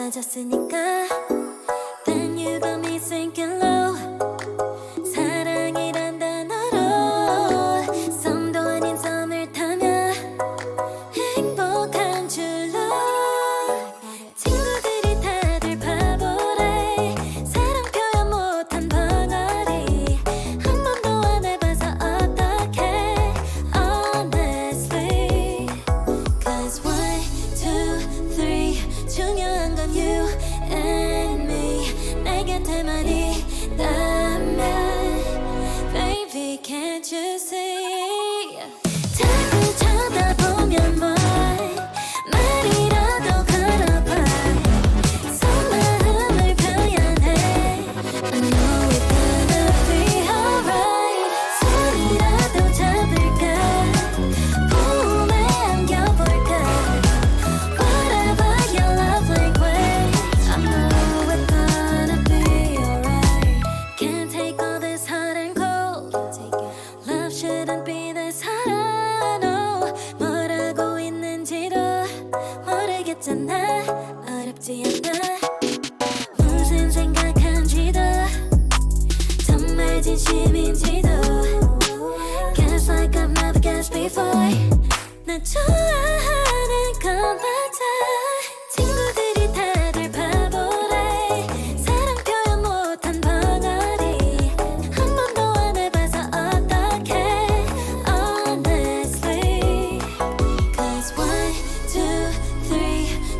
낮았으니까 Then you got me sinking low 사랑이란 단어로 썸도 아닌 썸을 타며 행복한 줄로 친구들이 다들 바보래 사랑 표현 못한 벙어리 한 번도 안 해봐서 어떡해 Honestly Cause 1, 2, 3 중요한 건 you and me 내 곁에만 있다면 Baby can't you see 자꾸 쳐다보면 뭐해 말이라도 걸어봐 속마음을 표현해 I know we're gonna be alright 손이라도 잡을까 봄에 안겨볼까 Whatever your love language I know we're gonna be alright Can't take all this hot and cold Love shouldn't be this hard no 뭐라고 있는지도 모르겠잖아 어렵지 않아 무슨 생각한지도 정말 진심인지도 Guess like I've never guessed before 나 좋아하는 건 맞아 친구들이 다들 바보래 사랑 표현 못한 벙어리 한 번도 안 해봐서 어떡해 Honestly Cause 1, 2, 3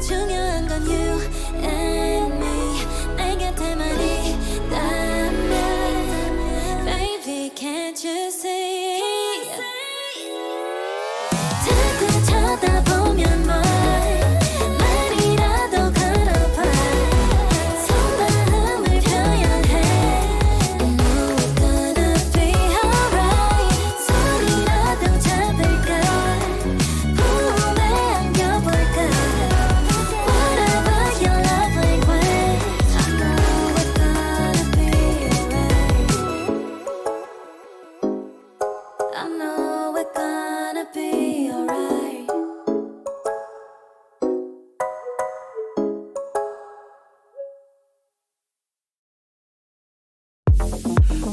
중요한 건 you and me 내 곁에만 있다면 Baby can't you see 자꾸 쳐다보면 뭐해 말이라도 걸어봐 속마음을 표현해 I know we're gonna be alright 손이라도 잡을까 봄에 안겨볼까 Whatever your love language I know we're gonna be alright I know we're gonna be alright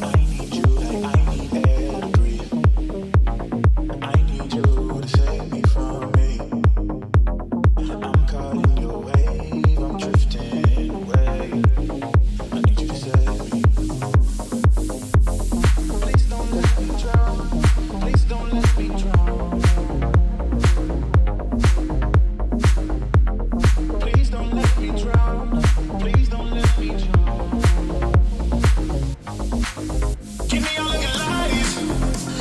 I need you like I need air to breathe. I need you to save me from me. I'm caught in your wave, I'm drifting away. I need you to save me. Please don't let me drown. Please don't let me drown. Please don't let me drown. Please don't let me drown. Give me all of your lies,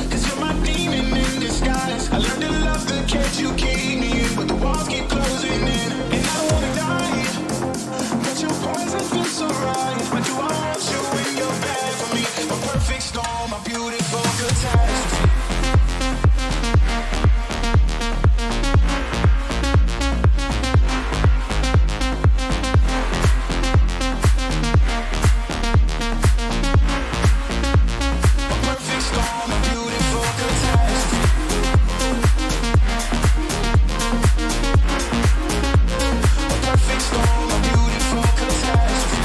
'cause you're my demon in disguise. I learned to love the cage you keep me in, but the walls keep closing in. And I don't wanna die, but your poison feels so right. Why do I want you when you're bad for me? My perfect storm, my beautiful catastrophe. Perfect storm, a beautiful catastrophe. A perfect storm, a beautiful catastrophe.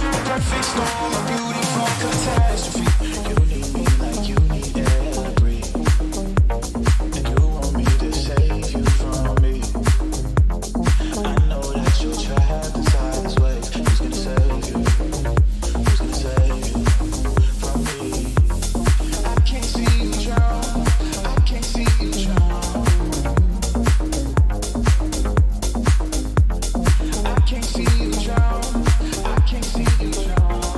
A perfect storm, a beautiful catastrophe. You need me like you need air to breathe, and you want me to save you from me. I know that you're trapped inside this wave. Who's gonna save you? Who's gonna save you from me? I can't see you drown. I can't see you drown. I can't see you drown. I can't see you drown.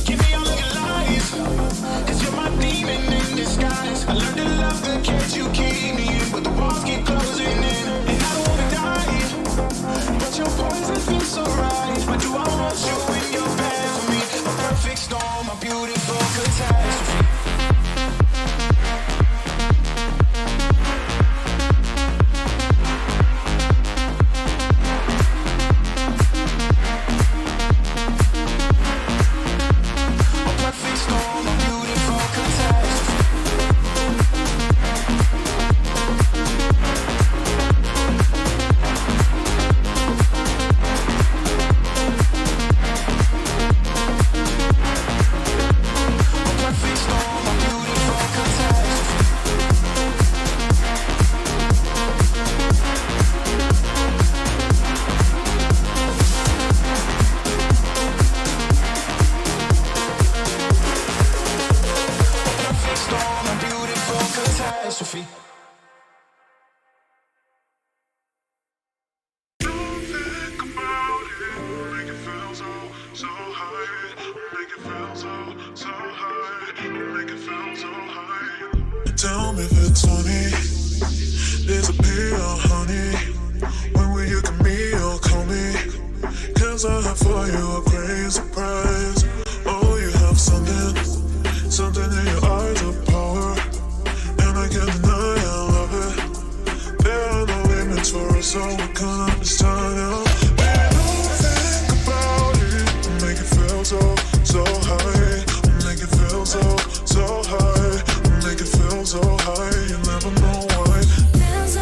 Give me all of your lies, 'cause you're my demon in disguise. I learned to love the cage you keep me in, but the walls keep closing in. And I don't wanna die, but your poison feels so right. Why do I want you when you're bad for me? A perfect storm, a beautiful catastrophe. A perfect storm, a beautiful catastrophe. catastrophe. Tell me if it's funny. Disappear, honey. When will you come me or call me? Cause I have for you a great surprise. Oh, you have something in your eyes of power. And I can't deny I love it. There are no limits for us, so we can't understand now. Babe, don't think about it. Make it feel so high. Make it feel so high. Make it feel so high. You never know why. Feel so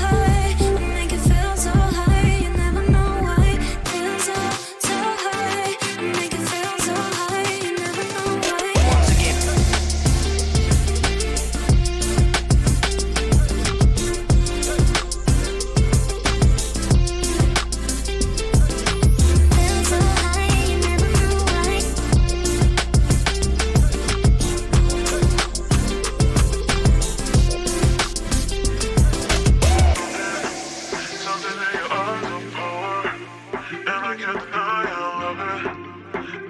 high. Make it feel so high. You never know why. Feel so high. Make it feel so high. You never know why. Once again. Feel so high. You never know why. Something in your eyes of power. And I can't deny I love it.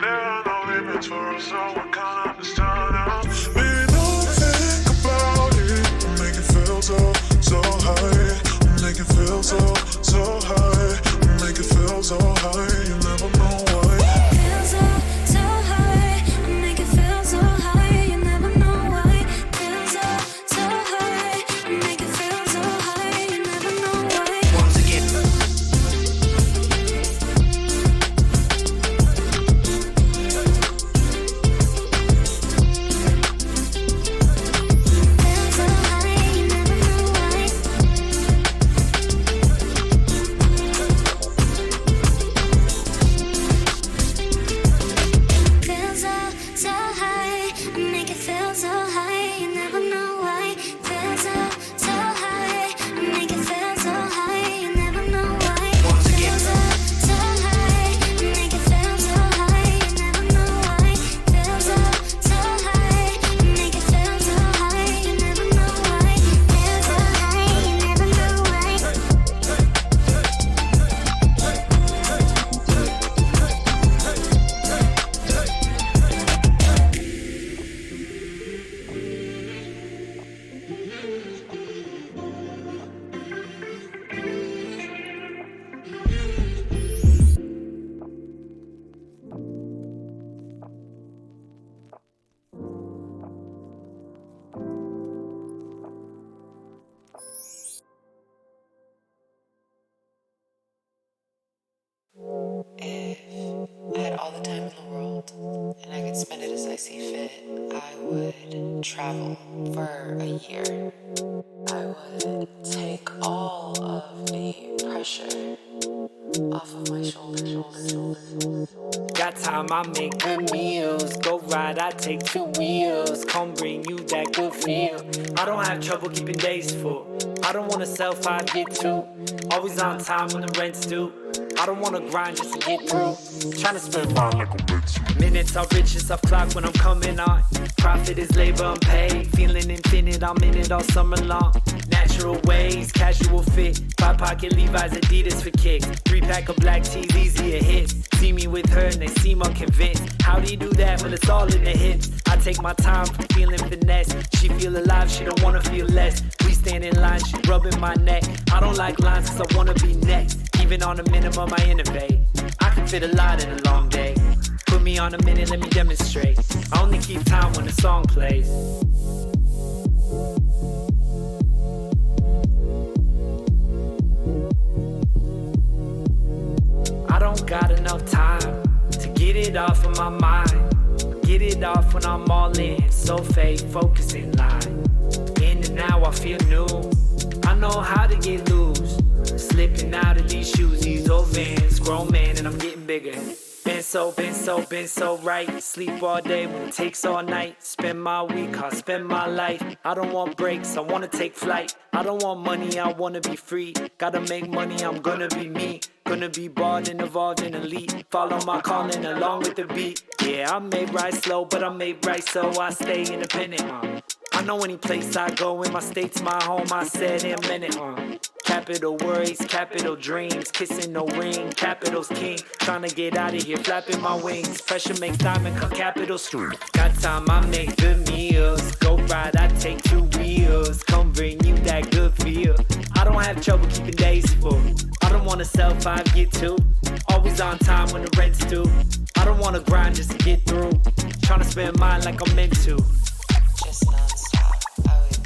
There are no limits for us, so I can't understand now. Baby, don't think about it. Make it feel so high. Make it feel so high. Make it feel so high. You never know why. Feel so high. Make it feel so high. You never know why. Feel so high. Make it feel so high. You never know why. Once again. Feel so high. You never know why. Feel so high. Make it feel so high. You never know why. Feel so high. Make it feel so high. You never know why. Once again. Feel so high. Make it feel so high. You never know why. Feel so high. Make it feel so high. You never know why. Feel so high. You never know why. If I had all the time in the world and I could spend it as I see fit, I would travel for a year. I would take all of the pressure off of my shoulders. Got time, I make good meals. Go ride, I take 2 wheels. Come bring you that good feel. I don't have trouble keeping days full. I don't wanna sell 5, get 2. Always on time when the rent's due. I don't wanna grind just to get through. Tryna spend mine like a bitch. Minutes are riches off clock when I'm coming on. Profit is labor unpaid. Feeling infinite, I'm in it all summer long. Natural ways, casual fit. 5 pocket Levi's, Adidas for kicks. 3-pack of black tees, easier hits. See me with her and they seem unconvinced. How do you do that when it's all in the hips? I take my time from feeling finesse. She feel alive, she don't wanna feel less. We stand in line, she rubbing my neck. I don't like lines cause I wanna be next. Even on a minimum, I innovate. I can fit a lot in a long day. Put me on a minute, let me demonstrate. I only keep time when the song plays. I don't got enough time to get it off of my mind. Get it off when I'm all in. So fake, focus in line. In and now I feel new. I know how to get loose. Slipping out of these shoes, these old Vans. Grown man and I'm getting bigger. Been so right. Sleep all day when it takes all night. Spend my week, I spend my life. I don't want breaks, I wanna take flight. I don't want money, I wanna be free. Gotta make money, I'm gonna be me. Gonna be bald and evolved and elite. Follow my calling along with the beat. Yeah, I'm made right slow, but I'm made right so I stay independent. I know any place I go, in my state's my home, I said and meant it. Capital worries, capital dreams, kissing no ring, capital's king. Trying to get out of here, flapping my wings. Pressure makes diamond cut capital stream. Got time, I make good meals. Go ride, I take 2 wheels. Come bring you that good feel. I don't have trouble keeping days full. I don't wanna sell 5, get 2. Always on time when the rent's due. I don't wanna grind just to get through. Trying to spend mine like I'm meant to. Just nonstop. I would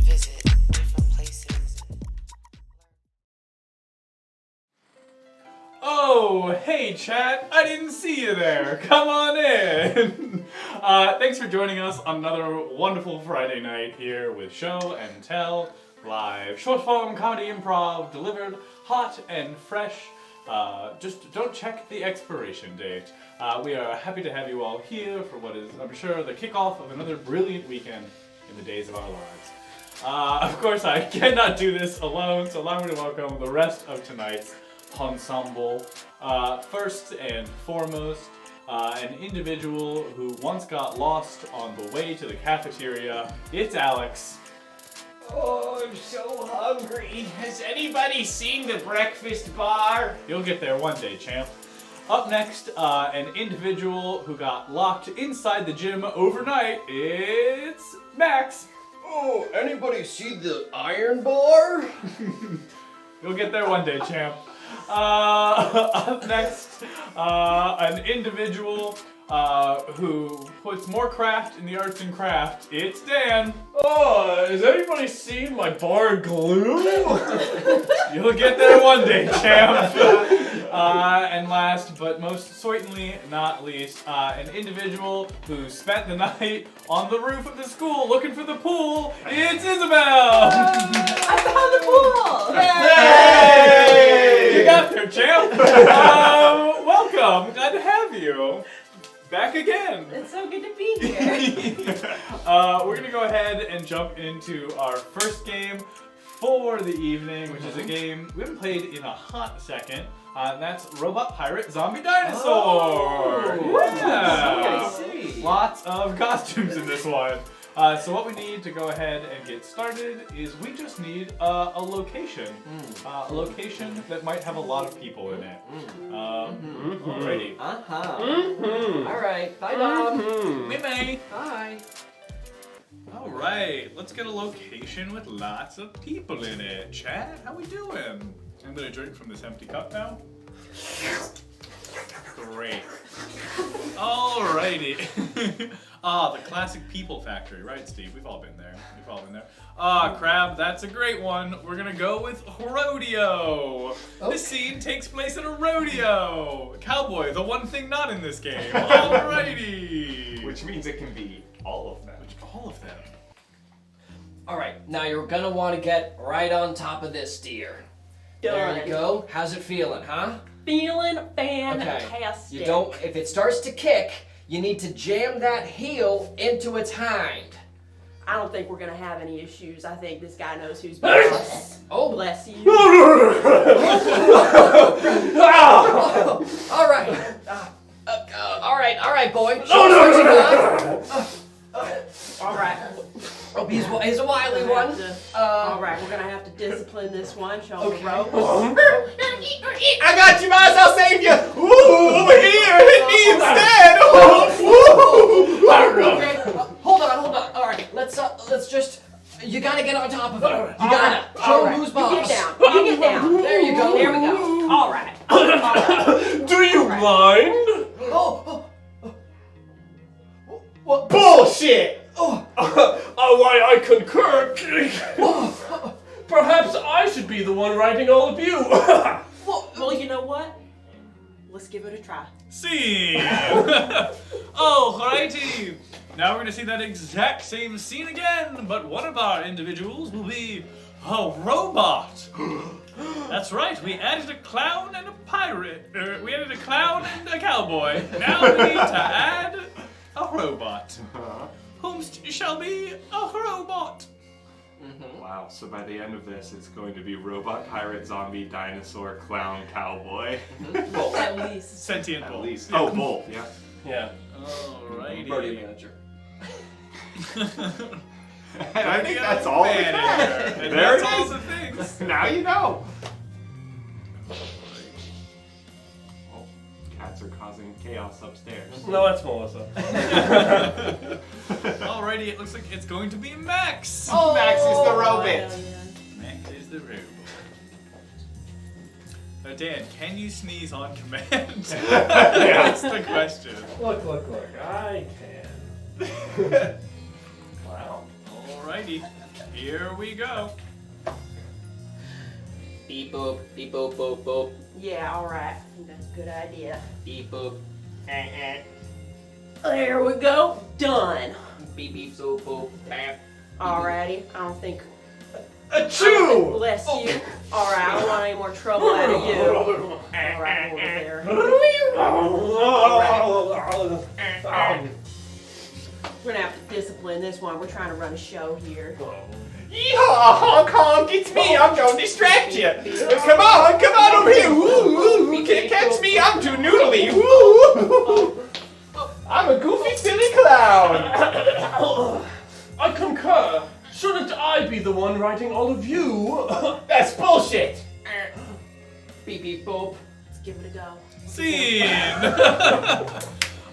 visit different places. Oh, hey chat, I didn't see you there. Come on in. Thanks for joining us on another wonderful Friday night here with Show and Tell, live short form comedy improv, delivered hot and fresh. Just don't check the expiration date. We are happy to have you all here for what is, I'm sure, the kickoff of another brilliant weekend in the days of our lives. Of course, I cannot do this alone, so allow me to welcome the rest of tonight's ensemble. First and foremost, an individual who once got lost on the way to the cafeteria. It's Alex. Oh, I'm so hungry. Has anybody seen the breakfast bar? You'll get there one day, champ. Up next, an individual who got locked inside the gym overnight. It's Max. Oh, anybody see the iron bar? You'll get there one day, champ. Up next, an individual who puts more craft in the arts and craft. It's Dan. Oh, has anybody seen my bar glue? You'll get there one day, champ. And last but most certainly not least, an individual who spent the night on the roof of the school looking for the pool. It's Isabel. I found the pool! Hey! You got there, champ. Welcome. Glad to have you. Back again. It's so good to be here. We're gonna go ahead and jump into our first game for the evening, which is a game we haven't played in a hot second. And that's Robot Pirate Zombie Dinosaur. Oh, Yeah. I see. Lots of costumes in this one. So what we need to go ahead and get started is we just need a location. A location that might have a lot of people in it. Alrighty. Alright, bye Dom. We may. Bye. Alright, let's get a location with lots of people in it. Chat, how we doing? I'm gonna drink from this empty cup now. Great. Alrighty. The classic people factory, right, Steve? We've all been there. Crab, that's a great one. We're gonna go with rodeo. Okay. This scene takes place at a rodeo. Cowboy, the one thing not in this game. Alrighty. Which means it can be all of them. All of them. Alright, now you're gonna want to get right on top of this deer. There you go. How's it feeling, huh? Feeling Okay. fantastic. You don't, if it starts to kick, you need to jam that heel into its hind. I don't think we're gonna have any issues. I think this guy knows who's boss. Oh, Bless you. Alright, boy. Show us what you got. Alright. Oh, he's a wily one. Alright, we're gonna have to discipline this one. Show him the rope. I got you, Miles. I'll save you. Ooh, over here. Hit me instead. Okay, hold on. Alright, let's just, you gotta get on top of it. You gotta show him who's boss. You get down. There you go. There we go. Alright. Alright. Do you mind? What? Bullshit. Why, I concur. Perhaps I should be the one writing all of you. Well, you know what? Let's give it a try. Scene! Alrighty! Now we're gonna see that exact same scene again, but one of our individuals will be a robot. That's right, we added a clown and a pirate. We added a clown and a cowboy. Now we need to add a robot. Whom shall be a robot? Wow, so by the end of this, it's going to be robot, pirate, zombie, dinosaur, clown, cowboy. Bull. At least. Sentient At bull. least. Oh, bull, yeah. Yeah. Alrighty. Birdie manager. And I think that's all we man got. and There it that's all is. the things. Now you know. Oh, cats are causing chaos upstairs. No, that's Melissa. Alrighty, it looks like it's going to be Max. Oh, Max is the Oh, robot. hell yeah. Max is the robot. Dan, can you sneeze on command? That's the question. Look. I can. Wow. Alrighty, here we go. Beep boop, beep boop boop boop, Yeah, alright. I think that's a good idea. beep boop, There we go. Done. beep beep boop boop, bap. Alrighty. I don't think. Achoo! Bless you. Alright, I don't want any more trouble out of you. Alright, over there. We're gonna have to discipline this one. We're trying to run a show here. Yeehaw, honk honk, it's me, I'm gonna distract you. Come on over here. Woo, woo. Can't catch me, I'm too noodly. Woo. I'm a goofy, silly clown. I concur. Shouldn't I be the one writing all of you? That's bullshit. Beep beep boop. Let's give it a go. Scene.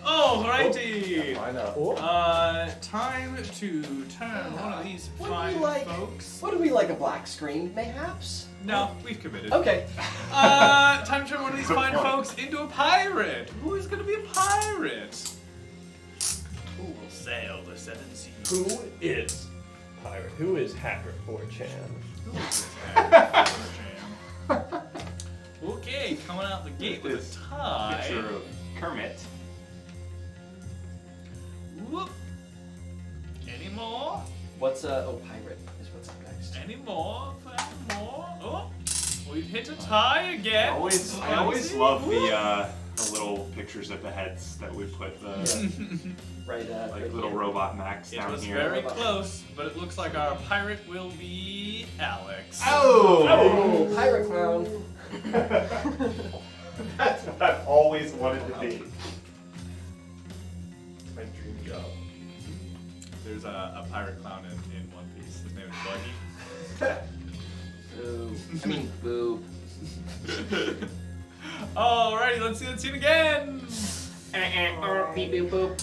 Alrighty. Why not? Time to turn one of these What do fine we like? folks. What do we like? A black screen, mayhaps? No, we've committed. Okay. Time to turn one of these fine folks into a pirate. Who is going to be a pirate? Who will sail the seven seas? Who is pirate? Who is Hacker 4chan? Who is this pirate? Okay, coming out the gate with a tie. Picture of Kermit. Whoop. Any more? What's pirate is what's up next. Any more? Any more? Oh, we've hit a tie again. I always love the little pictures of the heads that we put the Right, like right little here. robot Max It down was here. very close, but it looks like our pirate will be Alex. Oh! Pirate clown. That's what I've always wanted to be. My dream job. There's a pirate clown in One Piece. His name is Buggy. Boo. I mean, boo. Alrighty, let's see that scene again. Beep boop boop.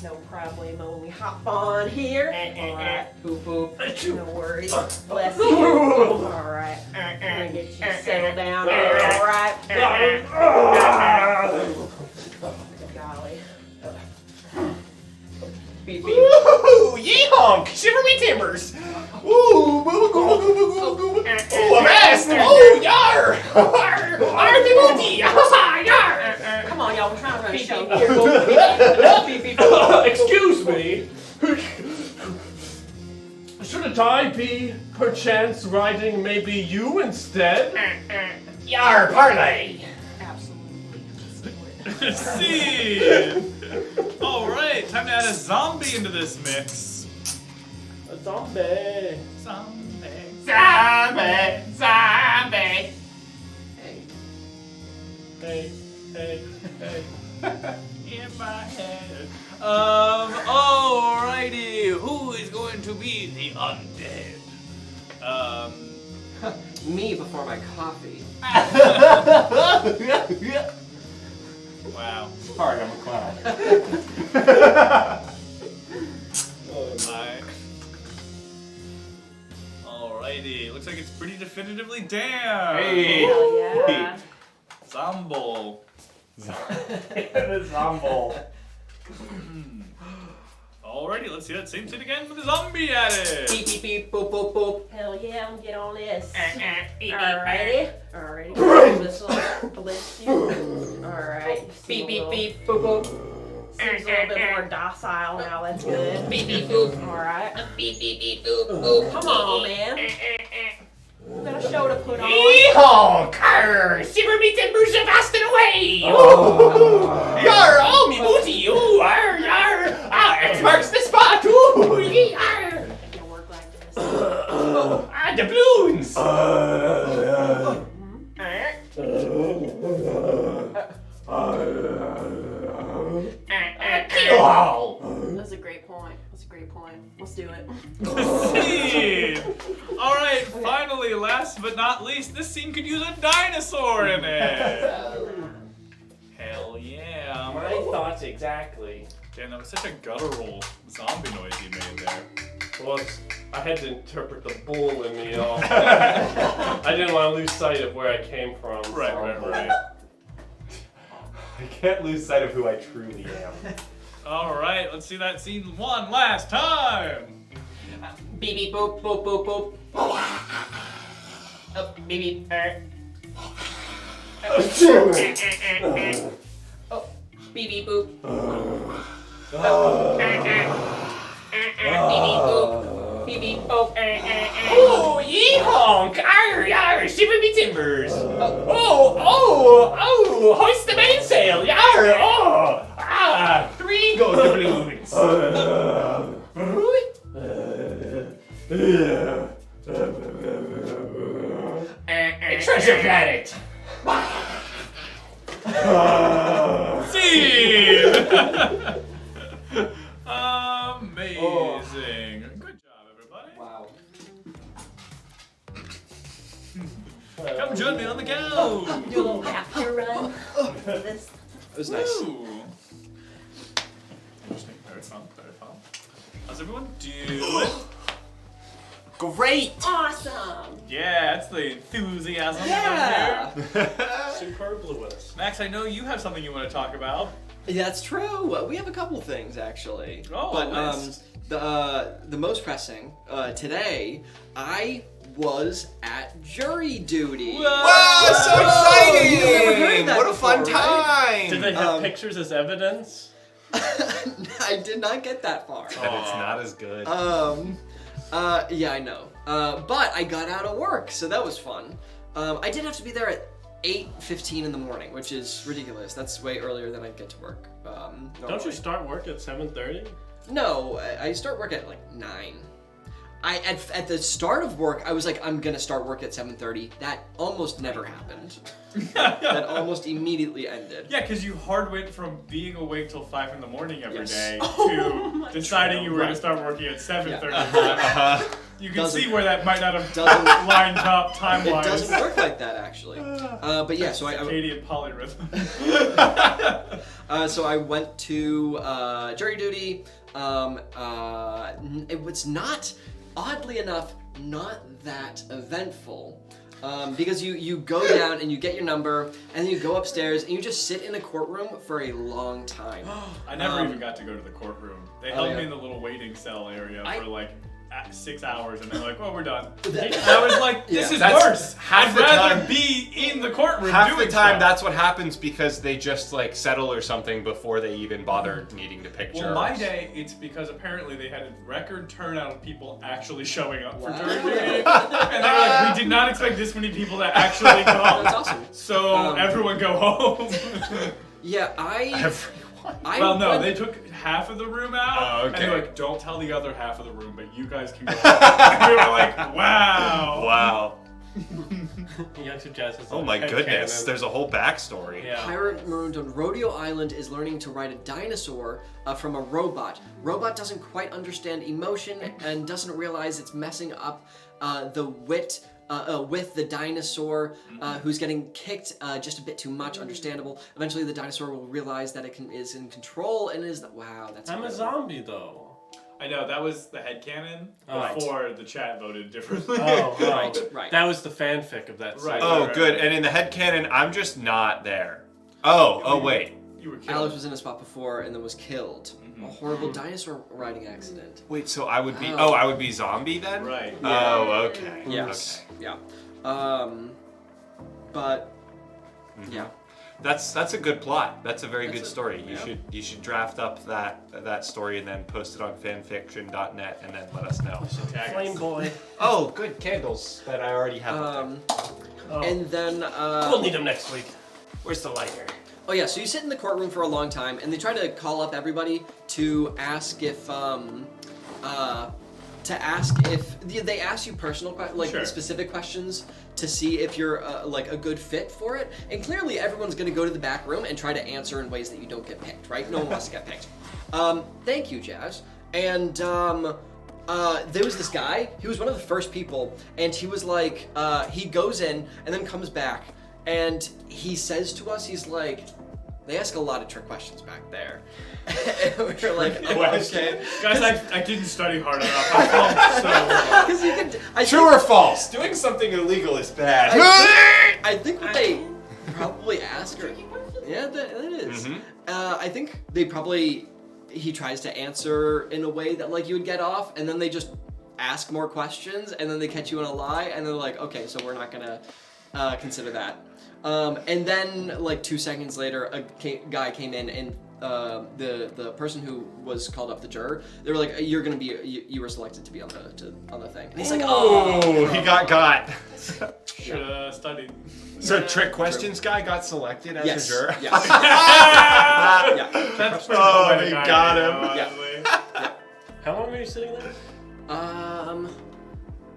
No problem when we hop on here. Alright. Boop boop. No worries. Bless you. Alright. I'm gonna get you settled down here. Alright. Golly. Beep beep. Woo, yee honk, shiver me timbers. Ooh, boo, boo, boo, boo, boo, boo. Ooh, a vest. Oh, yar. Arr, me booty. Yar. Come on, y'all. We're trying to run a show here. Beep beep boop. Excuse me. Shouldn't I be, perchance, writing maybe you instead? Yar, parlay. Absolutely. Scene. Alright, time to add a zombie into this mix. A zombie. Zombie. Zombie, zombie. Hey. Hey. In my head. Alrighty, who is going to be the undead? Me before my coffee. Wow. Sorry, I'm a clown. Alrighty, looks like it's pretty definitively Dan. Hey! Hell yeah. Zombo. The Zombo. Alrighty, let's see that same scene again with the zombie added. Beep beep beep boop boop boop. Hell yeah, I'm gonna get on this. Alrighty. Alrighty. Alrighty. This will bless you. Alright. Beep beep beep boop boop. Seems a little bit more docile now. That's good. Beep beep boop. Alright. Beep beep beep boop boop. Come on, man. We've got a show to put on. Yee honk, arr, shiver me timbers and fast and away. Yar, oh me booty. Ooh, arr, yar. Ah, X marks the spot. Ooh, yee, arr. It'll work like this. Ah, doubloons. That's a great point. That's a great point. Let's do it. Scene! Alright, finally, last but not least, this scene could use a dinosaur in it! Hell yeah. My thoughts exactly. Damn, that was such a guttural zombie noise you made there. Well, I had to interpret the bull in me. I didn't want to lose sight of where I came from. Right. I can't lose sight of who I truly am. Alright, let's see that scene one last time! Beep beep boop boop boop boop. Oh, beep beep. Oh, beep beep boop. Beep beep boop. Oh, yee-honk! Arr, arr, shiver me timbers! Oh, hoist the mainsail! Yarr, oh! Ah, 3 gold doubloons! A treasure planet! Scene! Amazing. Good job, everybody. Wow. Come join me on the couch. Do a little raptor run for this. It was nice. Ooh. Interesting. Very fun. How's everyone doing? Great! Awesome. Yeah, that's the enthusiasm. Yeah. Superb Lewis. Max, I know you have something you want to talk about. That's true. We have a couple things actually. Oh, but nice. the most pressing today, I was at jury duty. Wow, so You've never heard exciting! that What a fun before, right? time! Did they have pictures as evidence? I did not get that far. But it's not as good. Yeah, I know. But I got out of work, so that was fun. I did have to be there at 8:15 in the morning, which is ridiculous. That's way earlier than I get to work. Don't you normally. start work at 7:30? No, I start work at like 9. At the start of work, I was like, I'm gonna start work at 7:30. That almost never happened. That almost immediately ended. Yeah, because you hard went from being awake till 5 in the morning every Yes. day to deciding you were going to start working at 7:30. You can Doesn't- see where that might not have doesn't- lined up It time-wise. doesn't work like that actually. But yeah, so I Circadian polyrhythm. so I went to jury duty. It was not, oddly enough, not that eventful. Because you go down and you get your number, and then you go upstairs and you just sit in a courtroom for a long time. I never even got to go to the courtroom. They held me in the little waiting cell area for like 6 hours, and they're like, "Oh, we're done." And I was like, "This is That's worse. half I'd the rather time- be in the courtroom Half doing the time, stuff." that's what happens because they just like settle or something before they even bother needing to pick Well, jurors. my day, it's because apparently they had a record turnout of people actually showing up for jury duty. And they were like, we did not expect this many people to actually come. That's awesome. So everyone go home. Yeah, I Well, no, went- they took half of the room out. Oh, okay. And they're like, don't tell the other half of the room, but you guys can go home. And we were like, wow. Wow. Young Jazz has Oh my goodness. There's a whole backstory. Yeah. Pirate marooned on Rodeo Island is learning to ride a dinosaur from a robot. Robot doesn't quite understand emotion and doesn't realize it's messing up the wit with the dinosaur who's getting kicked just a bit too much. Understandable. Eventually, the dinosaur will realize that it is in control and is wow. That's I'm a incredible. zombie though. I know, that was the headcanon Oh. before the chat voted differently. Oh, Right. That was the fanfic of that. Right. scene. Oh, good. And in the headcanon, I'm just not there. Oh, wait. You were killed. Alex was in a spot before and then was killed. A horrible dinosaur riding accident. Wait, so I would be. Wow. Oh, I would be zombie then? Right. Oh, okay. Yes. Okay. Yeah. But yeah. That's a good plot. That's a very That's good a- story. yeah. You should draft up that story and then post it on fanfiction.net and then let us know. Tag us. Flame boy. Oh, good candles that I already have up there. Oh. And then We'll need them next week. Where's the lighter? oh yeah, so you sit in the courtroom for a long time, and they try to call up everybody to ask if they ask you personal Sure. specific questions to see if you're like a good fit for it. And clearly, everyone's gonna go to the back room and try to answer in ways that you don't get picked, right? No one wants to get picked. Thank you, Jazz. And there was this guy. He was one of the first people, and he was like, he goes in and then comes back, and he says to us, he's like, they ask a lot of trick questions back there. And we're like, oh, okay. Guys, I didn't study hard enough. I felt so. Because you can. True or false? Doing something illegal is bad. I think what they probably ask her. Yeah, that is. I think they probably. He tries to answer in a way that like you would get off, and then they just ask more questions, and then they catch you in a lie, and they're like, okay, so we're not gonna consider that. And then like 2 seconds later, a guy came in, and the person who was called up, the juror, they were like, you're gonna be, you were selected to be on the thing. And he's like, oh, he got. Should have studied. So trick questions guy got selected as a juror. Yes. Yeah. That's pretty Oh, cool. he got him. Honestly. How long were you sitting there?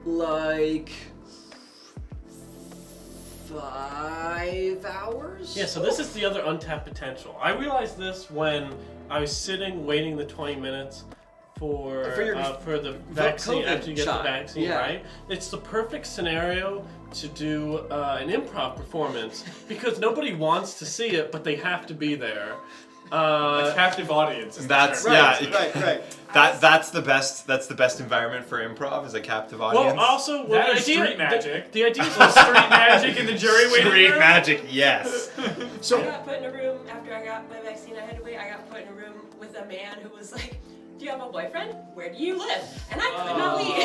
Like 5 hours? Yeah, so this is the other untapped potential. I realized this when I was sitting waiting the 20 minutes for the vaccine, COVID after you get shot. the vaccine, Yeah. right? It's the perfect scenario to do an improv performance because nobody wants to see it, but they have to be there. A captive audience. Is That's Right. That's the best. That's the best environment for improv is a captive audience. Well, also, That the is idea, street magic. The idea is street magic in the jury waiting Street room. magic, yes. I got put in a room after I got my vaccine. I had to wait. I got put in a room with a man who was like, "Do you have a boyfriend? Where do you live?" And I could not leave.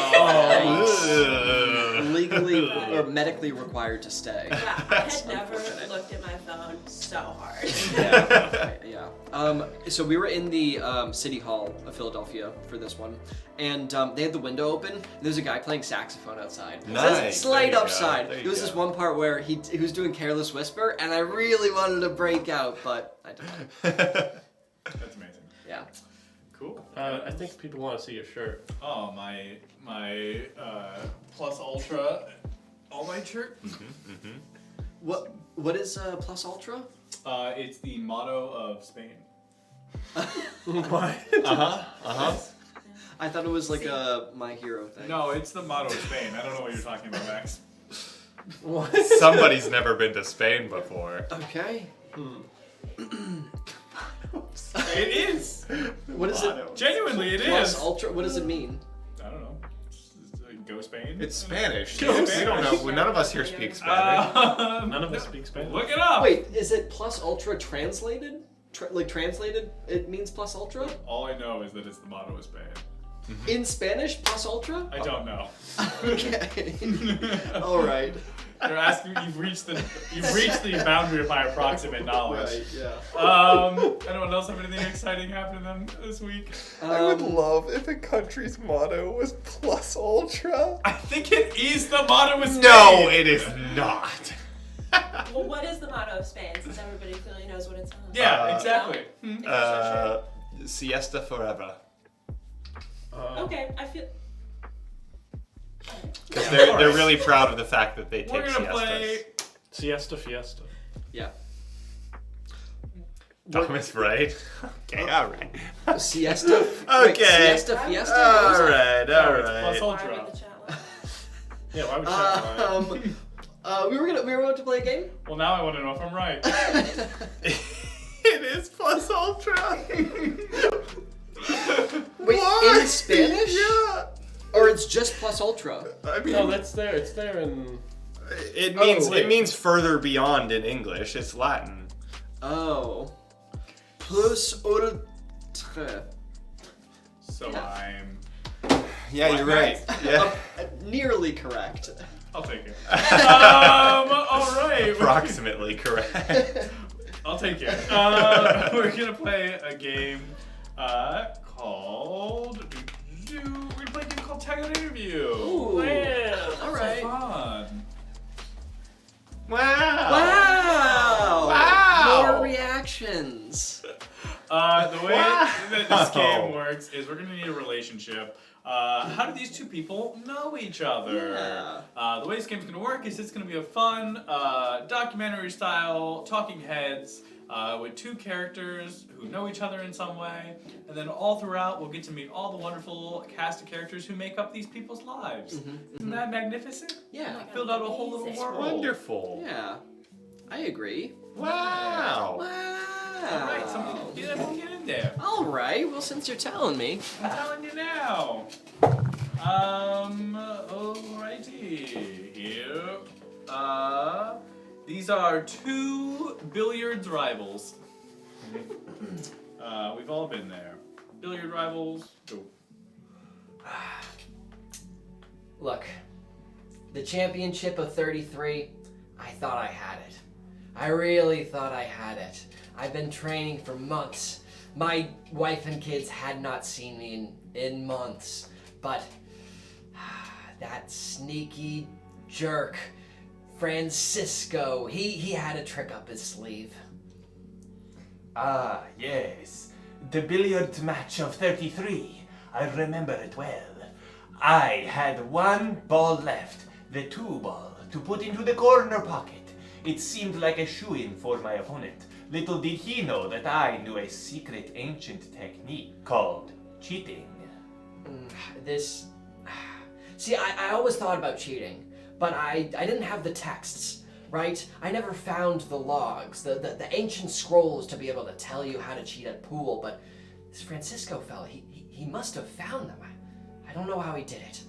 Legally or medically required to stay. Yeah, I had never looked at my phone so hard. Yeah. So we were in the City Hall of Philadelphia for this one, and they had the window open, and there's a guy playing saxophone outside. Nice. Slight There you go. upside. There you There was go. this one part where he was doing Careless Whisper, and I really wanted to break out, but I didn't. That's amazing. Yeah. Cool. I think people want to see your shirt. Oh, my Plus Ultra all-night shirt. What is Plus Ultra? It's the motto of Spain. What? I thought it was like a My Hero thing. No, it's the motto of Spain. I don't know what you're talking about, Max. What? Somebody's never been to Spain before. Okay. It is. What is it? Genuinely, it Plus is. Ultra? What does it mean? I don't know. Go Spain. It's Spanish. Go We Spanish. don't know. Well, none of us here speak Spanish. None of us speak Spanish. Look it up. Wait, is it Plus Ultra translated? Translated, it means Plus Ultra? All I know is that it's the motto of Spain. In Spanish, Plus Ultra? I don't know. Okay. All right. You're asking. You've reached the boundary of my approximate knowledge. Right, yeah. Anyone else have anything exciting happen to them this week? I would love if a country's motto was Plus Ultra. I think it is the motto of Spain. No, it is not. Well, what is the motto of Spain? Since everybody clearly knows what it's on. Yeah, exactly. Siesta forever. Okay, I feel. Because they're really proud of the fact that they take We're gonna siestas. play. Siesta Fiesta. Yeah. Thomas, right? Okay, all right. Siesta. Okay. Wait, siesta Fiesta? All right, all Plus right. Why Ultra. would the chat lie? Yeah, why would you say We were about to play a game. Well, now I want to know if I'm right. It is Plus Ultra. Wait, What? in Spanish? Yeah. Or it's just Plus Ultra? I mean, No, that's there. It's there in. it means wait. it means further beyond in English. It's Latin. Oh. Plus Ultra. So I'm. Yeah, What, you're right. Yeah. Nearly correct. I'll take it. All right. Approximately correct. I'll take it. We're gonna play a game called. We're gonna play a game called Tag Out Interview. Ooh. All right. Fun. Wow. Wow. Wow. More reactions. The way that this Wow. game works is we're gonna need a relationship. How do these two people know each other? Yeah. The way this game's gonna work is it's gonna be a fun, documentary style, talking heads, with 2 characters who know each other in some way, and then all throughout we'll get to meet all the wonderful cast of characters who make up these people's lives. Isn't that magnificent? Yeah. Filled out a whole little Amazing. world. Wonderful. Yeah. I agree. Wow. Wow. All right, somebody get in there. All right. Well, since you're telling me. I'm telling you now. Alrighty. Here. These are 2 billiards rivals. We've all been there. Billiard rivals. Go. Look, the championship of 33, I thought I had it. I really thought I had it. I've been training for months. My wife and kids had not seen me in months. But that sneaky jerk, Francisco, he had a trick up his sleeve. Ah, yes. The billiard match of 33. I remember it well. I had 1 ball left, the 2 ball, to put into the corner pocket. It seemed like a shoo-in for my opponent. Little did he know that I knew a secret ancient technique called cheating. See, I always thought about cheating, but I didn't have the texts, right? I never found the logs, the ancient scrolls to be able to tell you how to cheat at pool, but this Francisco fella, he must have found them. I don't know how he did it.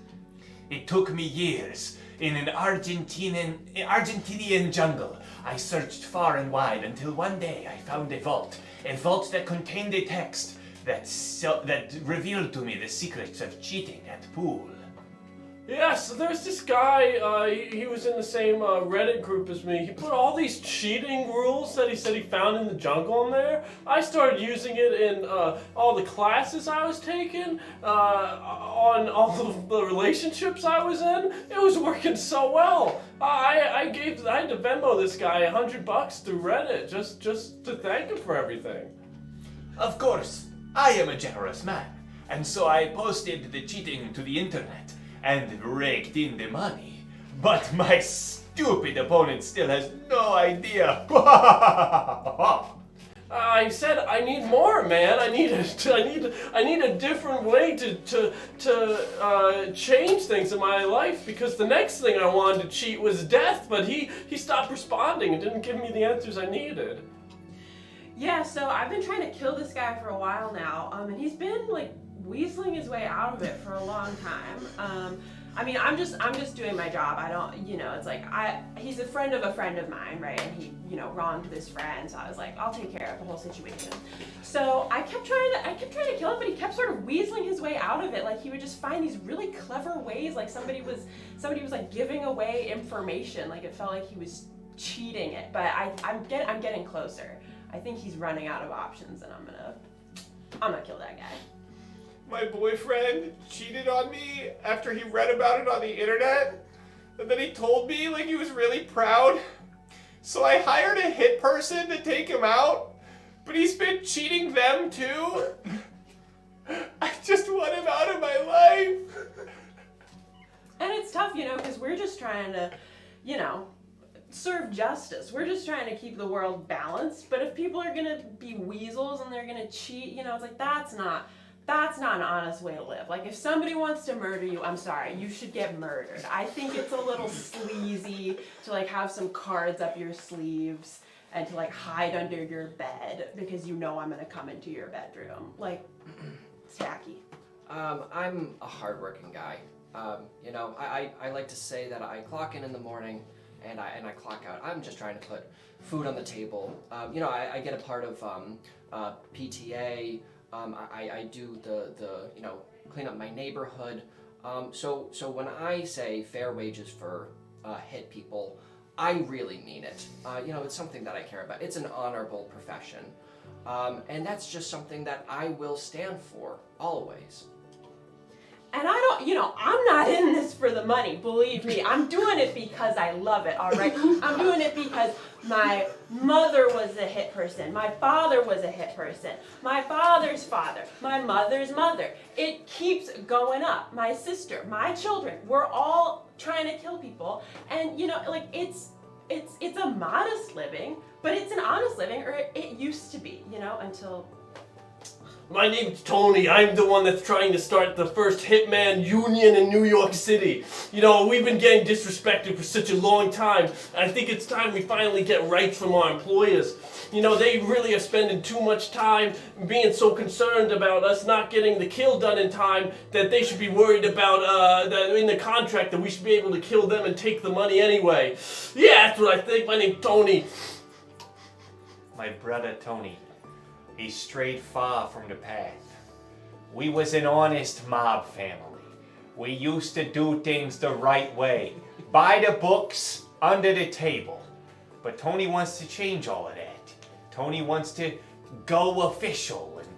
It took me years. In an Argentinian jungle, I searched far and wide until one day I found a vault that contained a text that revealed to me the secrets of cheating at pool. Yes, there's this guy, he was in the same Reddit group as me. He put all these cheating rules that he said he found in the jungle in there. I started using it in all the classes I was taking, on all of the relationships I was in. It was working so well. I had to Venmo this guy $100 through Reddit just to thank him for everything. Of course, I am a generous man, and so I posted the cheating to the internet and raked in the money. But my stupid opponent still has no idea. I said I need more, man. I need a different way to change things in my life, because the next thing I wanted to cheat was death, but he stopped responding and didn't give me the answers I needed. Yeah, so I've been trying to kill this guy for a while now, and he's been like weaseling his way out of it for a long time. I mean, I'm just doing my job. I don't, it's like he's a friend of mine, right? And he, wronged this friend, so I was like, I'll take care of the whole situation. So I kept trying to kill him, but he kept sort of weaseling his way out of it. Like he would just find these really clever ways, like somebody was like giving away information, like it felt like he was cheating it. But I'm getting closer. I think he's running out of options, and I'm gonna kill that guy. My boyfriend cheated on me after he read about it on the internet, and then he told me like he was really proud. So I hired a hit person to take him out, but he's been cheating them too. I just want him out of my life. And it's tough, because we're just trying to, serve justice. We're just trying to keep the world balanced. But if people are gonna be weasels and they're gonna cheat, it's like that's not an honest way to live. Like if somebody wants to murder you, I'm sorry, you should get murdered. I think it's a little sleazy to like have some cards up your sleeves and to like hide under your bed because I'm gonna come into your bedroom. Like, it's tacky. I'm a hardworking guy. I like to say that I clock in the morning and I clock out. I'm just trying to put food on the table. I get a part of PTA. I do the clean up my neighborhood. So when I say fair wages for hit people, I really mean it. It's something that I care about. It's an honorable profession. And that's just something that I will stand for, always. And I'm not in this for the money, believe me. I'm doing it because I love it, all right? I'm doing it because my mother was a hit person. My father was a hit person. My father's father. My mother's mother. It keeps going up. My sister, my children, we're all trying to kill people. And, it's a modest living, but it's an honest living, or it used to be, you know, until. My name's Tony. I'm the one that's trying to start the first hitman union in New York City. You know, we've been getting disrespected for such a long time, and I think it's time we finally get rights from our employers. You know, they really are spending too much time being so concerned about us not getting the kill done in time that they should be worried about that in the contract that we should be able to kill them and take the money anyway. Yeah, that's what I think. My name's Tony. My brother Tony, he strayed far from the path. We was an honest mob family. We used to do things the right way, by the books, under the table. But Tony wants to change all of that. Tony wants to go official and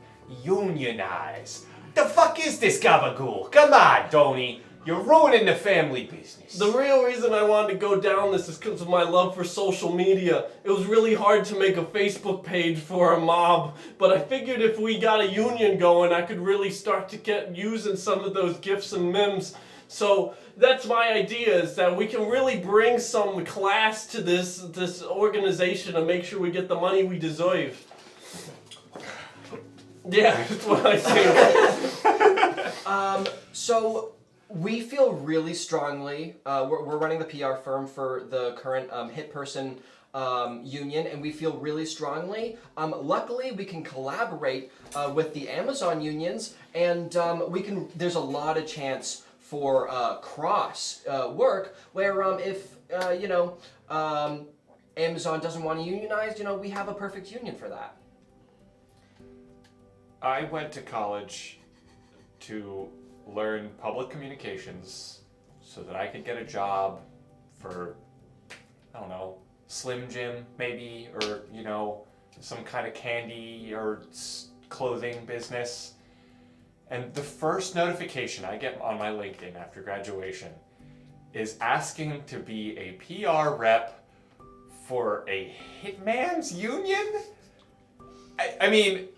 unionize. The fuck is this gabagool? Come on, Tony. You're ruining the family business. The real reason I wanted to go down this is because of my love for social media. It was really hard to make a Facebook page for a mob, but I figured if we got a union going, I could really start to get using some of those gifs and memes. So that's my idea, is that we can really bring some class to this organization and make sure we get the money we deserve. Yeah, that's what I think. So we feel really strongly, we're running the PR firm for the current Hit Person union, and we feel really strongly. Luckily, we can collaborate with the Amazon unions, and there's a lot of chance for cross work, where if Amazon doesn't want to unionize, we have a perfect union for that. I went to college to learn public communications so that I could get a job for, I don't know, Slim Jim maybe, or, some kind of candy or clothing business. And the first notification I get on my LinkedIn after graduation is asking to be a PR rep for a hitman's union? I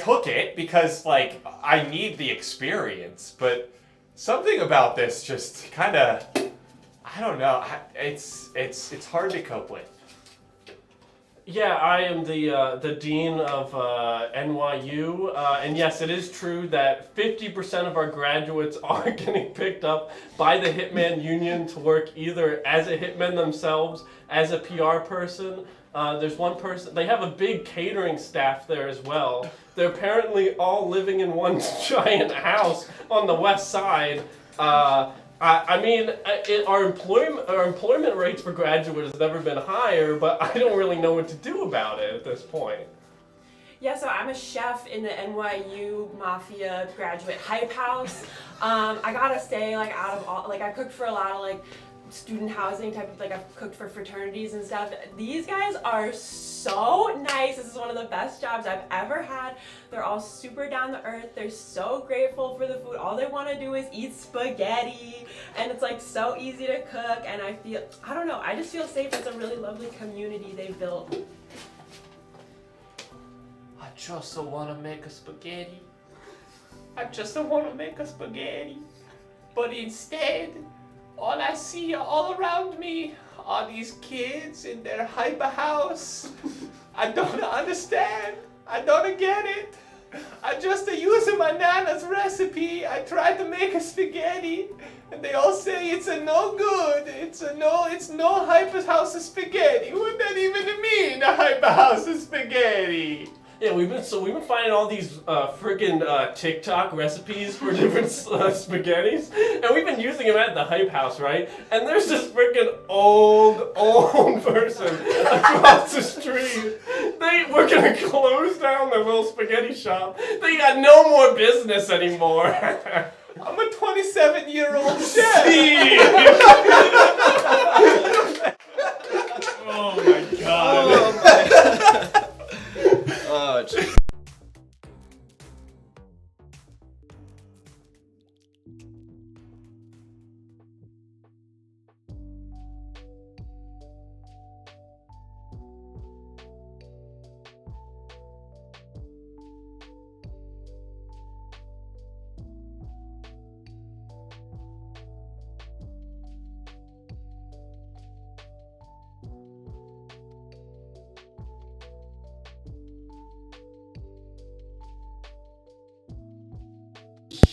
took it because, I need the experience, but something about this just kind of, I don't know, it's hard to cope with. Yeah, I am the dean of NYU, and yes, it is true that 50% of our graduates are getting picked up by the Hitman Union to work either as a hitman themselves, as a PR person. There's one person, they have a big catering staff there as well. They're apparently all living in one giant house on the west side. Our employment rates for graduates has never been higher, but I don't really know what to do about it at this point. Yeah, so I'm a chef in the NYU Mafia graduate hype house. I gotta say, out of all, I cooked for a lot of student housing type of, I've cooked for fraternities and stuff. These guys are so nice. This is one of the best jobs I've ever had. They're all super down to earth. They're so grateful for the food. All they want to do is eat spaghetti, and it's so easy to cook, and I just feel safe. It's a really lovely community they've built. I just don't want to make a spaghetti. I just don't want to make a spaghetti. But instead, all I see all around me are these kids in their hyper house. I don't understand. I don't get it. I just using my nana's recipe. I tried to make a spaghetti, and they all say it's a no good. It's no hyper house of spaghetti. What that even mean, a hyper house of spaghetti? Yeah, we've been finding all these freaking TikTok recipes for different spaghettis, and we've been using them at the Hype House, right? And there's this freaking old person across the street. We're gonna close down their little spaghetti shop. They got no more business anymore. I'm a 27-year-old chef. Oh my god. Oh my. Oh, geez.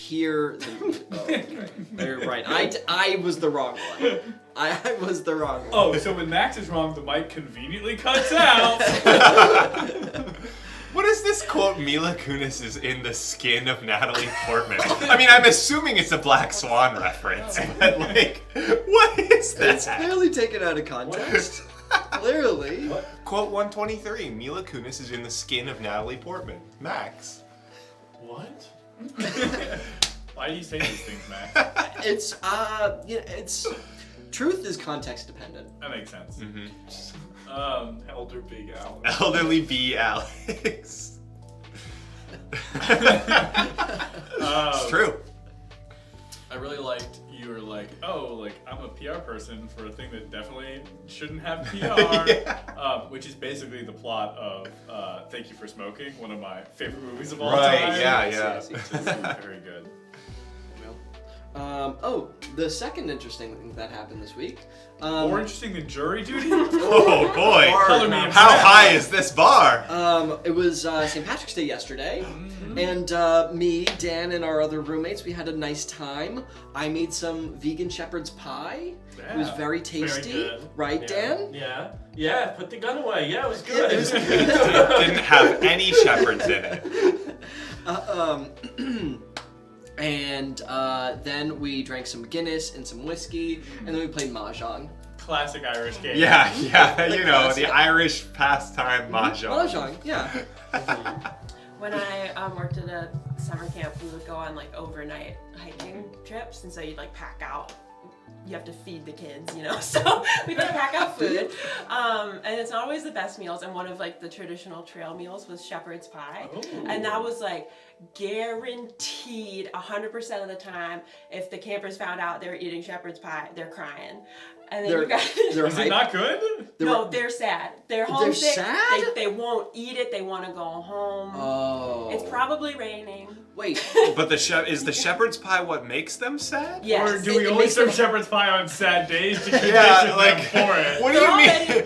hear the. Oh, okay. You're right. I was the wrong one. I was the wrong one. Oh, so when Max is wrong, the mic conveniently cuts out. What is this quote? Mila Kunis is in the skin of Natalie Portman. I mean, I'm assuming it's a Black Swan reference, but like, what is that? It's clearly taken out of context. Clearly. Quote 123: Mila Kunis is in the skin of Natalie Portman. Max. What? Why do you say these things, Max? It's truth is context dependent. That makes sense. Elder Big Alex. Elderly B. Alex. It's true. I really liked you were like, oh, like I'm a PR person for a thing that definitely shouldn't have PR, which is basically the plot of Thank You for Smoking, one of my favorite movies of all Right, time. yeah. Very good. The second interesting thing that happened this week. More interesting than jury duty? Oh boy! Color me How impressed. high is this bar? It was St. Patrick's Day yesterday, and me, Dan, and our other roommates, we had a nice time. I made some vegan shepherd's pie. It was Yeah, very tasty, good. right, Yeah. Dan? Yeah, put the gun away. Yeah, it was good. It was good. It didn't have any shepherds in it. And then we drank some Guinness and some whiskey, and then we played Mahjong. Classic Irish game. Yeah, The you know, classic. the Irish pastime mahjong. Mahjong, yeah. When I worked at a summer camp, we would go on like overnight hiking trips, and so you'd like pack out. You have to feed the kids, you know. So we'd like pack out food, and it's not always the best meals. And one of like the traditional trail meals was shepherd's pie, and that was like guaranteed 100% of the time. If the campers found out they were eating shepherd's pie, they're crying. And then you guys. Is it not good? No, they're sad. They're homesick. sad? They won't eat it. They want to go home. Oh. It's probably raining. Wait. But is the shepherd's pie what makes them sad? Yes. Or do we it only makes serve them- shepherd's pie on sad days to condition Yeah, like, them for it? what do you mean?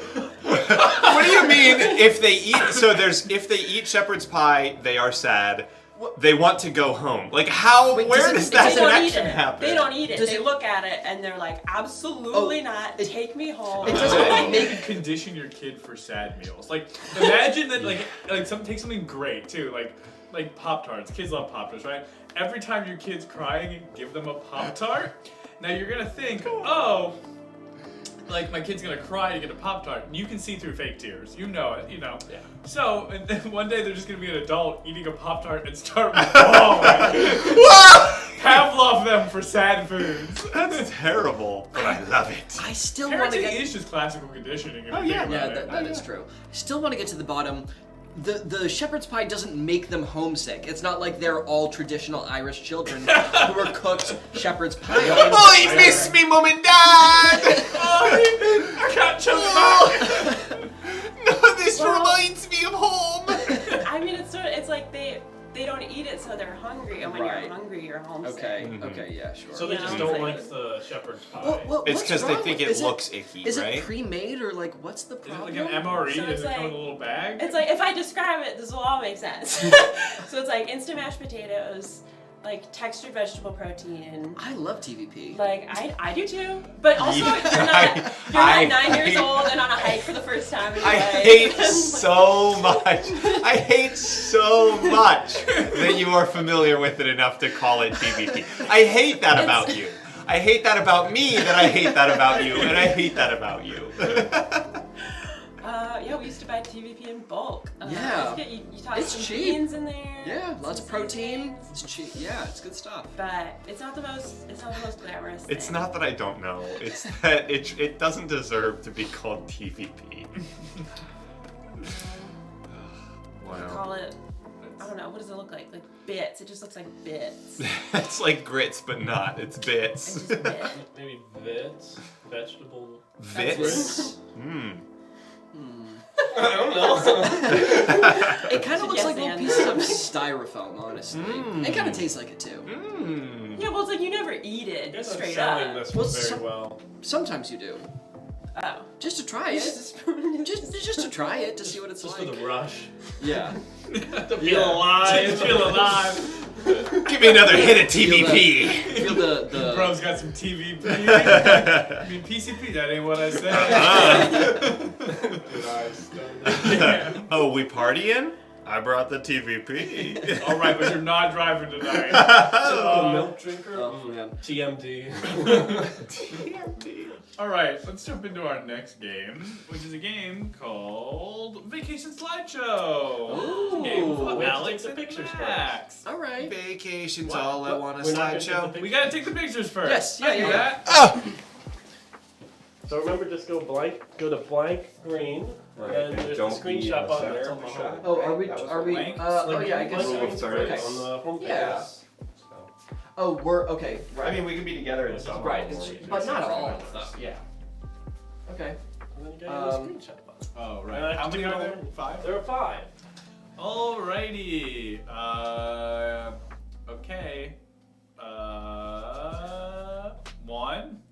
What do you mean if they eat? So if they eat shepherd's pie, they are sad. They want to go home. Like how? Wait, where does does it- that They don't eat connection it. happen? They don't eat it. Does They it- look at it and they're like, absolutely Oh, not. Take me home. it How doesn't do you condition your kid for sad meals? Like, imagine that, like take something great too, like Pop-Tarts. Kids love Pop-Tarts, right? Every time your kid's crying, give them a Pop-Tart. Now you're gonna think, oh, like my kid's gonna cry to get a Pop-Tart. And you can see through fake tears. You know it, you know. Yeah. So, and then one day they're just gonna be an adult eating a Pop-Tart and start bawling. Pavlov them for sad foods. That's terrible, but I love it. I still want to Parenting get. is just classical conditioning. If Oh, you yeah. think Yeah, about it. that is true. I still want to get to the bottom. The shepherd's pie doesn't make them homesick. It's not like they're all traditional Irish children who were cooked shepherd's pie. Oh, you miss me, mom and dad! I can't choke back. No, this Well- reminds me of home. I mean, it's like they don't eat it, so they're hungry. And when Right. you're hungry, you're homesick. Okay, okay, yeah, sure. So they Yeah. just don't like the shepherd's pie. Well, It's what's because they wrong think with- it is looks icky, Is right? it pre-made or like what's the Is it problem? like an MRE? So Does it's it come like- in a little bag? It's like, if I describe it, this will all make sense. So it's like instant mashed potatoes, like textured vegetable protein. I love TVP. Like, I do too. But also, Yeah, you're not I- 9 years old and on a hike for the first time in your I life. hate so much. I hate so much that you are familiar with it enough to call it TVP. I hate that about you. I hate that about me, that I hate that about you, and I hate that about you. Yeah, we used to buy TVP in bulk. Yeah. You toss It's some cheap. beans in there. Yeah, lots some of protein. seasonings. It's cheap. Yeah, it's good stuff. But it's not the most glamorous It's thing. not that I don't know. It's that it doesn't deserve to be called TVP. We call it, I don't know, what does it look like? Like bits. It just looks like bits. It's like grits, but not. It's bits. It's just bits. Maybe Vits, vegetable. Vits. Mmm. I don't know. It kind of looks Yes, like little and. pieces of styrofoam, honestly. Mm. It kind of tastes like it too. Mmm. Yeah, well, it's like you never eat You it guys are straight selling up. this Well, one very some- well. Sometimes you do. Oh. Just to try it. just to try it to see what it's Just like. for the rush. Yeah. To feel alive. To feel alive. Give me another hit of TVP. Feel the Bro's got some TVP. I mean PCP. That ain't what I said. Oh, we partying? I brought the TVP. All right, but you're not driving tonight. Typical milk drinker. Oh man. TMD. All right, let's jump into our next game, which is a game called Vacation Slideshow. It's a game Ooh, with we have to Alex take the and pictures Max. All right. Vacation's What? all I want a We're not gonna slideshow. take the We gotta take the pictures first. Yes, I knew yeah. that. Oh! So remember, just go to blank green, Right, and and there's a don't be screenshot in the button center there. of the shot. Oh, are we? blank. Oh yeah, I guess. Blank Rule of green thirds. on the home page. Yeah. Oh, we're okay. I mean, we can be together in some. Right, but not all of of them. Yeah. Okay. And then you gotta hit the screenshot button. Oh, And right. I How have to many do are there? all- 5? There are 5. Alrighty. Okay. 1.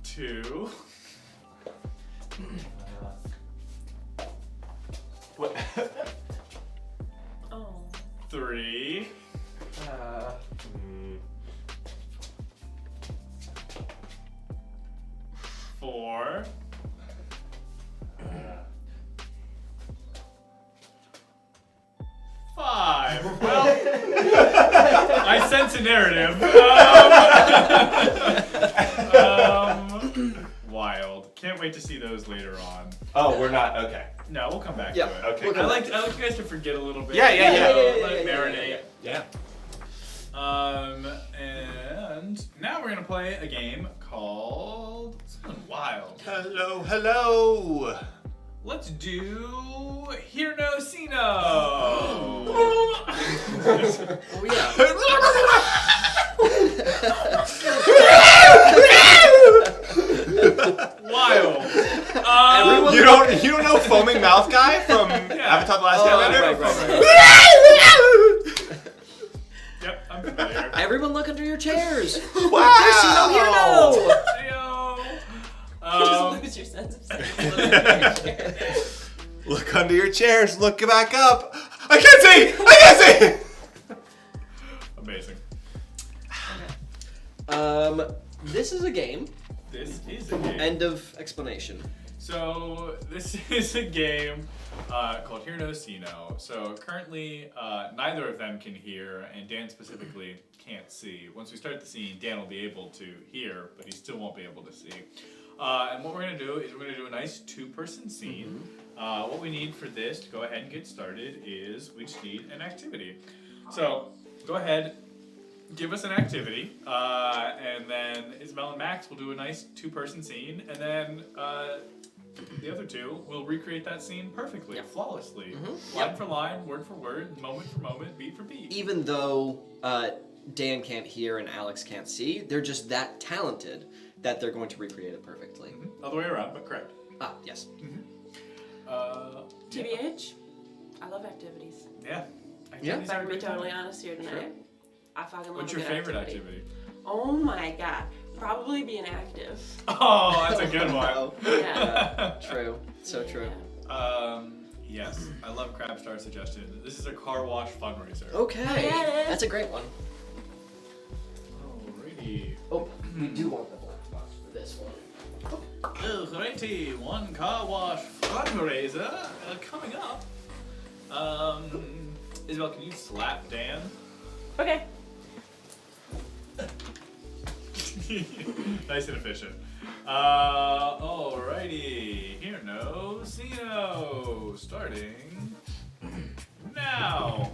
2. What? Oh. 3. 4. 5. Well, I sense a narrative. Wild. Can't wait to see those later on. Oh, we're not. Okay. No, we'll come back Yeah, to it. okay. I like you guys to forget a little bit. Yeah, yeah, yeah. Let it marinate. Yeah. And now we're gonna play a game called something wild. Hello, hello. Let's do Hear No, See No. Oh yeah. Wild. You don't know Foaming Mouth Guy from Avatar: The Last Airbender? Right. Yep, I'm familiar. Everyone, look under your chairs. Wow. See no, hear no. Heyo. Just lose your sense of self. Look under your chairs. Look back up. I can't see. I can't see. Amazing. This is a game. This is a game. End of explanation. So this is a game called Hear No, See No. So currently, neither of them can hear, and Dan specifically can't see. Once we start the scene, Dan will be able to hear, but he still won't be able to see. And what we're going to do is we're going to do a nice 2-person scene. What we need for this to go ahead and get started is we just need an activity. So go ahead, give us an activity, and then Isabel and Max will do a nice 2-person scene, and then the other two will recreate that scene perfectly, flawlessly, line for line, word for word, moment for moment, beat for beat. Even though Dan can't hear and Alex can't see, they're just that talented that they're going to recreate it perfectly. Other way around, but correct. Ah, yes. TBH, I love activities. Yeah. Yeah. Activities If I are can be great totally fun. honest here tonight, Sure. I fucking love What's a your good favorite activity? Oh my god, probably being active. Oh, that's a good one. Yeah. True. So true. Yes, I love Crab Star suggestion. This is a car wash fundraiser. Okay. Yeah, it is. That's a great one. Alrighty. Oh, we do want the black box for this one. Alrighty, one car wash fundraiser coming up. Isabel, can you slap Dan? Okay. Nice and efficient. Alrighty, Hear No, See No, starting now.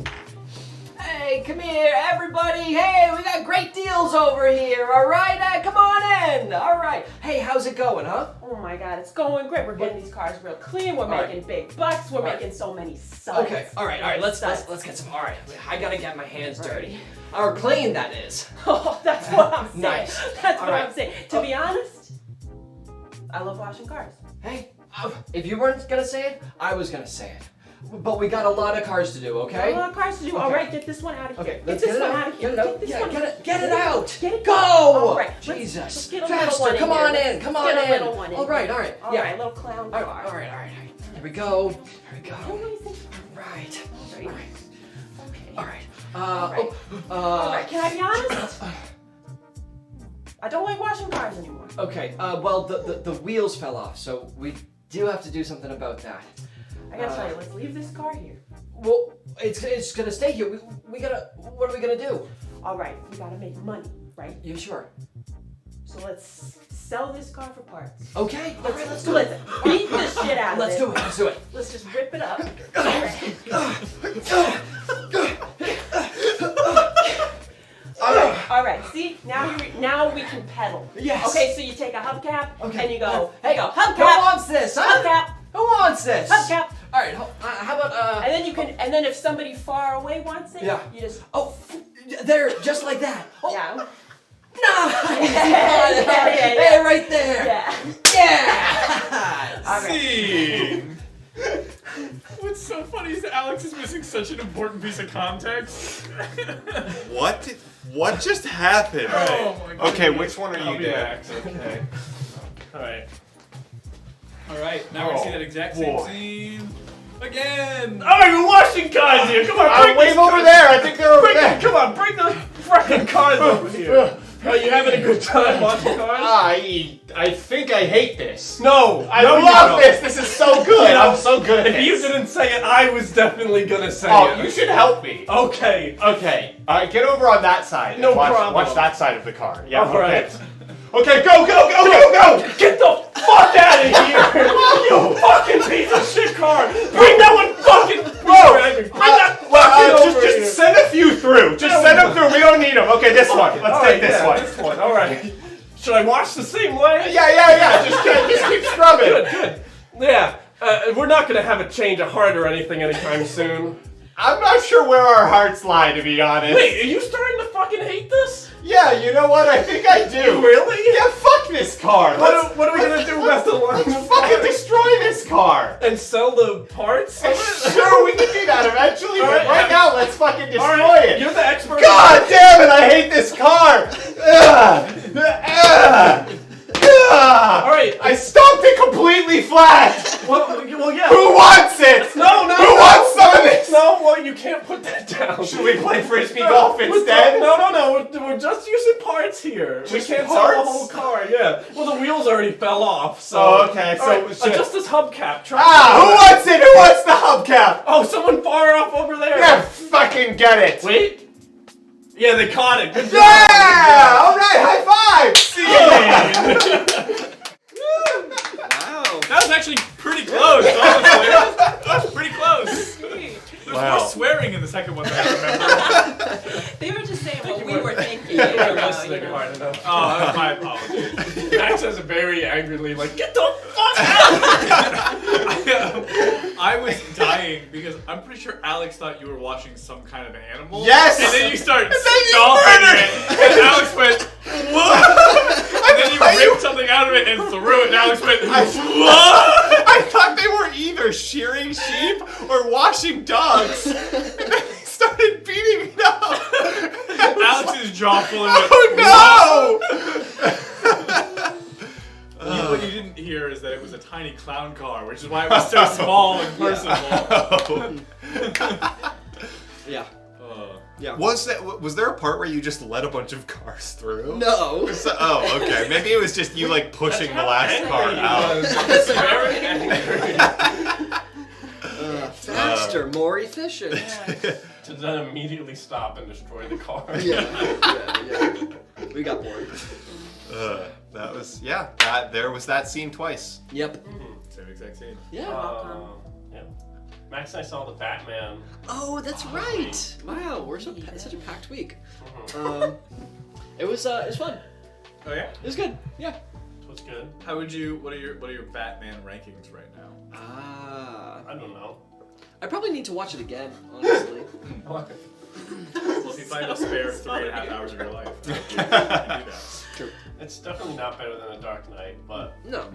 Hey, come here, everybody. Hey, we got great deals over here, all right? Come on in. All right. Hey, how's it going, huh? Oh my god, it's going great. We're getting these cars real clean. We're Alright. making big bucks. We're Alright. making so many suds. Okay, all right. Let's get some. All right, I gotta get my hands dirty. Or clean, that is. Oh, that's what I'm saying. Nice. That's what Alright. I'm saying. To be honest, I love washing cars. Hey, if you weren't gonna say it, I was gonna say it. but we got a lot of cars to do, okay? A lot of cars to do. All right, get this one out of here. Okay, Get let's this get it one out. out of here. Get it out. this Yeah, one get out. it. Get it out. Get it Go. All right. Jesus. Let's get a little Faster. one in Come here. on in. Come on Get a in. little one in All right. here. All right. All Yeah. right, little clown All car. right. Here we go. Here we go. Don't waste it. Right. All right. Okay. All right. Right. All right. Can I be honest? I don't like washing cars anymore. Okay. Well, the wheels fell off, so we do have to do something about that. I gotta tell you, let's leave this car here. Well, it's gonna stay here. We gotta. What are we gonna do? All right, we gotta make money, right? You sure? So let's sell this car for parts. Okay. All right. Let's do it. Listen, beat the shit out of Let's it. do it. Let's do it. Let's just rip it up. All right. See, now we can pedal. Yes. Okay, so you take a hubcap Okay. and you go, hey, go Who hubcap, wants this? Huh? hubcap, Who wants this? hubcap, All right. How about and then you can, and then if somebody far away wants it, Yeah. you just Oh, there, just like that. Oh, yeah, nice. yeah. Hey, right there. yeah. Yeah. All right. Scene. What's so funny is Alex is missing such an important piece of context. What just happened? Oh my God. Okay, which one are I'll you be doing? back. Okay. Alright. Alright, now we see that exact same boy. scene again. I'm even washing cars here. Come on, bring Wave these over cars. there. I think they're over there. Come on, bring the fucking cars over here. Are you having a good time washing cars? I think I hate this. No, I no, you love don't. this. This is so good. You know, I'm so good at If this. you didn't say it, I was definitely gonna say Oh, it. you should help me. Okay. Okay. Get over on that side. No and watch, problem. Watch that side of the car. Yeah. All right. Okay. Go. Get the fuck out of here! You fucking piece of shit car! Bring that one fucking bring that fucking over here. Just send a few through. Just send them through. We don't need them. Okay, this one. Let's All take right, this yeah, one. This one. All right. Should I wash the same way? Yeah. Just keep scrubbing. Good. Yeah. We're not gonna have a change of heart or anything anytime soon. I'm not sure where our hearts lie, to be honest. Wait, are you starting to fucking hate this? Yeah, you know what? I think I do. Really? Yeah, fuck this car. What are we gonna do about the one? Let's fucking destroy this car. And sell the parts of it? Sure, we can do that eventually, All but right, right now, let's fucking destroy All right, it. you're the expert. God damn it, I hate this car. All right. I stomped it completely flat. Well, yeah. Who wants it? No. Who wants some of this? No, well, you can't put that down. Should we play frisbee golf We're instead? No. We're just using parts here. Just we can't parts? sell the whole car. Yeah. Well, the wheels already fell off. So. Oh, okay, so All right, should- adjust this hubcap. Try Who wants it? Who wants the hubcap? Oh, someone far off over there. Yeah, fucking get it. Wait. Yeah, they caught it. Good job. Yeah! All right, high five. See you. Wow. That was actually pretty close, honestly. That was pretty close. There's Wow. more swearing in the second one than I remember. They were just saying what we you were thinking. You're You know, listening you know. hard enough. Oh, that's my apologies. Max says very angrily, like, get the fuck out! I was dying because I'm pretty sure Alex thought you were watching some kind of animal. Yes! And then you started then you stomping murdered it. And Alex went, what? And then you thought you- ripped something out of it and threw it. And Alex went, what? I thought they were either shearing sheep or washing dogs. And then they started beating it up. Alex's jaw fully went, Oh no! What you didn't hear is that it was a tiny clown car, which is why it was so small and personable. Yeah. Yeah. Was there a part where you just let a bunch of cars through? No. Oh, okay. Maybe it was just you like pushing the last car out. It's very angry. Faster, more efficient. To then immediately stop and destroy the car. Yeah. We got bored. That was there was that scene twice. Yep. Same exact scene. Yeah. Yeah. Max and I saw the Batman. Oh, that's right. Wow, we're such a packed week. It was fun. Oh yeah? It was good. Yeah. It was good. How would you? What are your Batman rankings right now? I don't know. I probably need to watch it again, honestly. Well, if you find a spare 3.5 hours of your life, you can do that. True. It's definitely not better than a Dark Knight, but No.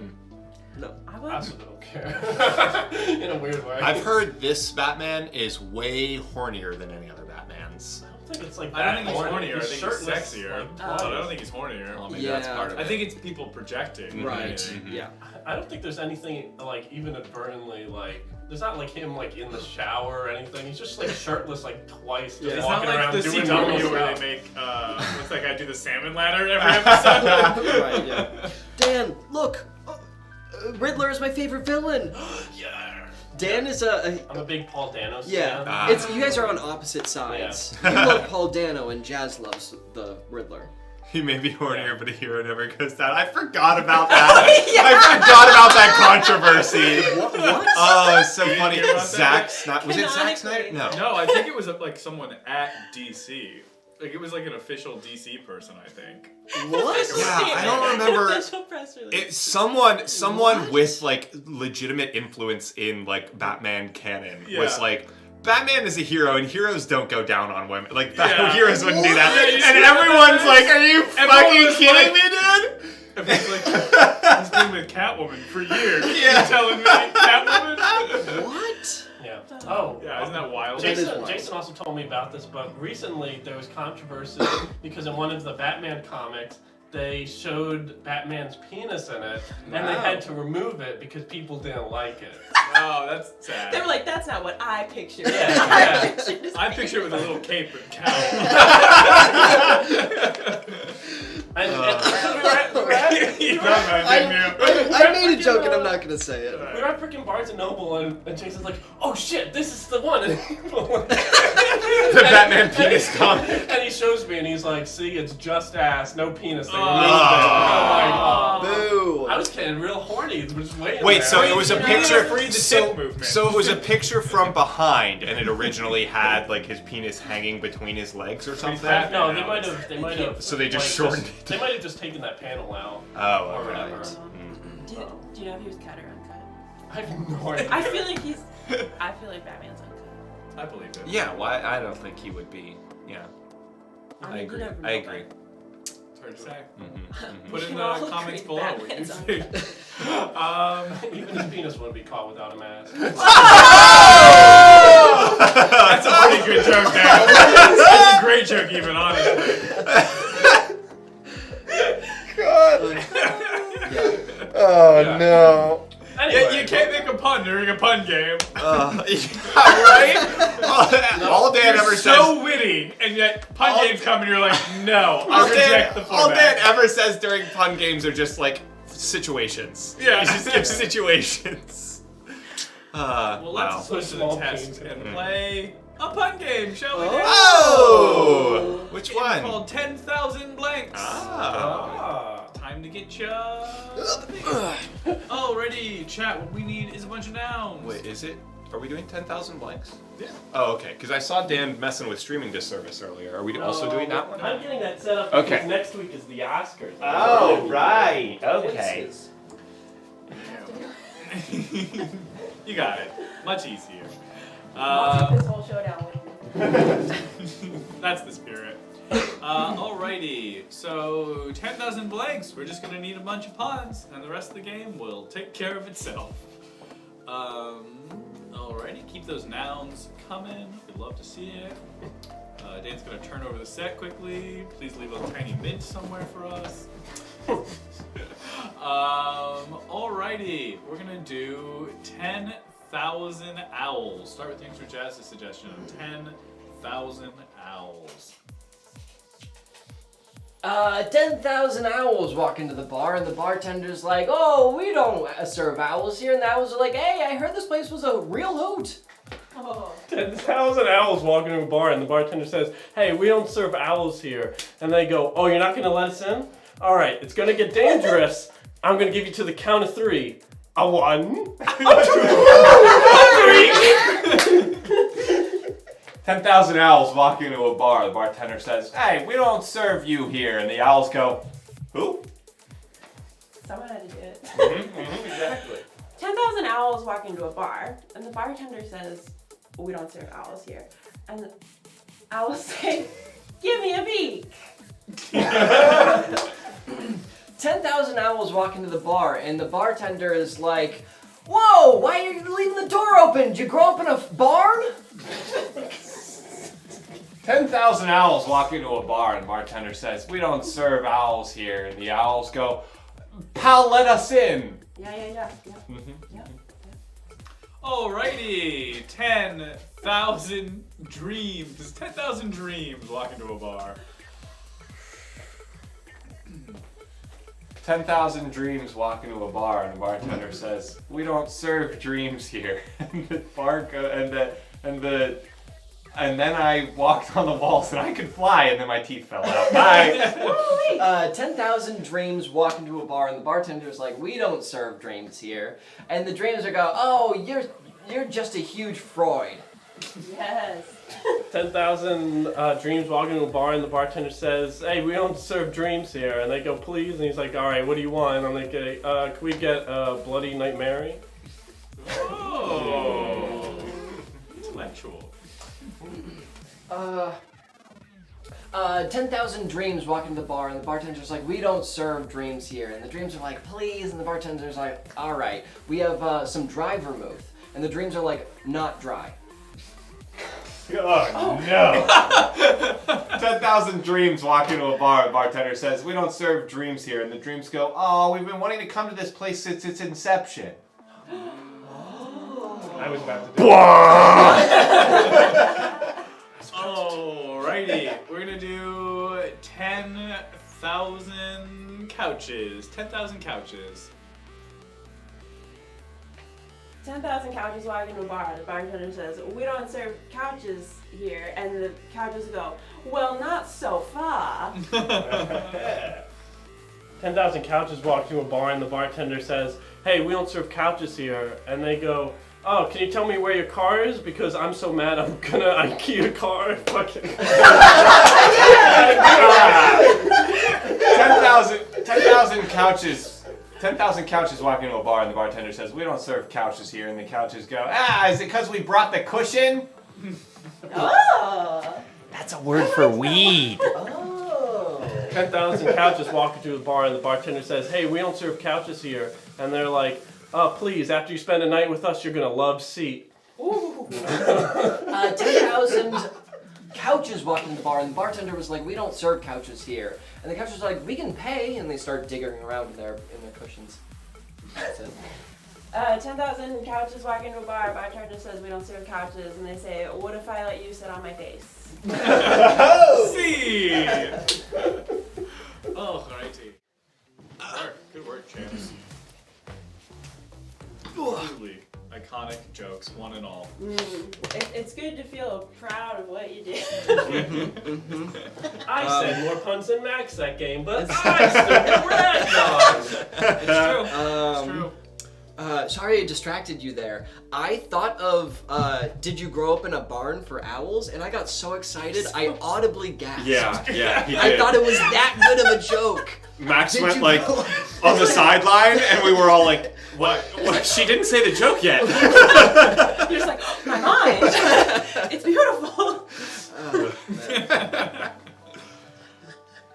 No. I I would. also don't care. In a weird way. I've heard this Batman is way hornier than any other Batmans. I don't think it's like I don't think he's horny. hornier. I think he's shirtless, sexier. like, But I twice. don't think he's hornier. Well, maybe that's Yeah. part of it. I think it's people projecting. Right. Anything. Yeah. I don't think there's anything like even inadvertently like there's not like him like in the shower or anything. He's just like shirtless like twice, just It's not walking like around the doing CW normal where stuff. they make what's that guy do the salmon ladder every episode. Right, yeah. Dan, look! Riddler is my favorite villain! Yeah. Dan is I'm a big Paul Dano yeah. fan. It's you guys are on opposite sides. You love Paul Dano and Jazz loves the Riddler. He may be hornier, but a hero never goes down. I forgot about that. I forgot about that controversy. What? Oh, it's so funny. hear about Zack that? Snyder. Was it Zack Snyder? No. No, I think it was like someone at DC. Like it was like an official DC person, I think. What? Yeah, I don't remember. Official press release. It, someone with like legitimate influence in like Batman canon was Yeah. like, Batman is a hero and heroes don't go down on women. Like Yeah. heroes wouldn't do that. Yeah, you And see that everyone's Batman? like, are you Everyone fucking was kidding like- me, dude? If he's like, he's been with Catwoman for years. Yeah. You telling me Catwoman? What? Yeah. Oh. Yeah, isn't that wild? That is Jason, wild. Jason also told me about this, but recently there was controversy because in one of the Batman comics, they showed Batman's penis in it, and they Wow. had to remove it because people didn't like it. Oh, that's sad. They were like, that's not what I pictured. Yeah. I picture it with a little cape and cow. And we were at I made a joke and I'm not gonna say it. we were at freaking Barnes and Noble, and Jason's like, "Oh shit, this is the one." The Batman penis comic. And he shows me, and he's like, "See, it's just ass, no penis." They removed it. Oh. I'm like, oh. Boo! I was getting real horny. Just waiting Wait, there. so it was a You picture. free the So, tit movement. so it was a picture from behind, and it originally had like his penis hanging between his legs or something. No, they might have. They might have. So they just like, shortened it. They might have just taken that panel out. Oh, Or okay. whatever. Do you know if he was cut or uncut? I have no idea. I feel like Batman's uncut. I believe it. Yeah, why? I don't think he would be. Yeah, I I mean, agree. You never know, I agree. It's hard to say. Mm-hmm. Put We in can the all comments agree below what you Batman's think. Even his penis wouldn't be caught without a mask. That's a pretty good joke there. That's a great joke, even honestly. God. Oh no. Anyway, Yeah, you can't make a pun during a pun game. Right? All Dan You're ever says. so witty, and yet pun games come and you're like, no, I reject the all Dan format. ever says during pun games are just like situations. Yeah. He just gives situations. Well, let's Wow. switch to the Small test teams. and play a pun game, shall we? Oh! Which It's one? called 10,000 Blanks. Ah. Time to get ya. Alrighty, chat. What we need is a bunch of nouns. Wait, is it? Are we doing 10,000 blanks? Yeah. Oh, okay. Because I saw Dan messing with streaming disservice earlier. Are we also doing that one? I'm getting that set up Okay. because next week is the Oscars. Oh, right. Okay. You got it. Much easier. I'll take this whole showdown with you. That's the spirit. Alrighty, so 10,000 blanks. We're just gonna need a bunch of puns, and the rest of the game will take care of itself. Alrighty, keep those nouns coming. We'd love to see it. Dan's gonna turn over the set quickly. Please leave a tiny mint somewhere for us. Alrighty, we're gonna do 10,000 owls. Start with thanks for Jazz's suggestion of 10,000 owls. 10,000 owls walk into the bar, and the bartender's like, "Oh, we don't serve owls here." And the owls are like, "Hey, I heard this place was a real hoot." Oh. 10,000 owls walk into a bar, and the bartender says, "Hey, we don't serve owls here." And they go, "Oh, you're not gonna let us in? All right, it's gonna get dangerous. I'm gonna give you to the count of 3. A 1, a 2, a 3. 10,000 owls walk into a bar. The bartender says, "Hey, we don't serve you here." And the owls go, "Who?" Someone had to do it. Exactly. 10,000 owls walk into a bar, and the bartender says, "We don't serve owls here." And the owls say, "Give me a beak." 10,000 owls walk into the bar, and the bartender is like, "Whoa, why are you leaving the door open? Did you grow up in a barn?" 10,000 owls walk into a bar and the bartender says, "We don't serve owls here." And the owls go, "Pal, let us in." Yeah. Alrighty, 10,000 dreams. 10,000 dreams walk into a bar. 10,000 dreams walk into a bar and the bartender says, "We don't serve dreams here." And the bar and then I walked on the walls and I could fly and then my teeth fell out. Bye. 10,000 dreams walk into a bar, and the bartender's like, "We don't serve dreams here." And the dreams are go, "Oh, you're just a huge Freud." Yes. 10,000 dreams walk into a bar and the bartender says, "Hey, we don't serve dreams here." And they go, "Please." And he's like, "All right, what do you want?" And they go, "Can we get Bloody Nightmare?" Oh. Intellectual. 10,000 dreams walk into the bar, and the bartender's like, "We don't serve dreams here." And the dreams are like, "Please." And the bartender's like, "All right, we have some dry vermouth." And the dreams are like, "Not dry." Oh no! 10,000 dreams walk into a bar. The bartender says, "We don't serve dreams here." And the dreams go, "Oh, we've been wanting to come to this place since its inception." I was about to do Alrighty, we're gonna do 10,000 couches. 10,000 couches. 10,000 couches walk into a bar. The bartender says, "We don't serve couches here." And the couches go, "Well, not so far." 10,000 couches walk into a bar and the bartender says, "Hey, we don't serve couches here." And they go, "Oh, can you tell me where your car is? Because I'm so mad I'm gonna IKEA car." Fucking 10,000 couches. 10,000 couches walk into a bar and the bartender says, "We don't serve couches here." And the couches go, "Is it because we brought the cushion?" Oh. That's a word for weed. 10,000 couches walk into a bar and the bartender says, "Hey, we don't serve couches here." And they're like, "Oh, please, after you spend a night with us, you're gonna love seat." 10,000 couches walked in the bar, and the bartender was like, "We don't serve couches here." And the couches were like, "We can pay," and they start digging around in their cushions. That's it. 10,000 couches walk into a bar. Bartender says, "We don't serve couches." And they say, "What if I let you sit on my face?" See. Alrighty. Good work, Chance. Absolutely iconic jokes, one and all. It's good to feel proud of what you did. I said more puns than Max that game, but I still get red dogs. It's true. It's true. Sorry I distracted you there. I thought of, did you grow up in a barn for owls? And I got so excited, I audibly gasped. Yeah, he I did. thought it was that good of a joke. Max Did went you like go- on the sideline, and we were all like, "What? She didn't say the joke yet." You're just like, "Oh, my mind. It's beautiful."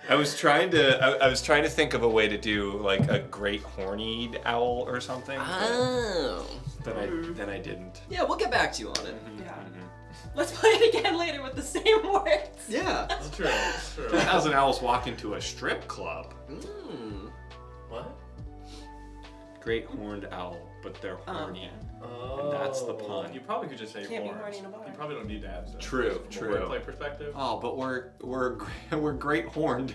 I was trying to think of a way to do like a great horny owl or something. Oh. Then I didn't. Yeah, we'll get back to you on it. Yeah. Let's play it again later with the same words. Yeah. It's true. It's true. 10,000 owls walk into a strip club. What? Great horned owl, but they're horny. And that's the pun. You probably could just say Can't be horns. horny in a bar. You probably don't need to have that. True, From true. a wordplay perspective. Oh, but we're great horned.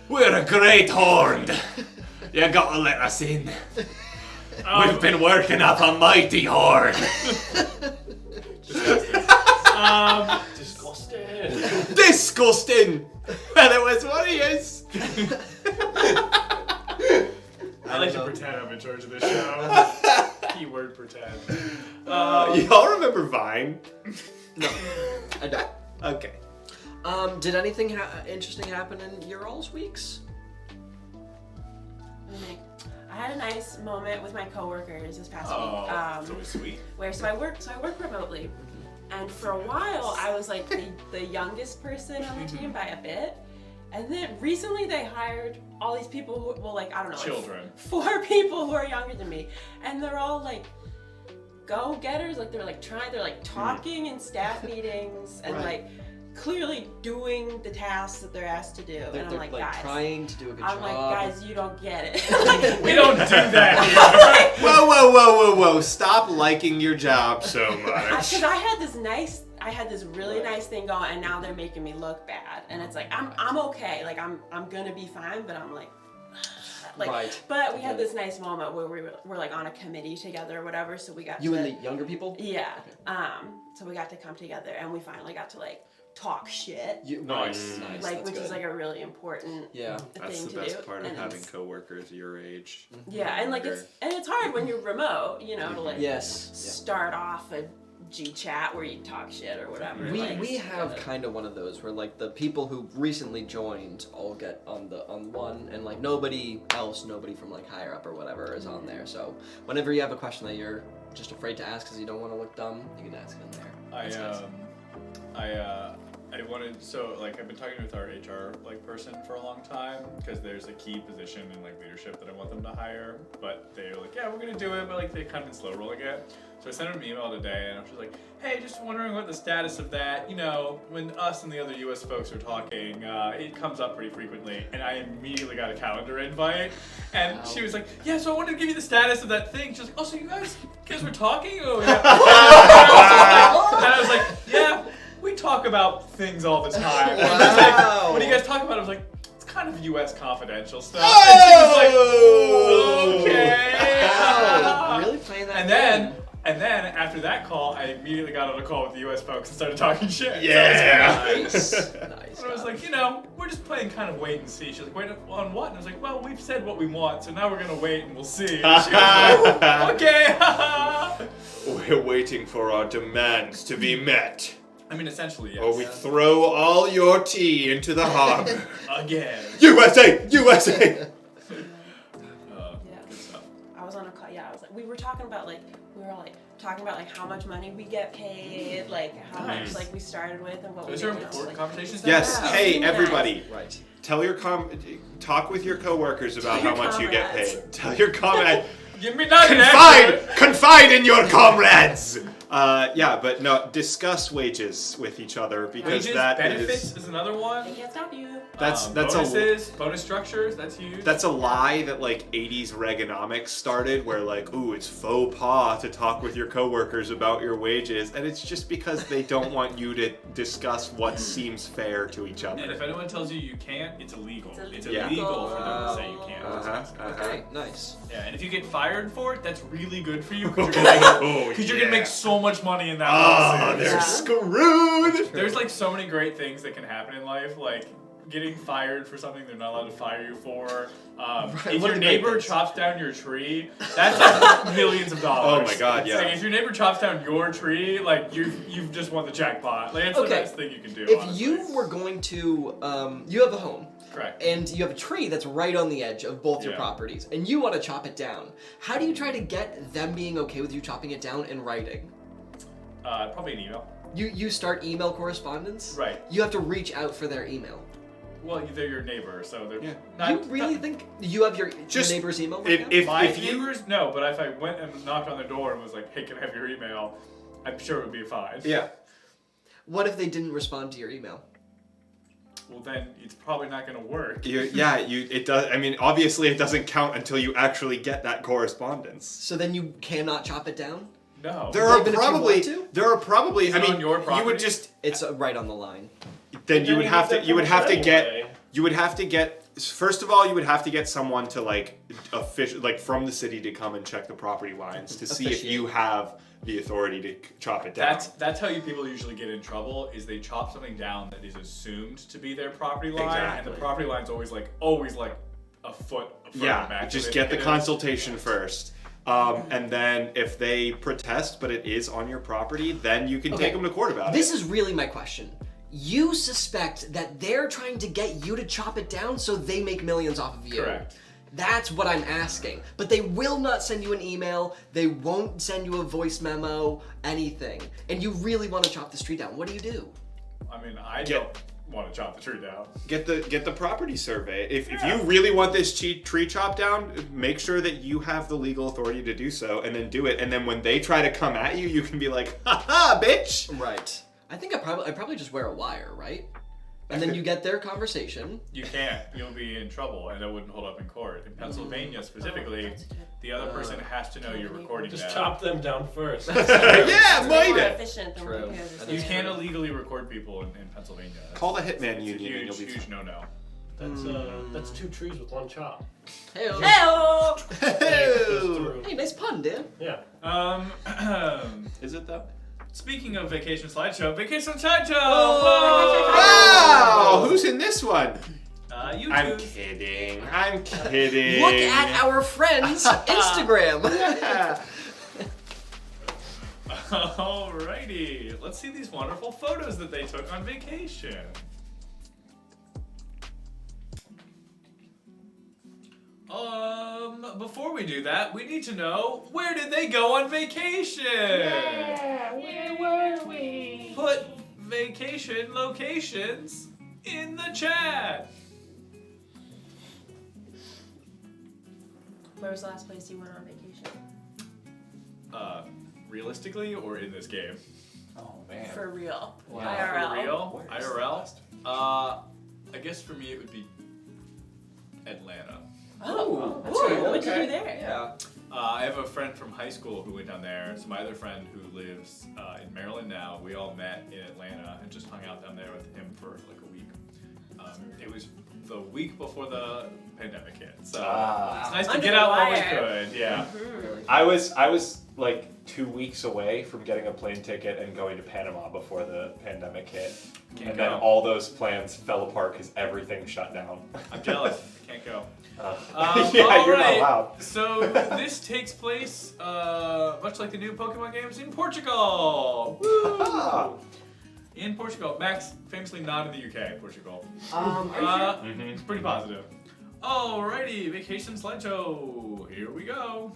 We're a great horned. You gotta let us in. We've been working up a mighty horn. Disgusting. Disgusting. Well, it was what he is. I like to pretend I'm in charge of this show. Keyword pretend. Y'all remember Vine? No, I don't. Okay. Did anything interesting happen in your all's weeks? I had a nice moment with my coworkers this past Oh, week. it's always sweet. I work remotely, and for a while I was like the youngest person on the team by a bit. And then recently they hired all these people who, well, like, I don't know, Children. like 4 people who are younger than me, and they're all like go-getters. Like they're like talking in staff meetings and like clearly doing the tasks that they're asked to do. And I'm like, guys, trying to do a good I'm job. like, guys, you don't get it. We don't do that here. Whoa! Stop liking your job so much. Because I had this really nice thing going, and now they're making me look bad. And it's like I'm okay. Like I'm gonna be fine, but I'm like. But we had this nice moment where we're like on a committee together or whatever, so we got You and the younger people? Yeah. So we got to come together and we finally got to like talk shit. Nice. Like, that's which good. is like a really important That's thing the to best do. part of And having it's- coworkers your age. Yeah, and like it's hard when you're remote, you know, to like start off a G chat where you talk shit or whatever. We have kind of one of those where like the people who recently joined all get on one, and like nobody from like higher up or whatever is on there. So whenever you have a question that you're just afraid to ask because you don't want to look dumb, you can ask it in there. I wanted, so like I've been talking with our HR like person for a long time because there's a key position in like leadership that I want them to hire, but they're like, yeah, we're gonna do it, but like they kind of been slow rolling it. So I sent them an email today and I was just like, hey, just wondering what the status of that, you know, when us and the other US folks are talking, it comes up pretty frequently, and I immediately got a calendar invite, and she was like, yeah, so I wanted to give you the status of that thing. She was like, oh, so you guys were talking? Oh, yeah. And I was like, yeah. We talk about things all the time. And she's like, what do you guys talk about? I was like, it's kind of U.S. confidential stuff. And she was like, okay. Wow, really playing that And then after that call, I immediately got on a call with the U.S. folks and started talking shit. Yeah. Nice. And I was like, you know, we're just playing kind of wait and see. She's like, wait, on what? And I was like, well, we've said what we want, so now we're gonna wait and we'll see. And she was like, okay. We're waiting for our demands to be met. I mean, essentially, yes. Or we throw all your tea into the harbor. Again. USA! USA! Yeah. Good stuff. I was on a call. Yeah, I was like, we were talking about like how much money we get paid, like how much like we started with and what Those we are did. important conversations. Yes. Yeah. Hey, Nice. everybody. Right. Tell your talk with your coworkers about how Tell your much you get comrades. paid. Tell your comrades. Give me nothing. Confide in your comrades. Yeah, but no, discuss wages with each other because Wages, that benefits is another one. They can't stop you. That's bonuses, bonus structures. That's huge. That's a lie that like 80s Reaganomics started, where like, ooh, it's faux pas to talk with your coworkers about your wages, and it's just because they don't want you to discuss what seems fair to each And other. if anyone tells you you can't, it's illegal. It's Yeah. illegal for them to say you can't. Okay, nice. Yeah, and if you get fired for it, that's really good for you because you're gonna make so much money in that lawsuit. They're screwed. There's like so many great things that can happen in life, like getting fired for something they're not allowed to fire you for. If what your are the neighbor great things? chops down your tree, that's like millions of dollars. Oh my God, yeah. Like, if your neighbor chops down your tree, like you've just won the jackpot. Like it's the best thing you can do. If honestly. you were going to, you have a home. Correct. And you have a tree that's right on the edge of both your Yeah. properties, and you want to chop it down. How do you try to get them being okay with you chopping it down in writing? Probably an email. You start email correspondence? Right. You have to reach out for their email. Well, they're your neighbor, so they're Yeah. not. You really think you have your neighbor's email? Like that? If neighbors, no, but if I went and knocked on their door and was like, "Hey, can I have your email?" I'm sure it would be fine. Yeah. What if they didn't respond to your email? Well, then it's probably not going to work. It does. I mean, obviously, it doesn't count until you actually get that correspondence. So then you cannot chop it down? No. There are Even if you probably. want to? There are probably. Is I it mean, on your you property? would just. It's right on the line. Then you would have to. You would have to get. Anyway. You would have to get. First of all, you would have to get someone to like from the city to come and check the property lines to see if Officiate. you have the authority to chop it down. That's how you people usually get in trouble. Is they chop something down that is assumed to be their property line, Exactly. and the property line's always like a foot Yeah, back. just than get they the think it is. consultation first. And then if they protest, but it is on your property, then you can Okay. take them to court about This it. is really my question. You suspect that they're trying to get you to chop it down so they make millions off of you. Correct. That's what I'm asking. But they will not send you an email, they won't send you a voice memo, anything. And you really want to chop this tree down. What do you do? I mean, I Get- don't. want to chop the tree down. Get the property survey. If you really want this tree chopped down, make sure that you have the legal authority to do so, and then do it. And then when they try to come at you, you can be like, "Ha ha, bitch!" Right. I think I probably just wear a wire, right? And then you get their conversation. You can't. You'll be in trouble, and it wouldn't hold up in court. In Pennsylvania specifically, the other person has to know you're recording Just that. chop them down first. Yeah, More might it. efficient than True. what you guys are You saying. can't illegally record people in Pennsylvania. Call the hitman It's union, a and you'll be huge fine. no-no. That's 2 trees with 1 chop. Hey, Hey-oh! hey, nice pun, Dan. Yeah. Is it though? Speaking of Vacation Slideshow, Vacation Slideshow! Wow! Who's in this one? You I'm two. kidding. I'm kidding. Look at our friend's Instagram. Alrighty, let's see these wonderful photos that they took on vacation. Before we do that, we need to know, where did they go on vacation? Yeah, where were we? Put vacation locations in the chat. Where was the last place you went on vacation? Realistically or in this game? Oh man. For real. Wow. IRL. For real? Where is the IRL? last I guess for me it would be Atlanta. Oh, that's Ooh, cool. What did you okay. do there? Yeah. I have a friend from high school who went down there. So my other friend who lives in Maryland now, we all met in Atlanta and just hung out down there with him for like a week. It was the week before the pandemic hit, so it's nice to Under get the out while we wire. could. Yeah. I was like 2 weeks away from getting a plane ticket and going to Panama before the pandemic hit. Can't And go. then all those plans fell apart because everything shut down. I'm jealous. I can't go. Yeah, you're not alright. allowed. So this takes place, much like the new Pokemon games, in Portugal. Woo! In Portugal. Max, famously not in the UK, Portugal. Are you It's pretty positive. Alrighty, vacation slideshow. Here we go.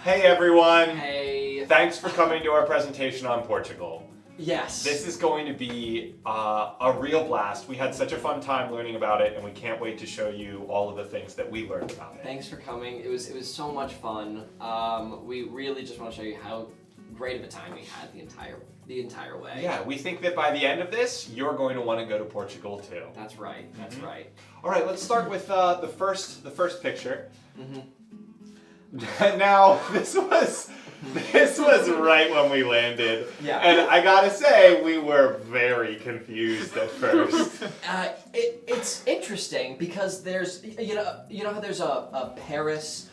Hey everyone! Hey. Thanks for coming to our presentation on Portugal. Yes. This is going to be a real blast. We had such a fun time learning about it, and we can't wait to show you all of the things that we learned about it. Thanks for coming. It was so much fun. We really just want to show you how great of a time we had the entire way. Yeah, we think that by the end of this, you're going to want to go to Portugal too. That's right. That's Mhm. right. All right, let's start with the first picture. Now, this was right when we landed. Yeah. And I gotta say, we were very confused at first. It's interesting because there's you know how there's a Paris,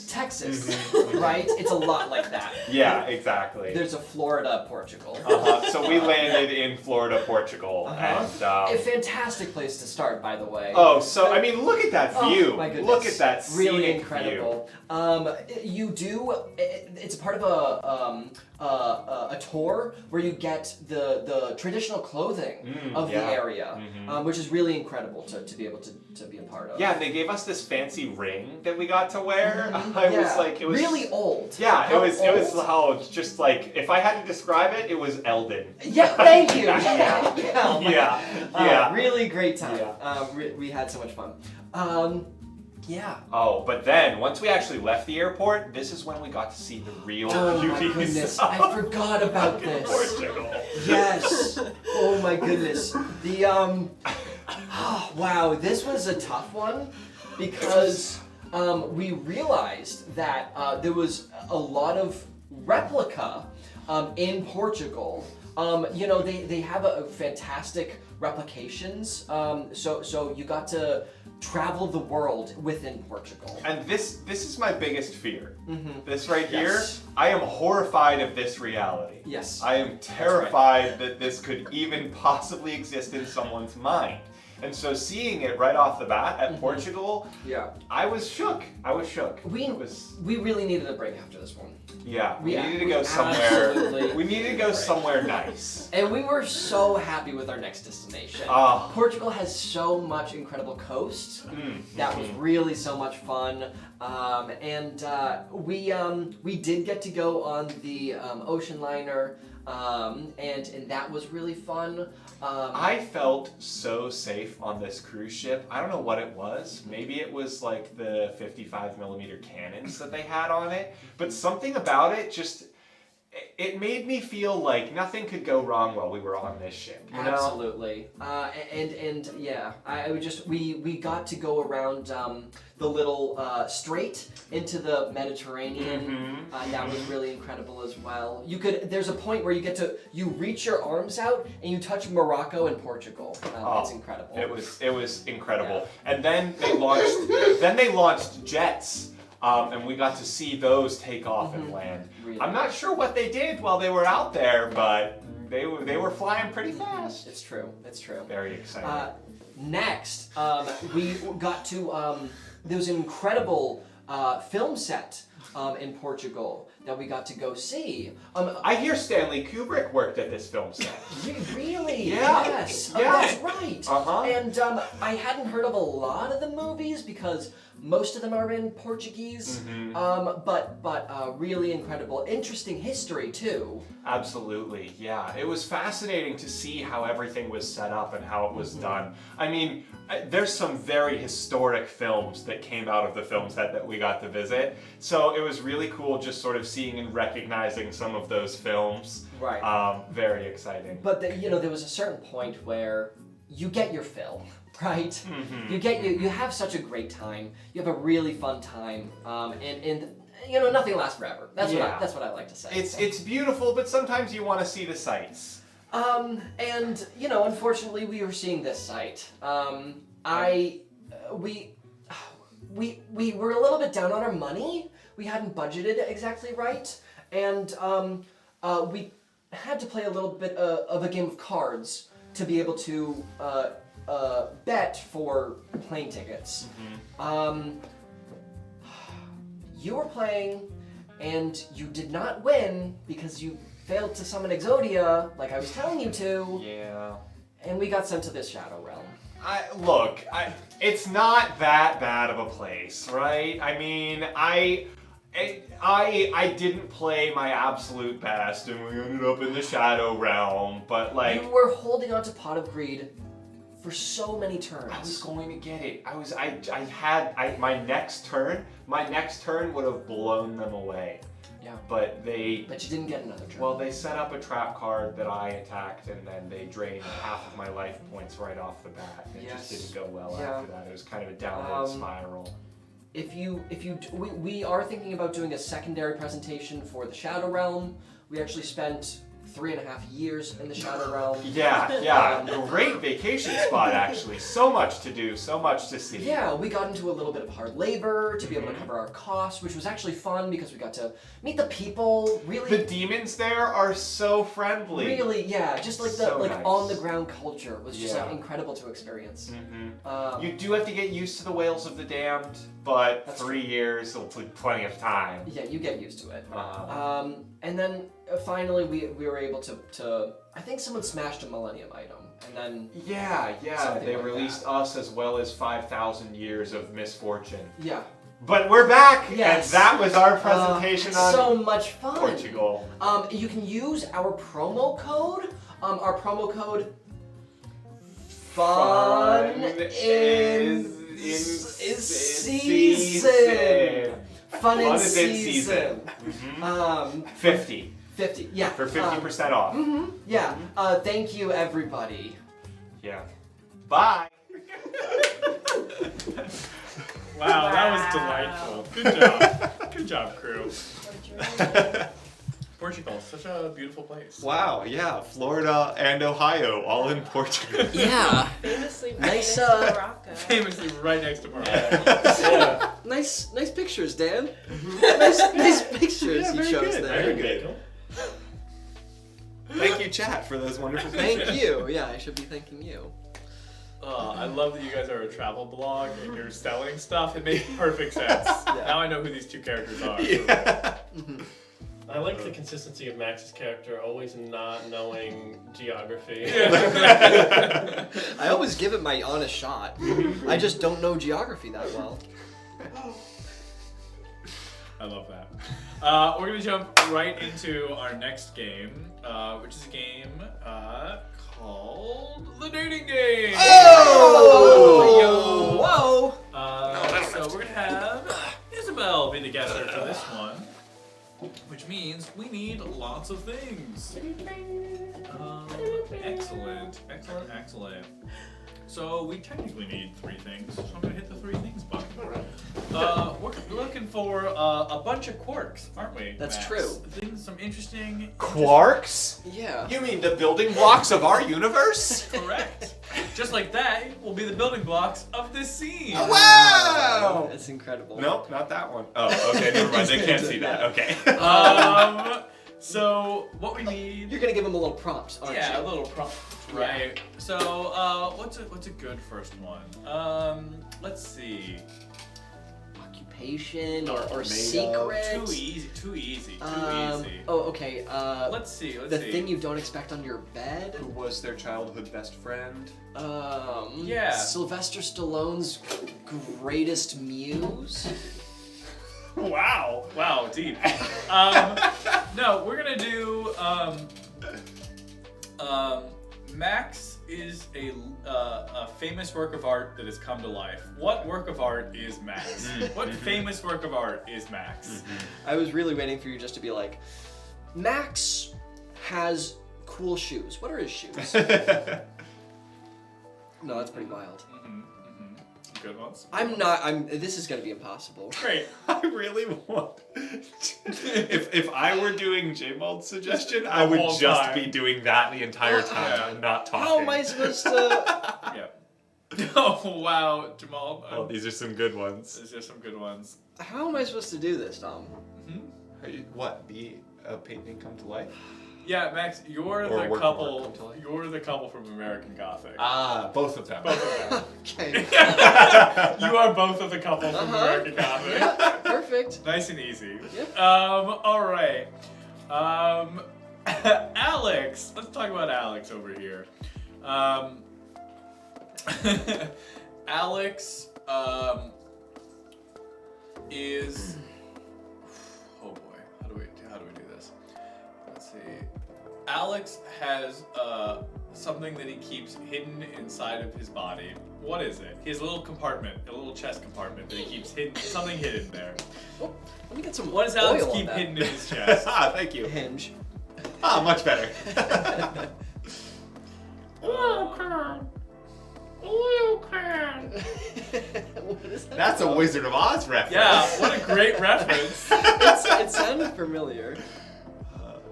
Texas, right? It's a lot like that. Yeah, exactly. There's a Florida, Portugal. So we landed in Florida, Portugal, and A fantastic place to start, by the way. oh, so I mean, look at that view. Oh, my goodness. Look at that scenic Really view. incredible. It's a part of a tour where you get the traditional clothing of yeah. the area, which is really incredible to be able to be a part of. Yeah, and they gave us this fancy ring that we got to wear. It was really old. Yeah, How it old? was just like, if I had to describe it, it was Elden. Yeah, thank you. Yeah. Really great time. Yeah. We had so much fun. Yeah. Oh, but then, once we actually left the airport, this is when we got to see the real Oh my beauties goodness, of I forgot about fucking this. Portugal. Yes. Oh my goodness. The wow, this was a tough one because we realized that there was a lot of replica in Portugal. They have a fantastic replications. So you got to travel the world within Portugal. And this is my biggest fear. This right Yes. here, I am horrified of this reality. Yes. I am terrified that this could even possibly exist in someone's mind. And so seeing it right off the bat at Portugal, Yeah. I was shook. We really needed a break after this one. Yeah, we Yeah, needed to we go somewhere. absolutely We needed to go somewhere nice. And we were so happy with our next destination. Ah. Portugal has so much incredible coast. That was really so much fun. We did get to go on the ocean liner and that was really fun. I felt so safe on this cruise ship. I don't know what it was. Maybe it was like the 55mm cannons that they had on it, but something about it just, it made me feel like nothing could go wrong while we were on this ship. You know? Absolutely. And yeah, we got to go around the little strait into the Mediterranean. That was really incredible as well. There's a point where you reach your arms out and you touch Morocco and Portugal. It's incredible. It was incredible. Yeah. And then they launched jets. And we got to see those take off and land. Really? I'm not sure what they did while they were out there, but they were flying pretty fast. It's true. It's true. Very exciting. Next, we got to there was an incredible film set in Portugal that we got to go see. I hear Stanley Kubrick worked at this film set. Really? Yeah. Yes. Yeah. That's right. And I hadn't heard of a lot of the movies because most of them are in Portuguese. But really incredible, interesting history too. Absolutely, yeah. It was fascinating to see how everything was set up and how it was done. I mean, there's some very historic films that came out of the film set that we got to visit. So it was really cool just sort of seeing and recognizing some of those films. Right. Very exciting. But there was a certain point where you get your fill, right? You have such a great time. You have a really fun time. And nothing lasts forever. That's what I like to say. It's beautiful, but sometimes you want to see the sights. And unfortunately, we were seeing this site. We were a little bit down on our money. We hadn't budgeted exactly right, and we had to play a little bit of a game of cards to be able to bet for plane tickets. You were playing, and you did not win because you failed to summon Exodia, like I was telling you to. Yeah. And we got sent to this Shadow Realm. It's not that bad of a place, right? I mean, I didn't play my absolute best, and we ended up in the Shadow Realm, but like... You were holding on to Pot of Greed for so many turns. I was going to get it. My next turn would have blown them away. Yeah. But you didn't get another turn. Well, they set up a trap card that I attacked, and then they drained half of my life points right off the bat. It just didn't go well after that. It was kind of a downward spiral. We are thinking about doing a secondary presentation for the Shadow Realm. We actually spent 3.5 years in the Shadow Realm. Yeah. Great vacation spot, actually. So much to do, so much to see. Yeah, we got into a little bit of hard labor to be able to cover our costs, which was actually fun because we got to meet the people. Really, the demons there are so friendly. Really, yeah. Just like so the nice. On the ground culture was just incredible to experience. You do have to get used to the Whales of the Damned, but 3 years will put plenty of time. Yeah, you get used to it. And then finally we were able to I think someone smashed a Millennium item, and then they released us as well as 5,000 years of misfortune. Yeah. But we're back, yes. And that was our presentation on so much fun. Portugal. You can use our promo code. Our promo code Fun in season. Fun in season. 50. 50, yeah. For 50% off. Yeah. Thank you, everybody. Yeah. Bye. Wow, that was delightful. Good job. Good job, crew. Portugal, such a beautiful place. Wow, yeah. Florida and Ohio, all in Portugal. Yeah. Famously Nice, Morocco. Famously right next to Morocco. Yeah. Nice pictures, Dan. nice pictures you chose there. Very good. Thank you, chat, for those wonderful pictures. Thank you. Yeah, I should be thanking you. I love that you guys are a travel blog and you're selling stuff. It makes perfect sense. Now I know who these two characters are. Yeah. I like the consistency of Max's character, always not knowing geography. I always give it my honest shot. I just don't know geography that well. I love that. We're gonna jump right into our next game, which is a game called the dating game. Oh! Whoa! So we're gonna have Isabel be the guest for this one, which means we need lots of things. Excellent. So we technically need 3 things, so I'm gonna hit the 3 things button. We're looking for a bunch of quarks, aren't we? That's Max? true. Some interesting Quarks? Yeah. You mean the building blocks of our universe? Correct. Just like that will be the building blocks of this scene. Wow! That's incredible. Nope, not that one. Oh, okay, never mind. They can't see that. Okay. So what we need? You're gonna give him a little prompt, aren't Yeah, you? a little prompt. Right. So what's a good first one? Let's see. Occupation or Made secret. Too easy. Oh, okay. Let's see. The thing you don't expect on your bed. Who was their childhood best friend? Yeah. Sylvester Stallone's greatest muse. Wow, deep. No, we're gonna do. Max is a famous work of art that has come to life. What work of art is Max? What famous work of art is Max? I was really waiting for you just to be like, Max has cool shoes. What are his shoes? No, that's pretty wild. Some good ones. This is gonna be impossible. Great. I really want. if I were doing J-Bald's suggestion, I would whole just time. be doing that the entire time Yeah. and not talking. How am I supposed to? Yeah. Oh wow, Jamal. Oh, these are some good ones. These are some good ones. How am I supposed to do this, Tom? What? Be a painting come to life? Yeah, Max, you're Or the work of art couple. come to life. You're the couple from American Gothic. Ah, both of them. Okay. You are both of the couple from American Gothic. Yeah, perfect. Nice and easy. Yep. All right. Alex. Let's talk about Alex over here. Alex is. Oh boy, how do we do this? Let's see. Alex has something that he keeps hidden inside of his body. What is it? He has a little compartment, a little chest compartment that he keeps hidden. Something hidden there. Oh, let me get some. What does Alex oil on keep that. hidden in his chest? Ah, thank you. Hinge. Ah, much better. What is that? That's a Wizard of Oz reference. Yeah, what a great reference. It sounded familiar.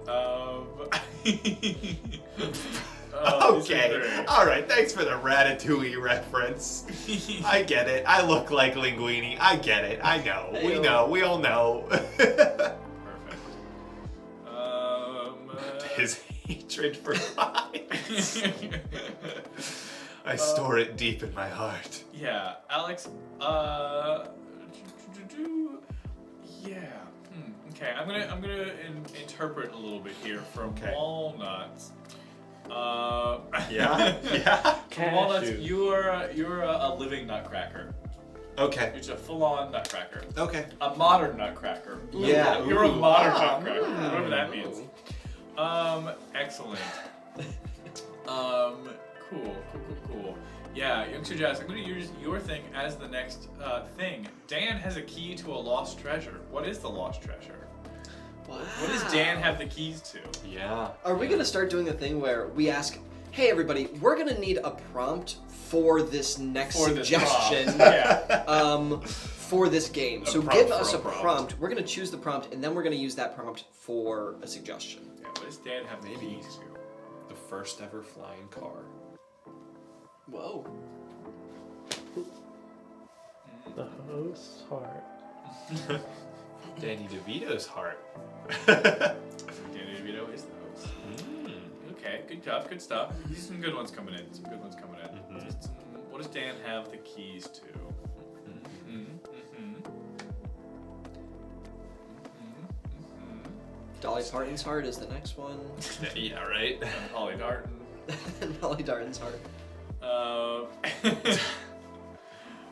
Oh, these are Okay. great. All right. Thanks for the Ratatouille reference. I get it. I look like Linguini. I get it. I know. We know. We all know. Perfect. His hatred for lies. I store it deep in my heart. Yeah, Alex. Yeah. Okay, I'm gonna interpret a little bit here from Okay. Walnuts. Yeah. Yeah. From Walnuts, you're a living nutcracker. Okay. It's a full-on nutcracker. Okay. A modern nutcracker. Yeah. You're a Ooh. modern Ah. nutcracker. Whatever that means. Excellent. Cool. Yeah, Youngster Jazz, I'm going to use your thing as the next thing. Dan has a key to a lost treasure. What is the lost treasure? Wow. What does Dan have the keys to? Yeah. Are we gonna start doing a thing where we ask, "Hey, everybody, we're gonna need a prompt for this next For this suggestion, prompt. Yeah. for this game. A So prompt give for us a a prompt. prompt. We're gonna choose the prompt, and then we're gonna use that prompt for a suggestion." Yeah, what does Dan have the keys to? The first ever flying car. Whoa. The host's heart. Danny DeVito's heart. Danny DeVito is the host. Okay, good stuff. These are some good ones coming in. What does Dan have the keys to? Dolly Parton's heart is the next one. Yeah, right? Holly Darton. Dolly Parton's heart.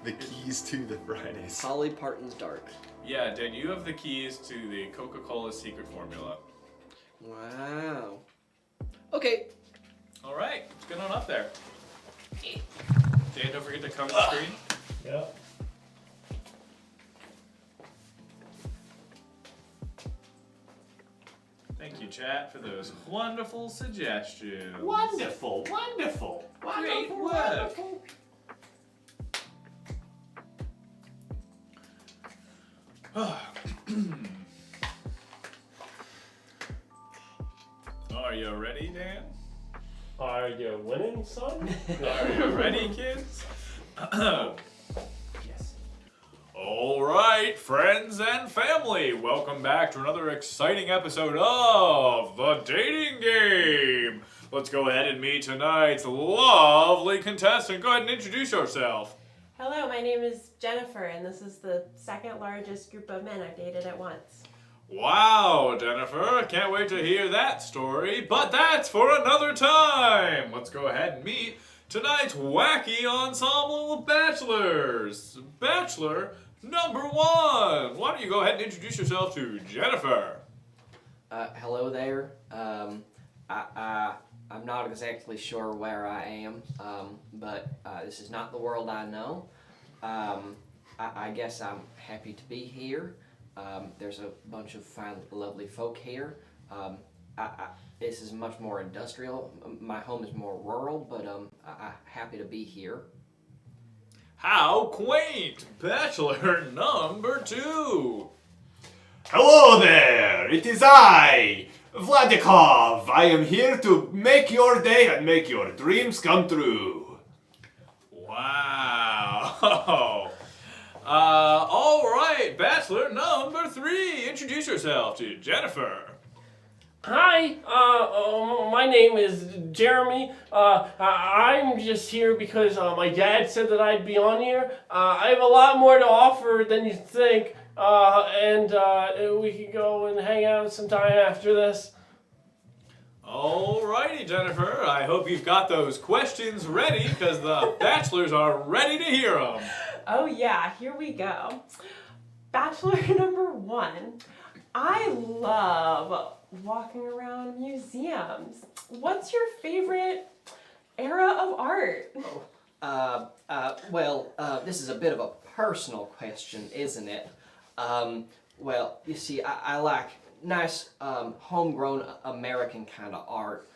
the keys to the Fridays. Polly Parton's dart. Yeah, Dan, you have the keys to the Coca-Cola secret formula. Wow. Okay. All right, let's get on up there. Dan, don't forget to cover the screen. Yeah. Thank you, chat, for those wonderful suggestions. Wonderful, wonderful, Great wonderful, work. wonderful. Are you ready, Dan? Are you winning, son? Are you ready, kids? Yes. All right, friends and family, welcome back to another exciting episode of The Dating Game. Let's go ahead and meet tonight's lovely contestant. Go ahead and introduce yourself. Hello, my name is Jennifer, and this is the second largest group of men I've dated at once. Wow, Jennifer, can't wait to hear that story, but that's for another time. Let's go ahead and meet tonight's wacky ensemble of bachelors. Bachelor number 1. Why don't you go ahead and introduce yourself to Jennifer? Hello there. I'm not exactly sure where I am, but this is not the world I know. I guess I'm happy to be here. There's a bunch of fine, lovely folk here. This is much more industrial. My home is more rural, but I'm happy to be here. How quaint! Bachelor number 2. Hello there! It is I, Vladikov. I am here to make your day and make your dreams come true. Wow. All right, Bachelor number 3. Introduce yourself to Jennifer. Hi, my name is Jeremy. I'm just here because my dad said that I'd be on here. I have a lot more to offer than you think, and we could go and hang out sometime after this. Alrighty, Jennifer. I hope you've got those questions ready because the bachelors are ready to hear them. Oh yeah, here we go. Bachelor number 1. I love walking around museums. What's your favorite era of art? This is a bit of a personal question, isn't it? Well, you see, I like nice, homegrown American kind of art.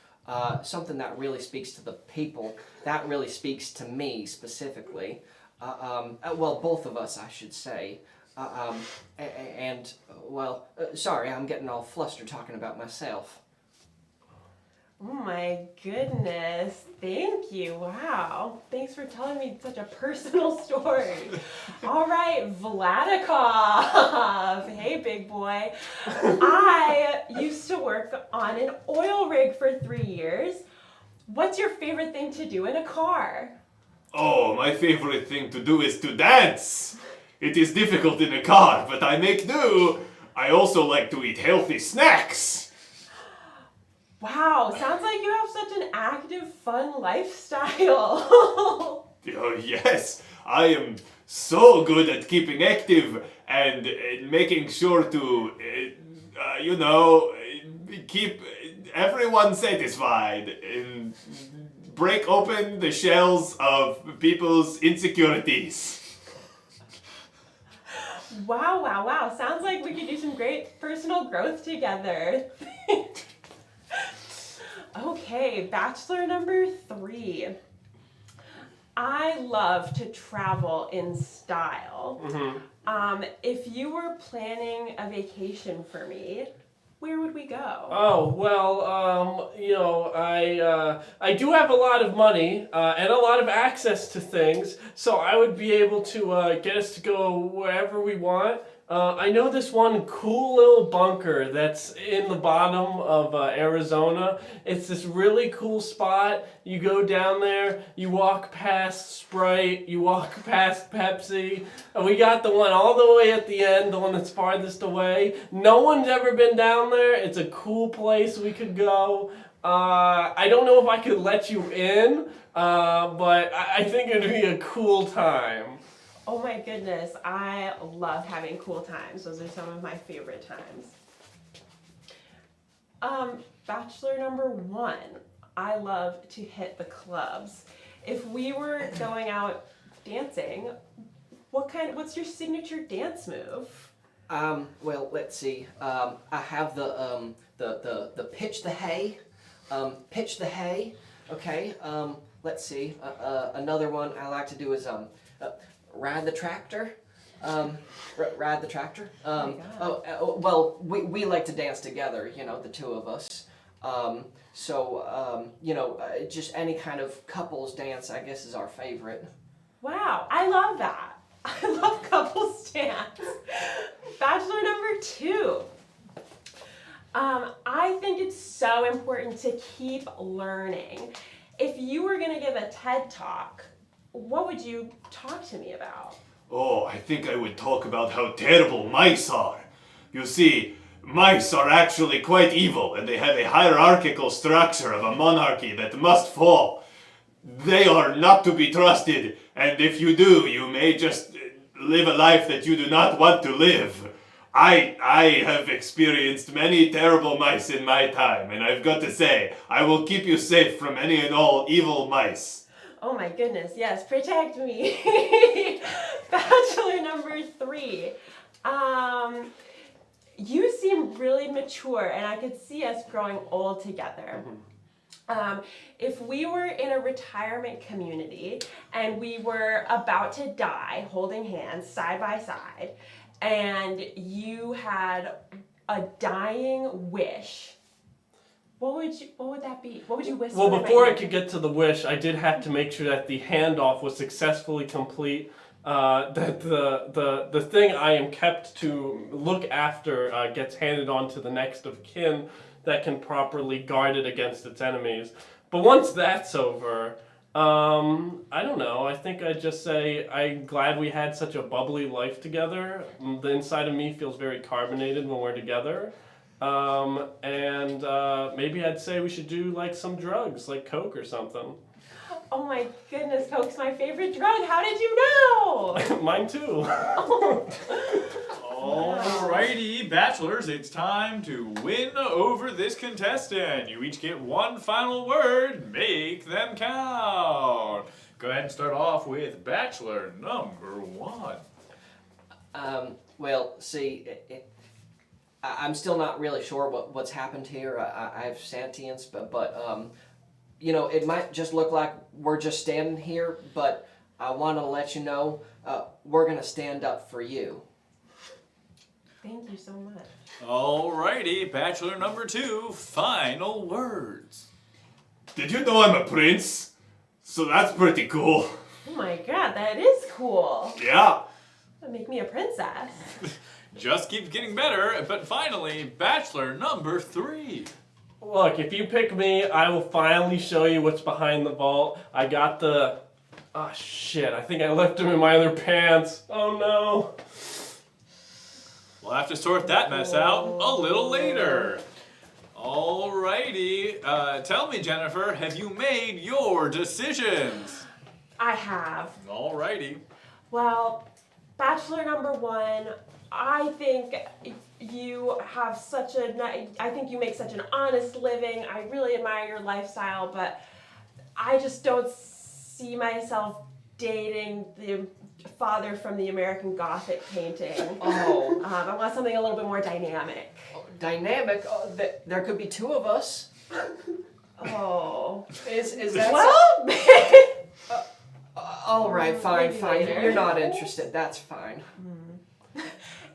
Something that really speaks to the people, that really speaks to me specifically. Both of us, I should say. Sorry, I'm getting all flustered talking about myself. Oh my goodness, thank you, wow. Thanks for telling me such a personal story. All right, Vladikov, hey big boy. I used to work on an oil rig for 3 years. What's your favorite thing to do in a car? Oh, my favorite thing to do is to dance. It is difficult in a car, but I make do. I also like to eat healthy snacks. Wow, sounds like you have such an active, fun lifestyle. Oh, yes, I am so good at keeping active and making sure to, keep everyone satisfied and break open the shells of people's insecurities. Wow. Sounds like we could do some great personal growth together. Okay, bachelor number 3. I love to travel in style. Mm-hmm. If you were planning a vacation for me, where would we go? Oh, well, I do have a lot of money and a lot of access to things, so I would be able to get us to go wherever we want. I know this one cool little bunker that's in the bottom of Arizona. It's this really cool spot. You go down there, you walk past Sprite, you walk past Pepsi. And we got the one all the way at the end, the one that's farthest away. No one's ever been down there. It's a cool place we could go. I don't know if I could let you in, but I think it'd be a cool time. Oh my goodness, I love having cool times. Those are some of my favorite times. Bachelor number 1, I love to hit the clubs. If we were going out dancing, what's your signature dance move? Well, let's see. I have the pitch the hay. Pitch the hay. Okay. Let's see. Another one I like to do is ride the tractor. Ride the tractor. Well, we like to dance together. You know, the two of us. Just any kind of couples dance, I guess, is our favorite. Wow, I love that. I love couples dance. Bachelor number 2. I think it's so important to keep learning. If you were going to give a TED Talk, what would you talk to me about? Oh, I think I would talk about how terrible mice are. You see, mice are actually quite evil, and they have a hierarchical structure of a monarchy that must fall. They are not to be trusted, and if you do, you may just live a life that you do not want to live. I have experienced many terrible mice in my time, and I've got to say, I will keep you safe from any and all evil mice. Oh my goodness, yes, protect me. Bachelor number 3. You seem really mature, and I could see us growing old together. If we were in a retirement community and we were about to die, holding hands side by side, and you had a dying wish, what would that be? What would you whisper? Well, before I could get to the wish, I did have to make sure that the handoff was successfully complete. That the thing I am kept to look after gets handed on to the next of kin that can properly guard it against its enemies. But once that's over, I don't know. I think I'd just say I'm glad we had such a bubbly life together. The inside of me feels very carbonated when we're together. And maybe I'd say we should do like some drugs, like Coke or something. Oh my goodness, Coke's my favorite drug. How did you know? Mine too. Alrighty, bachelors, it's time to win over this contestant. You each get one final word. Make them count. Go ahead and start off with bachelor number 1. Well, see, I'm still not really sure what's happened here. I have sentience, but it might just look like we're just standing here, but I want to let you know we're going to stand up for you. Thank you so much. Alrighty, bachelor number 2, final words. Did you know I'm a prince? So that's pretty cool. Oh my god, that is cool. Yeah. That'd make me a princess. Just keeps getting better, but finally, bachelor number 3. Look, if you pick me, I will finally show you what's behind the vault. I got the... Oh, shit. I think I left them in my other pants. Oh, no. We'll have to sort that mess out a little later. Alrighty. Tell me, Jennifer, have you made your decisions? I have. Alrighty. Well, bachelor number 1, I think you have I think you make such an honest living. I really admire your lifestyle, but I just don't see myself dating the father from the American Gothic painting. Oh. I want something a little bit more dynamic. Dynamic? Oh, there could be 2 of us. Oh. Is that... Well... all right, fine. later. You're not interested. That's fine.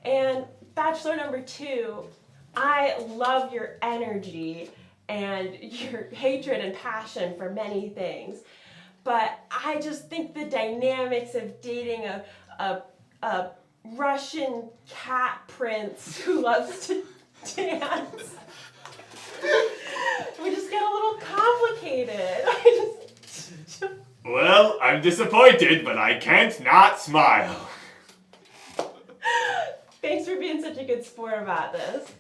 And bachelor number 2, I love your energy and your hatred and passion for many things. But I just think the dynamics of dating a Russian cat prince who loves to dance would just get a little complicated. Well, I'm disappointed, but I can't not smile. Thanks for being such a good sport about this.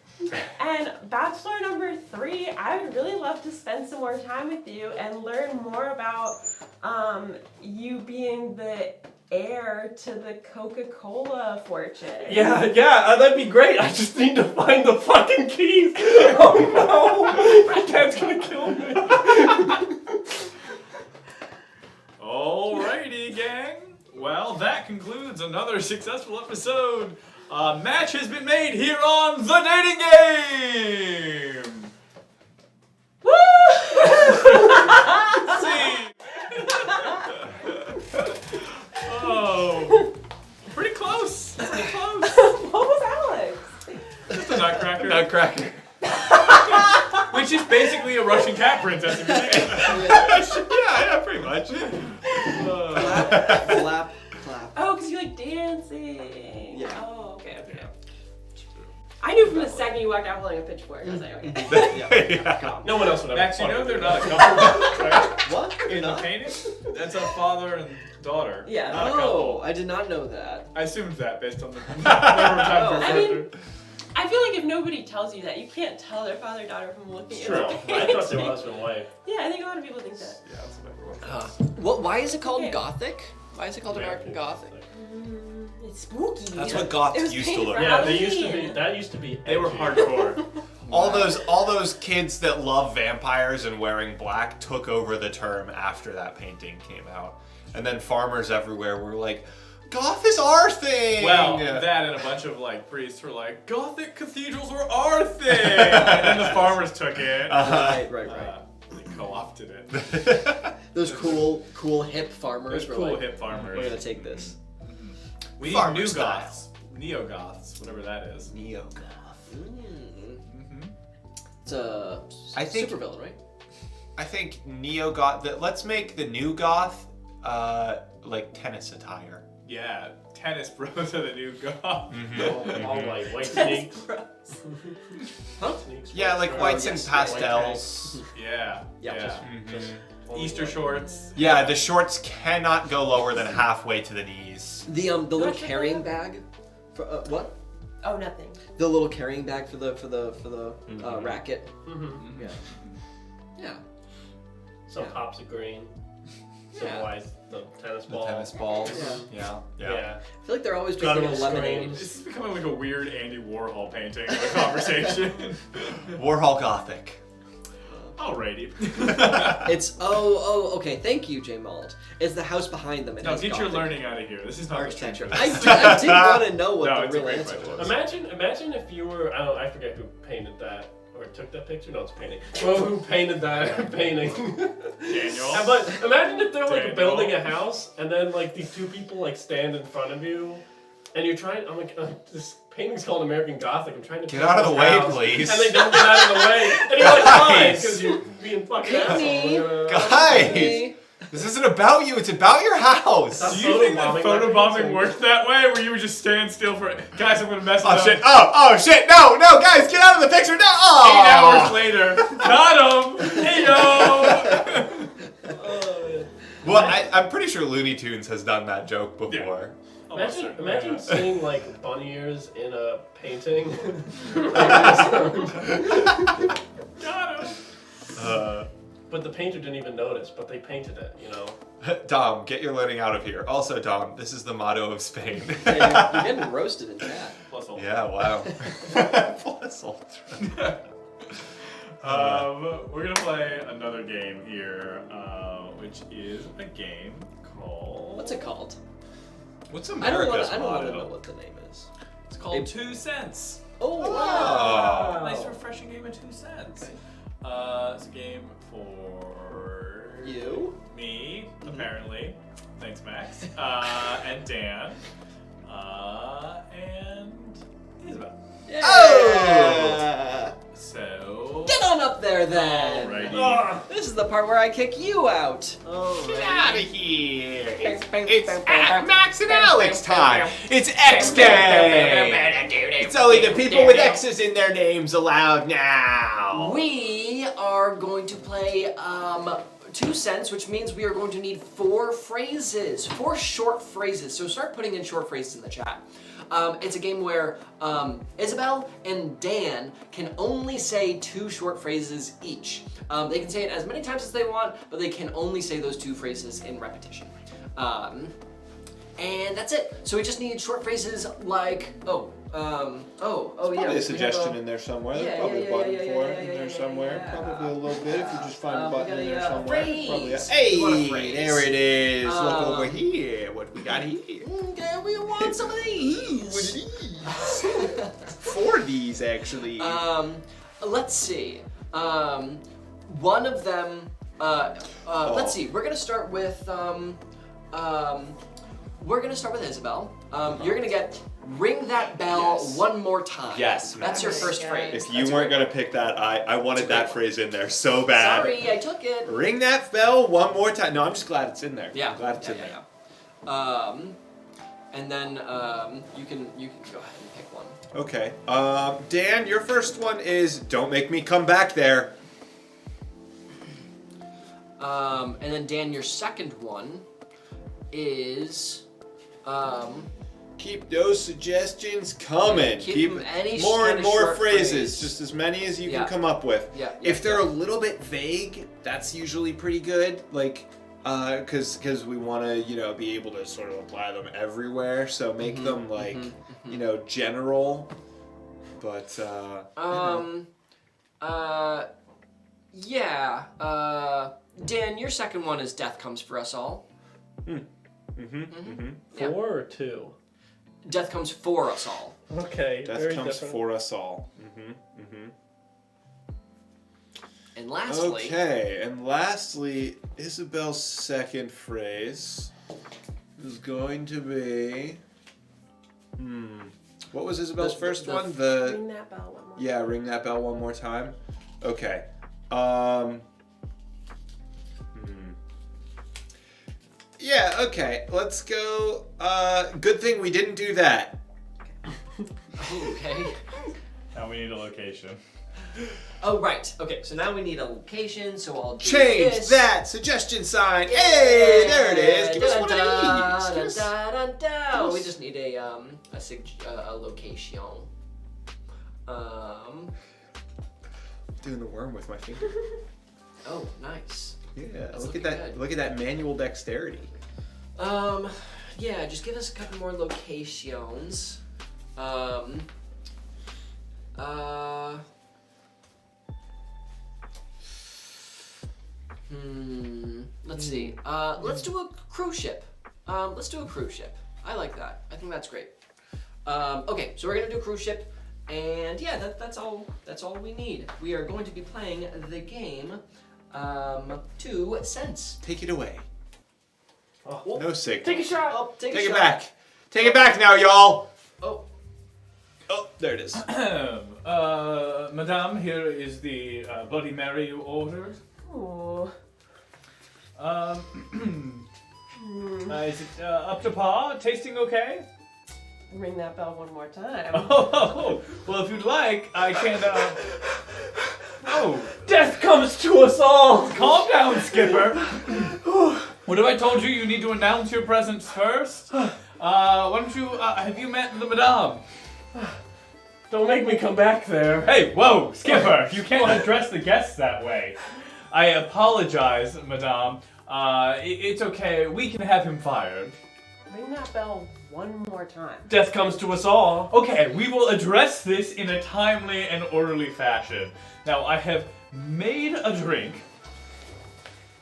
And bachelor number 3, I would really love to spend some more time with you and learn more about you being the heir to the Coca-Cola fortune. Yeah, that'd be great. I just need to find the fucking keys. Oh no, my dad's gonna kill me. Alrighty, gang. Well, that concludes another successful episode. A match has been made here on The Dating Game! Woo! See? Oh. Pretty close. Pretty close. What was Alex? Just a nutcracker. Nutcracker. Which is basically a Russian cat princess if you think about it. Yeah, pretty much. Clap, clap. Oh, because you like dancing. Yeah. Oh, okay. I knew from the second you walked out holding a pitchfork. I was like, okay. No one else would ever. Max, you know they're not a couple, right? What? You're In the not? painting? That's a father and daughter. Yeah. Not a Oh, couple. I did not know that. I assumed that based on the number of times I we've mean, worked I feel like if nobody tells you that, you can't tell their father daughter from looking True. at the I painting. thought they were husband and wife. Yeah, I think a lot of people think that. Yeah, that's what everyone What? Why is it called Okay. Gothic? Why is it called American Gothic? It's spooky. That's what It goths was used to painted look for like. Yeah, they used to be. Halloween. That used to be. They were edgy. hardcore. All those kids that love vampires and wearing black took over the term after that painting came out. And then farmers everywhere were like, goth is our thing! Well, that and a bunch of like priests were like, Gothic cathedrals were our thing! And then the farmers took it. Right. They co-opted it. Those cool hip farmers Those were cool like, hip farmers. we're gonna take this. We need Farmer new style. goths. Neo-goths, whatever that is. Neo-goth. It's a I think- super villain, right? I think neo-goth, let's make the new goth, like tennis attire. Yeah, tennis bros are the new goth. All like white sneaks. Huh? Sneaks, Yeah, like shirts, whites and yes, pastels. Yeah. Yeah. just Easter shorts. Yeah, the shorts cannot go lower than halfway to the knees. The little carrying bag, for what? Oh, nothing. The little carrying bag for the racket. Mm-hmm. Yeah. Yeah. Some pops of green. Some Yeah. white. The tennis The ball. tennis balls. Yeah. Yeah. I feel like they're always Guttural drinking a lemonade. screams. This is becoming like a weird Andy Warhol painting of a conversation. Warhol Gothic. Alrighty. It's okay. Thank you, J Malt. It's the house behind them. It Now has get your Gothic learning out of here. This is not architecture. the I did want to know what No, the it's a real great answer question. was. Imagine if you were. I forget who painted that or took that picture. No, it's a painting. Well, who painted that painting? Daniel. But imagine if they're like Daniel. building a house and then like these two people like stand in front of you and you're trying. I'm like, this painting's called American Gothic. I'm trying to Get paint out of this the way, house. please. And they don't get out of the way. And you're like, fine, Guys. because you're being fucking Penny. assholes. Guys! This isn't about you, it's about your house! Stop Do you think that photobombing my photobombing painting. worked that way, where you would just stand still for guys? I'm gonna mess it Oh up. shit, oh shit, no, guys, get out of the picture now! Oh! 8 hours later, got him. Hey yo. Well, I'm pretty sure Looney Tunes has done that joke before. Imagine seeing like bunny ears in a painting. Got him. But the painter didn't even notice, but they painted it, you know. Dom, get your learning out of here. Also, Dom, this is the motto of Spain. Yeah, you're getting roasted in chat. Plus ultra. Yeah, wow. Plus ultra. We're gonna play another game here, which is a game called. What's it called? What's I don't America's want to know motto? what the name is. It's called 2 cents. Oh, wow. Oh. Nice, refreshing game of 2 cents. It's a game for You? me, apparently. Thanks, Max. And Dan. And Isabel. Yeah. Oh! So. Get on up there then. Alrighty. This is the part where I kick you out. Get out of here! It's Max and Alex time! It's X Day! It's only the people with X's in their names allowed now! We are going to play 2 cents, which means we are going to need 4 phrases, 4 short phrases. So start putting in short phrases in the chat. It's a game where Isabel and Dan can only say 2 short phrases each. They can say it as many times as they want, but they can only say those 2 phrases in repetition. And that's it. So we just need short phrases like, yeah. Probably a suggestion in there somewhere. There's probably a button for it in there somewhere. Probably a little bit if you just find a button in there somewhere. Probably hey, there it is. Look over here. What we got here? We want some of these. 4 of these actually. Let's see. One of them. Let's see. We're gonna start with. We're gonna start with Isabel. You're gonna get ring that bell one more time. Yes, that's your first phrase. If you weren't gonna pick that, I wanted that phrase in there so bad. Sorry, I took it. Ring that bell one more time. No, I'm just glad it's in there. Yeah, I'm glad it's in there. And then you can go ahead and pick one. Okay. Dan, your first one is "Don't make me come back there." And then Dan, your second one is keep those suggestions coming. Keep any more kind and of more short phrases, phrase. just as many as you can come up with. If they're a little bit vague, that's usually pretty good. Like, because we want to, be able to sort of apply them everywhere. So make them like, general. But Dan, your second one is "Death Comes for Us All." 4 or 2? Death comes for us all. Okay. Death very comes different. for us all. And lastly. Okay, and lastly, Isabel's second phrase is going to be. What was Isabel's first one? Ring that bell one more time. Yeah, ring that bell one more time. Okay. Yeah, okay. Let's go. Good thing we didn't do that. Okay. Now we need a location. Oh, right. Okay, so now we need a location, so I'll do Change this. that suggestion sign. Hey, there it is. Give us one of these. We just need a location. Doing the worm with my finger. Oh, nice. Yeah, That's look at looking that. good. Look at that manual dexterity. Yeah, just give us a couple more locations. Let's see. Let's do a cruise ship. Let's do a cruise ship. I like that. I think that's great. Okay, so we're gonna do a cruise ship, and yeah, that's all. That's all we need. We are going to be playing the game. 2 cents. Take it away. Oh. No signal. Take a shot. Oh, take Take a it shot. back. Take it back now, y'all. Oh. Oh, there it is. Madame, here is the Bloody Mary you ordered. Ooh. Is it up to par? Tasting okay? Ring that bell one more time. Oh, well, if you'd like, I can. Oh, Death comes to us all. calm down, Skipper. What have I told you? You need to announce your presence first. Why don't you? Have you met the Madame? Don't make me come back there. Hey, whoa, Skipper! You can't address the guests that way. I apologize, Madame. It's okay. We can have him fired. Ring that bell one more time. Death comes to us all. Okay, we will address this in a timely and orderly fashion. Now, I have made a drink.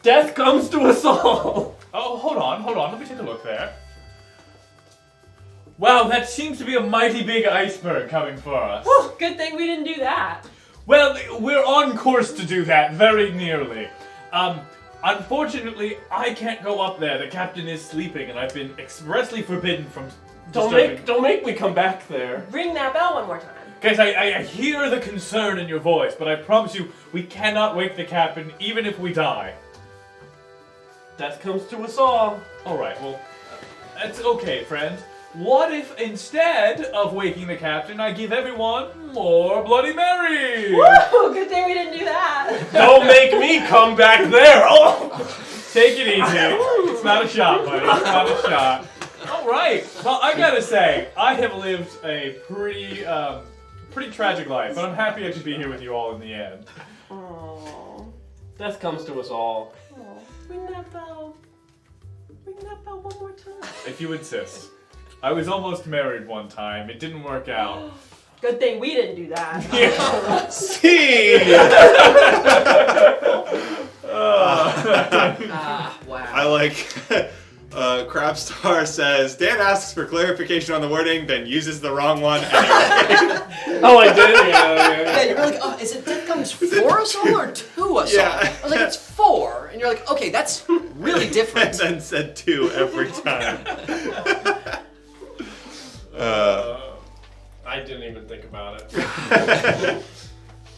Death comes to us all. Oh, hold on. Let me take a look there. Wow, that seems to be a mighty big iceberg coming for us. Whew, good thing we didn't do that. Well, we're on course to do that, very nearly. Unfortunately, I can't go up there. The captain is sleeping, and I've been expressly forbidden from disturbing. Don't make me come back there. Ring that bell one more time. Guys, I hear the concern in your voice, but I promise you, we cannot wake the captain, even if we die. Death comes to us all. Alright, well, that's okay, friends. What if instead of waking the captain, I give everyone more Bloody Mary? Woo! Good thing we didn't do that. Don't make me come back there. Oh. Take it easy. It's not a shot, buddy. It's not a shot. Alright, well, I gotta say, I have lived a pretty tragic life, but I'm happy I could be here with you all in the end. Aww. Death comes to us all. Ring that bell. Ring that bell one more time. If you insist. I was almost married one time. It didn't work out. Good thing we didn't do that. See. Wow. I like. Crapstar says Dan asks for clarification on the wording, then uses the wrong one anyway. Oh, I did? Yeah. Yeah, you were like, oh, is it Defcoms 4 a song or 2 a song? Yeah. I was like, it's 4. And you're like, okay, that's really And different. then said 2 every time. I didn't even think about it. I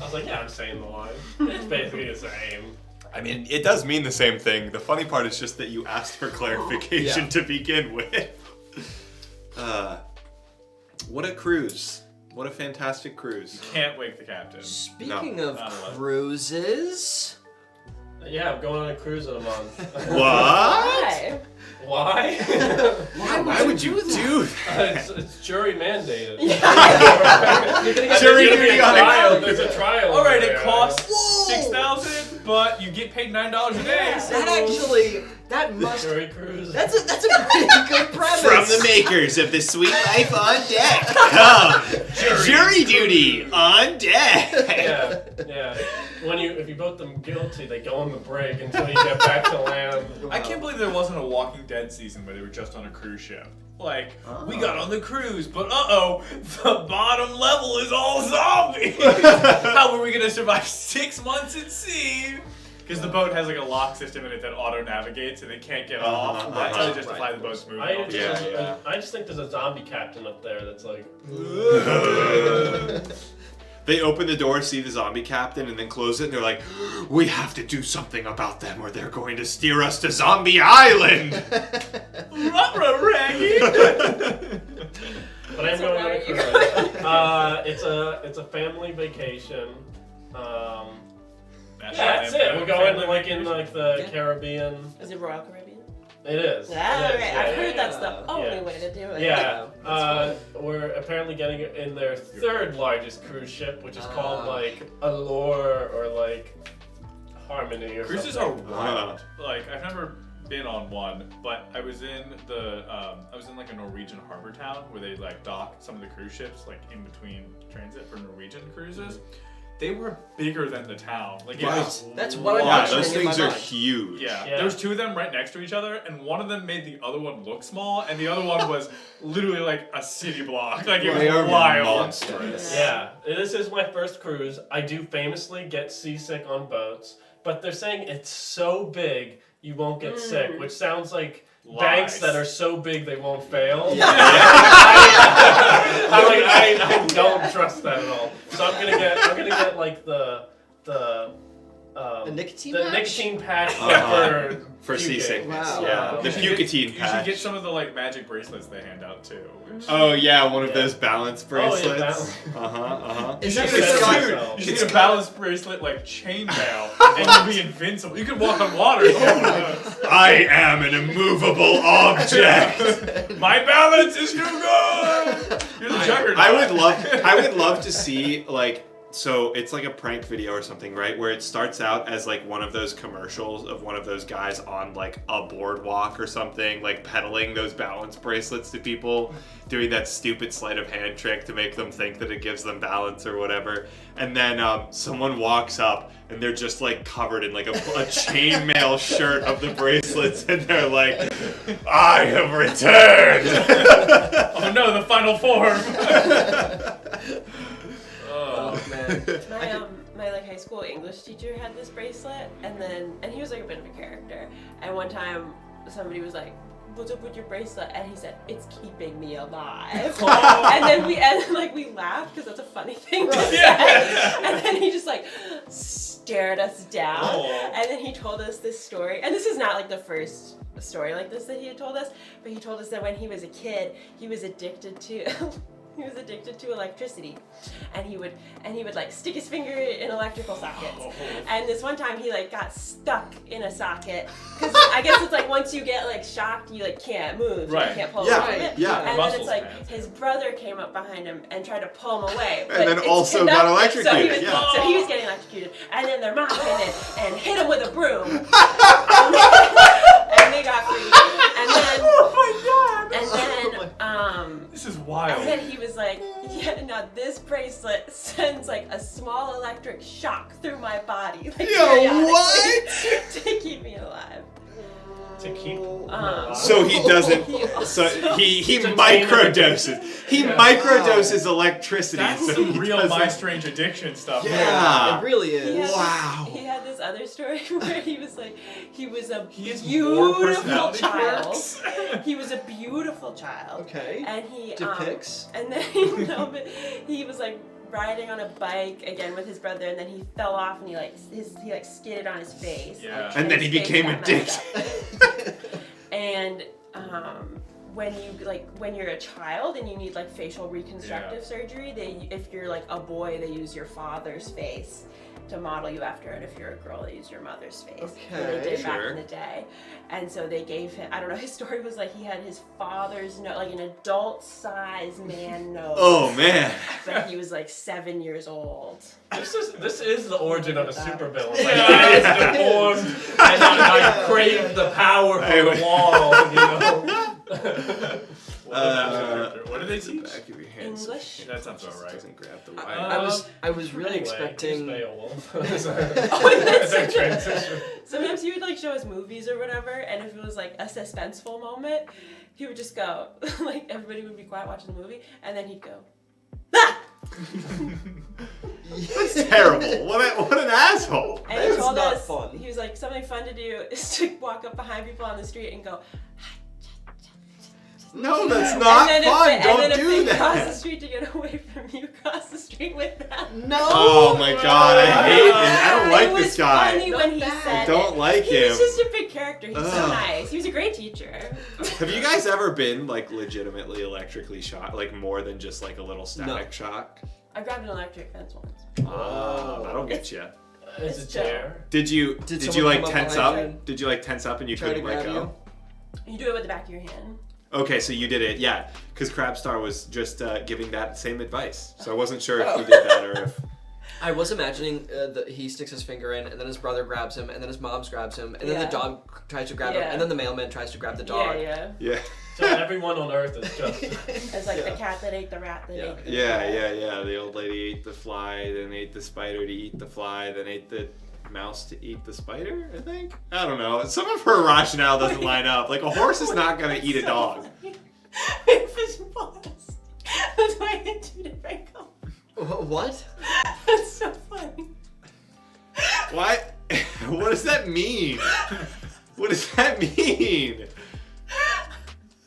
was like, yeah, I'm saying the line. It's basically the same. I mean, it does mean the same thing. The funny part is just that you asked for clarification to begin with. What a cruise. What a fantastic cruise. Can't wake the captain. Speaking of not allowed. cruises, Yeah, I'm going on a cruise in a month. What? Why? Why would you do that? It's jury mandated. Jury duty on a trial. cruise. There's a trial. All right, over it there. costs $6,000, but you get paid $9 a day. that must. Jury cruise. That's a pretty good premise. From the makers of the Sweet Life on Deck, come jury duty on deck. Yeah. If you vote them guilty, they go on the break until you get back to land. I can't believe there wasn't a Walking Dead season where they were just on a cruise ship. Like, we got on the cruise, but the bottom level is all zombies. How were we gonna survive 6 months at sea? Because the boat has like a lock system in it that auto-navigates and they can't get off. That's how they justify the boat smoothly. I just think there's a zombie captain up there that's like... They open the door, see the zombie captain, and then close it, and they're like, we have to do something about them or they're going to steer us to Zombie Island! Ruh-roh-raggy! But I'm going on a cruise. It's a family vacation. That's it. We're going in the Caribbean. Is it Royal Caribbean? It is. I've heard that's the only way to do it. Yeah. We're apparently getting in their third largest cruise ship, which is called like Allure or like Harmony or Cruises something. are wild. Like, I've never been on one, but I was in like a Norwegian harbor town where they like dock some of the cruise ships like in between transit for Norwegian cruises. They were bigger than the town. Like, it was That's what I'm Yeah, picturing those in my things are mind. huge. Yeah. Yeah. There was 2 of them right next to each other, and one of them made the other one look small, and the other one was literally like a city block. Like, it They are was wild. monstrous. Yeah, this is my first cruise. I do famously get seasick on boats, but they're saying it's so big you won't get sick, which sounds like banks that are so big they won't fail. I don't trust that at all. So I'm gonna get like the nicotine the patch? nicotine patch For puking. seasickness. Wow. Yeah. The You should Pucatine get patch. some of the like magic bracelets they hand out too. Which, Oh yeah, one of those balance Oh, yeah, bracelets. Is You that should Set the it get myself. you should get a balance bracelet like chainmail, and you'll be invincible. You can walk on water. if you have one of those. I am an immovable object. My balance is too good. You're the juggernaut. I would love to see like, so it's like a prank video or something, right? Where it starts out as like one of those commercials of one of those guys on like a boardwalk or something, like peddling those balance bracelets to people, doing that stupid sleight of hand trick to make them think that it gives them balance or whatever. And then someone walks up and they're just like covered in like a chainmail shirt of the bracelets, and they're like, I have returned. Oh no, the final form. Oh man. My like high school English teacher had this bracelet, and he was like a bit of a character. And one time somebody was like, "What's up with your bracelet?" And he said, "It's keeping me alive." And then we laughed because that's a funny thing to say. And then he just like stared us down. And then he told us this story, and this is not like the first story like this that he had told us, but he told us that when he was a kid, he was addicted to electricity, and he would like stick his finger in electrical sockets. And this one time he like got stuck in a socket because I guess it's like once you get like shocked, you like can't move, Right. you can't pull Yeah, away from it. yeah. And then Muscles, it's like man. his brother came up behind him and tried to pull him away, And then it's also got conducted, electrocuted, So he was getting electrocuted, and then their mom came in and hit him with a broom, and they got free. small electric shock through my body, like Yo, periodically, what? to keep me alive. To keep. So he doesn't. So he microdoses. He microdoses electricity. That's so some he real doesn't- My Strange Addiction stuff. Yeah. It really He is. had He had this other story where he was a has more beautiful personality child. quirks. He was a beautiful child. Okay. And he Depicts. and then but he was like riding on a bike again with his brother, and then he fell off and he skidded on his face. Yeah. And then he his face became got addicted. messed up. And when you're a child and you need like facial reconstructive surgery, if you're like a boy, they use your father's face to model you after, and if you're a girl, they use your mother's face. Okay, They did back sure. in the day. And so they gave him, I don't know, his story was like he had his father's nose, like an adult-sized man nose. Oh man. But he was like 7 years old. This is the origin of a supervillain. Like, Yeah. I was deformed, and I craved the power from the wall. You know. What did they teach? Back of your hands. English. That sounds about right. Doesn't grab the I was really Anyway, expecting. here's Beowulf. that's Transition. Sometimes he would like show us movies or whatever, and if it was like a suspenseful moment, he would just go, like everybody would be quiet watching the movie, and then he'd go, ah! That's terrible. What an asshole. And he That's told not us, fun. he was like, something fun to do is to walk up behind people on the street and go, No, that's not and then fun. If they, Don't and then do if they cross the that. street to get away from you, cross the street with them. No. Oh my god, I hate him. I don't like it this was guy. funny when he said I don't it. like He him. was just a big character. He was so Ugh. nice. He was a great teacher. Have you guys ever been like legitimately electrically shocked? Like more than just like a little static shock? I grabbed an electric fence once. Oh, that'll get you. It's a chair. Did you someone like come up tense behind up? you? Did you like tense up and you Try to couldn't let grab go? you? You do it with the back of your hand. Okay, so you did it, yeah. Because Crabstar was just giving that same advice. So I wasn't sure if you did that or if. I was imagining that he sticks his finger in, and then his brother grabs him, and then his mom's grabs him, and then the Yeah. dog tries to grab him, Yeah. and then the mailman tries to grab the dog. Yeah. Yeah. So everyone on Earth is just. It's like the cat that ate the rat that ate the Yeah. The old lady ate the fly, then ate the spider to eat the fly, then ate the mouse to eat the spider, I think? I don't know. Some of her rationale doesn't line up. Like, a horse is not going to eat a dog. If it's was. That's why I two different colors. What? That's so funny. What? What does that mean? What does that mean?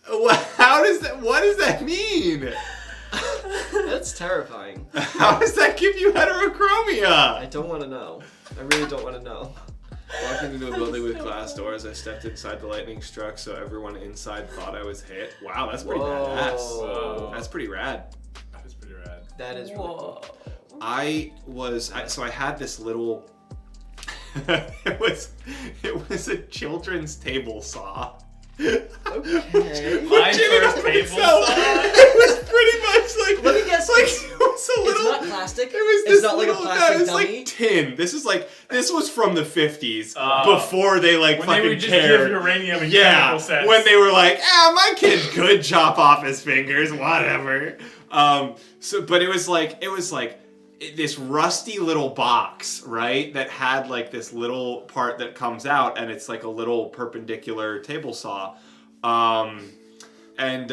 What does that mean? That's terrifying. How does that give you heterochromia? I don't want to know. I really don't want to know. Walking into a building with glass doors, I stepped inside, the lightning struck, so everyone inside thought I was hit. Wow, that's pretty badass. Whoa. That's pretty rad. That was pretty rad. That is really Whoa. cool. I had this little. it was a children's table saw. Okay. My Which in and first of table itself, saw? it was pretty much like. Let me guess. Like it was a little. It's not plastic. It was It's this not like a little, plastic no, it was dummy. like tin. This was from the 50s Oh. before they like When fucking they would just cared. give uranium and Yeah, chemical sets. when they were like, my kid could chop off his fingers, whatever. But it was like this rusty little box, right? That had like this little part that comes out, and it's like a little perpendicular table saw. And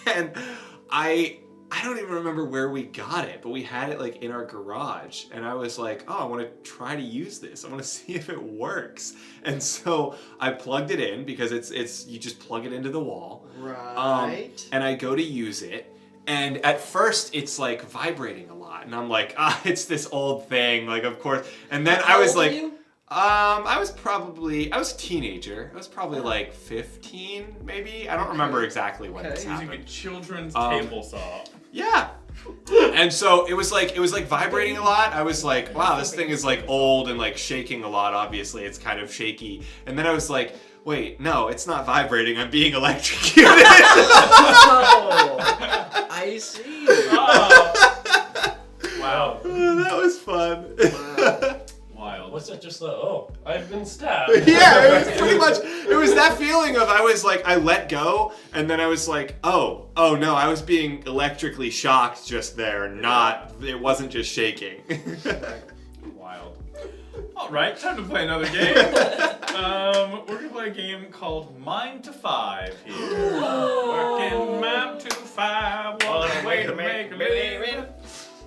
I don't even remember where we got it, but we had it like in our garage, and I was like, I want to try to use this. I want to see if it works. And so I plugged it in because it's you just plug it into the wall. Right. And I go to use it, and at first it's like vibrating a lot, and I'm like, it's this old thing, like of course. And then I was How old like, were you? I was a teenager. I was probably like 15, maybe. I don't remember exactly when this Okay. Using happened. a children's table saw. Yeah. And so it was like vibrating a lot. I was like, wow, this thing is like old and like shaking a lot. Obviously, it's kind of shaky. And then I was like, wait, no, it's not vibrating. I'm being electrocuted. Oh, I see. Wow. That was fun. Wow. Wild. What's that? Just I've been stabbed. Yeah, it was pretty much. It was was that feeling of I let go, and then I was like, oh no, I was being electrically shocked just there, it wasn't just shaking. Wild. All right, time to play another game. We're gonna play a game called Mine to 5 here. Working map to 5, what a way to make a living.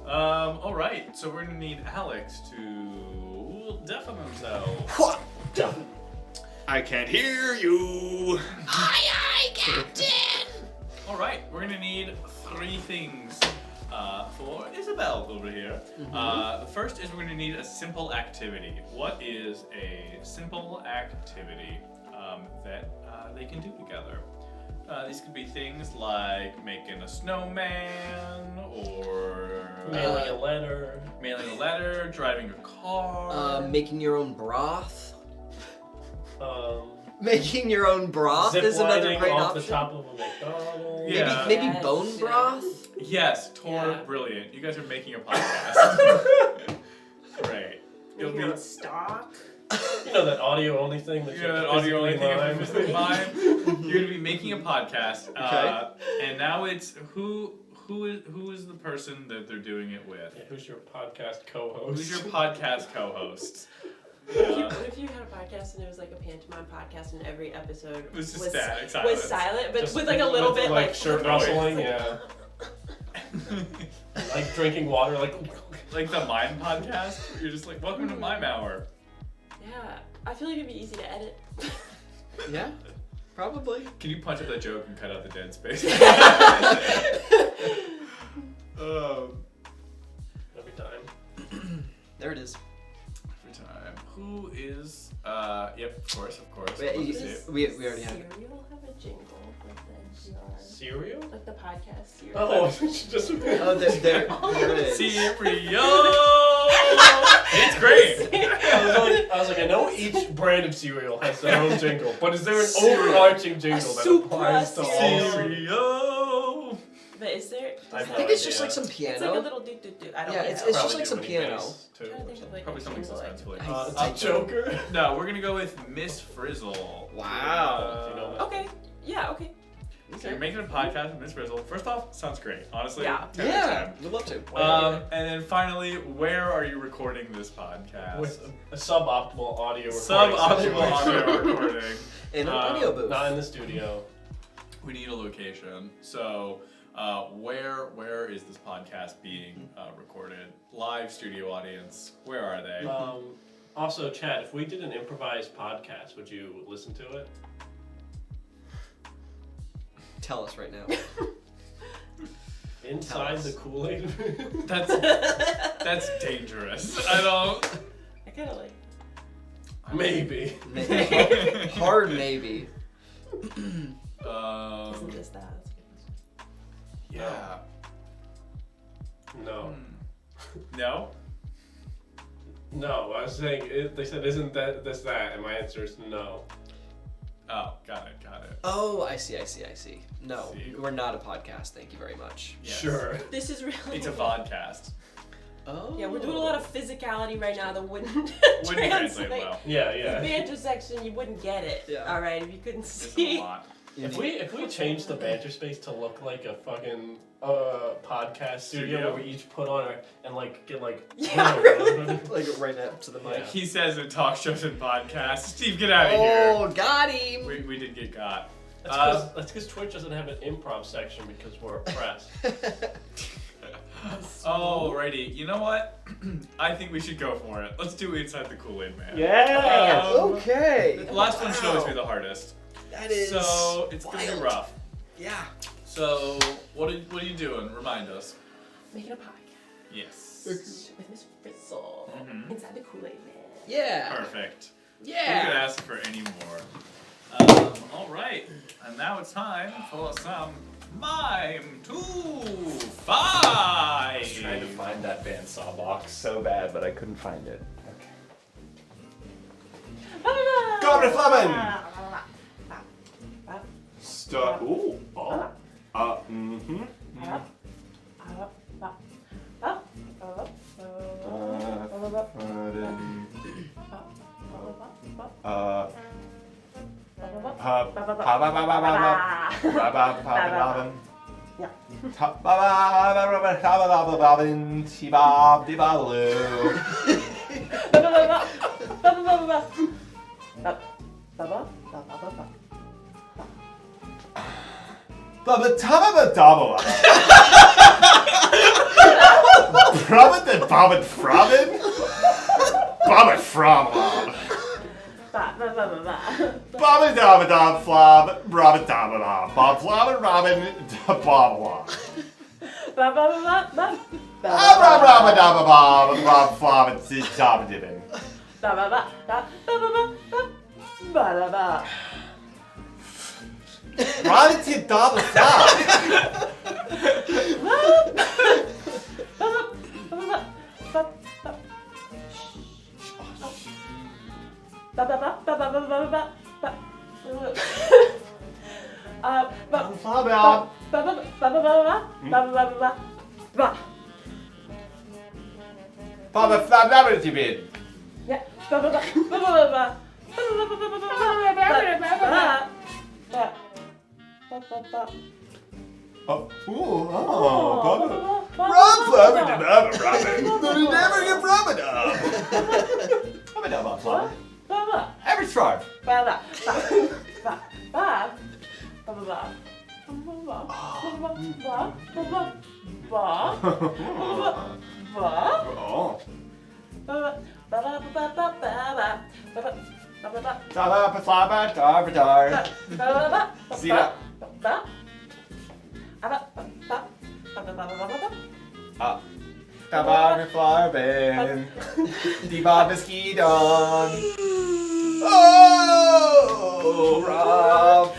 All right, so we're gonna need Alex to deafen himself. I can't hear you. Aye, Captain! All right, we're gonna need 3 things for Isabel over here. The first is we're gonna need a simple activity. What is a simple activity that they can do together? These could be things like making a snowman, or Mailing a letter, driving a car, Making your own broth. um, Making your own broth is another ziplining great off option. the top of a McDonald's. Yeah. Maybe Yes, bone yeah. broth. Yes, Tor, Yeah. brilliant. You guys are making a podcast. Great. It'll Making be a stock. You know that audio only thing that you you know have that to audio only thing physically if mime? physically mime. You're gonna be making a podcast. Okay. And now it's who is the person that they're doing it with? Yeah, who's your podcast co-host? Who's your podcast co-host? What if you had a podcast and it was like a pantomime podcast and every episode It was just was static silent, but Just with like a little with, bit like shirt rustling, like- yeah. Like drinking water, like Like the Mime podcast? You're just like, welcome to Mime Hour. Yeah, I feel like it'd be easy to edit. Yeah, probably. Can you punch up that joke and cut out the dead space? every time. There it is. Every time. Who is? Yep, of course. Wait, Love to you- see it. we already have it. Cereal have a jingle with the NPR, Cereal? like the podcast cereal. Oh, just Oh, there it is. Cereal. It's great. I was like, I know each brand of cereal has their own jingle, but is there an Cereal. overarching jingle that Supra applies to all? Cereal. But is there? I I have think no it's just idea. like some It's piano. like a little do do do. I don't Yeah, know. it's just Probably like some doing piano. bass, too, I'm trying to or think of like Probably a something jingle, like- suspenseful. A Joker? No, we're gonna go with Miss Frizzle. Wow. Do you know that? Okay. Yeah. Okay. So you're making a podcast with Miss Frizzle. First off, sounds great. Honestly. Yeah. 10 out of Yeah, 10. we'd love to. And then finally, where are you recording this podcast? With a suboptimal audio recording Suboptimal situation. audio recording. In an audio booth. Not in the studio. We need a location. So, where is this podcast being recorded? Live studio audience. Where are they? Also, Chad, if we did an improvised podcast, would you listen to it? Tell us right now. Inside us. the Kool-Aid? That's dangerous. I don't. I kind of like. Maybe. Maybe. Hard maybe. Isn't Um, this that? That's a good question. yeah. No. No. No, I was saying, they said, isn't that this that? And my answer is no. Oh, got it. Oh, I see. No, See. we're not a podcast. Thank you very much. Yes. Sure. This is really. It's a vodcast. Oh. Yeah, we're doing a lot of physicality right now that wouldn't Wouldn't translate translate. well. Yeah, The yeah. banter section, you wouldn't get it. Yeah. All right, if you couldn't It's a see. lot. If we change the banter space to look like a fucking podcast studio where we each put on our and like get like Yeah, Like right up to the mic. Yeah. He says in talk shows and podcasts. Steve, get out of here. Oh, got him. We did get got. That's because Twitch doesn't have an improv section because we're oppressed. Alrighty, you know what? I think we should go for it. Let's do Inside the Kool-Aid Man. Yeah. Okay. The last one should always be the hardest. That is. So it's gonna be wild. rough. Yeah. So what are you doing? Remind us. Making a podcast Yes. with Miss Frizzle Mhm. inside the Kool-Aid Man. Yeah. Perfect. Who could Yeah. ask for any more? All right, and now it's time for some Mime to 5. I was trying to find that bandsaw box so bad, but I couldn't find it. Goblet Flamin! Start. Ooh. Oh. Oh, Rob.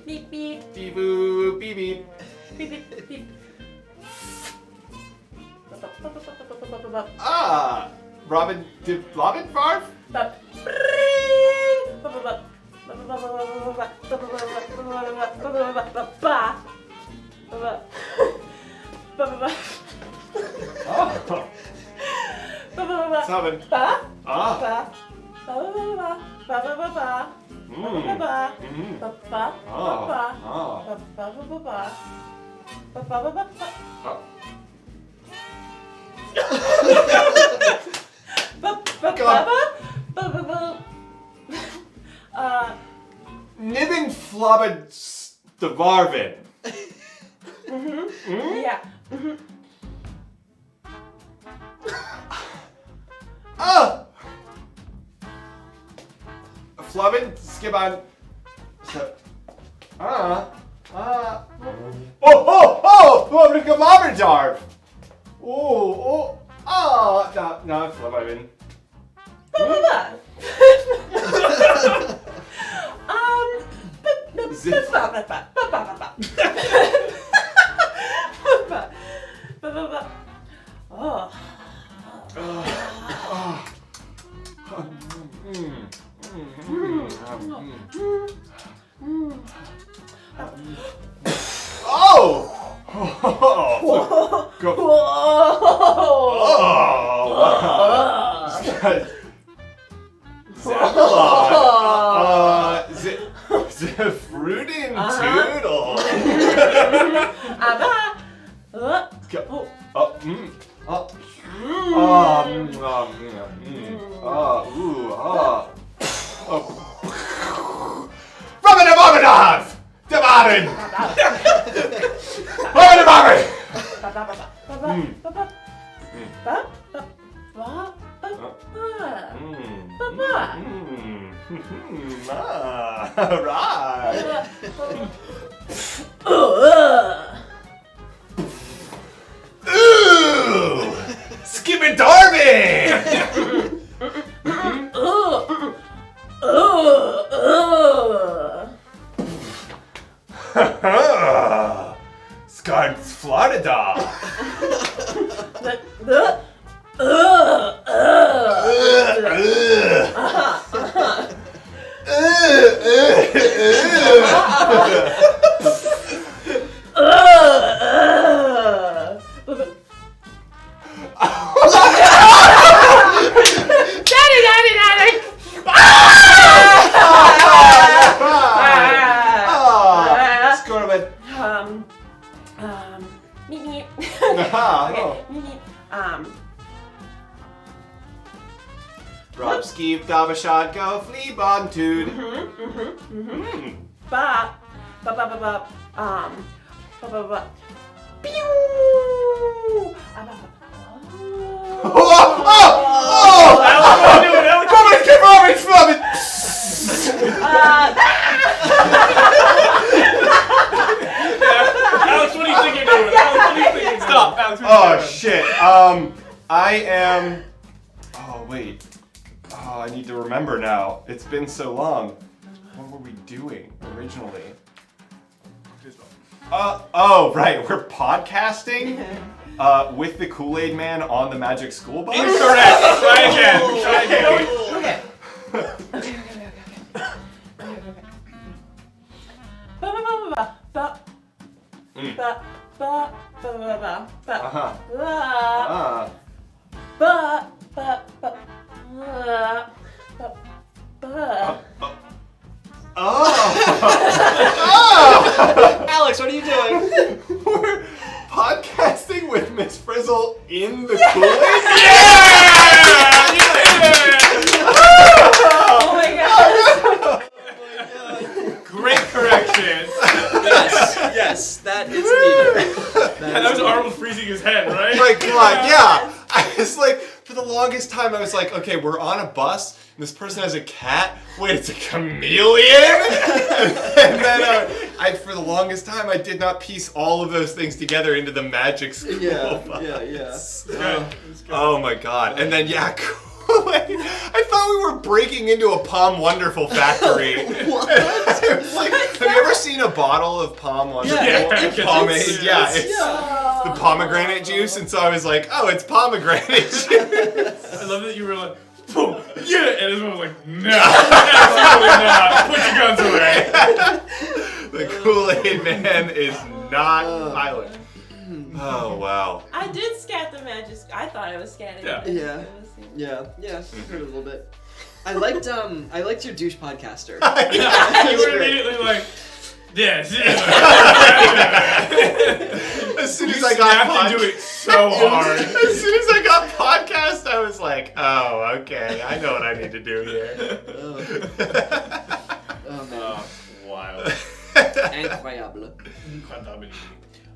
Beep beep. Beep boop, beep beep. Beep beep beep. Ah, Robin, did Robin barf? Robin. Nibbin flobbin Stavarvin. Yeah. Flubbin Skibon. Flubbin Gababardarv. No, Flubbin. Fruitin' Toodle. Robin-a-bobbin-off! Devon! Robin-a-bobbin! Right. Ooh! Skip-it Darby! Scar's Florida. Daddy! skeeve, gabashad, go, flea bontude. Ba, ba, ba, ba, ba, ba, ba, ba. Pew! Ah, ba, ba, ba. Alex, what do you think you're doing? Alex, what do you think you're doing? Stop, Alex. Oh shit. I am. Oh wait. Oh, I need to remember now. It's been so long. What were we doing originally? Oh right, we're podcasting. With the Kool-Aid Man on the Magic School Bus. Incorrect. Try again. Try again. Ba, ba, ba, ba, ba. Ba, ba, ba, ba, ba, ba. Uh-huh. Ba, ba, ba, ba, ba, ba. Alex, what are you doing? We're podcasting with Miss Frizzle in the Kool-Aid. Oh my god. Great correction. Yes, that is needed. That was Arnold freezing his head, right? My God, yeah. I was like, for the longest time, I was like, okay, we're on a bus, and this person has a cat. Wait, it's a chameleon? And then, for the longest time, I did not piece all of those things together into the Magic School bus. Oh my God. And then, yeah, Kool-Aid. I thought we were breaking into a Palm Wonderful factory. What? It was like, have you ever seen a bottle of Palm Wonderful? Pomade? Yeah, it's the pomegranate juice, and so I was like, oh, it's pomegranate juice. I love that you were like, boom, yeah, and this one was like, no, absolutely not. Put your guns away. The Kool-Aid Man is not violent. Oh wow. I did scat the magic. I thought I was scatting. Yeah. Yeah, heard a little bit. I liked your douche podcaster. You were immediately like, yes. As soon as I got into it so hard. As soon as I got podcast, I was like, oh, okay, I know what I need to do here. Oh man. Wild. Incroyable.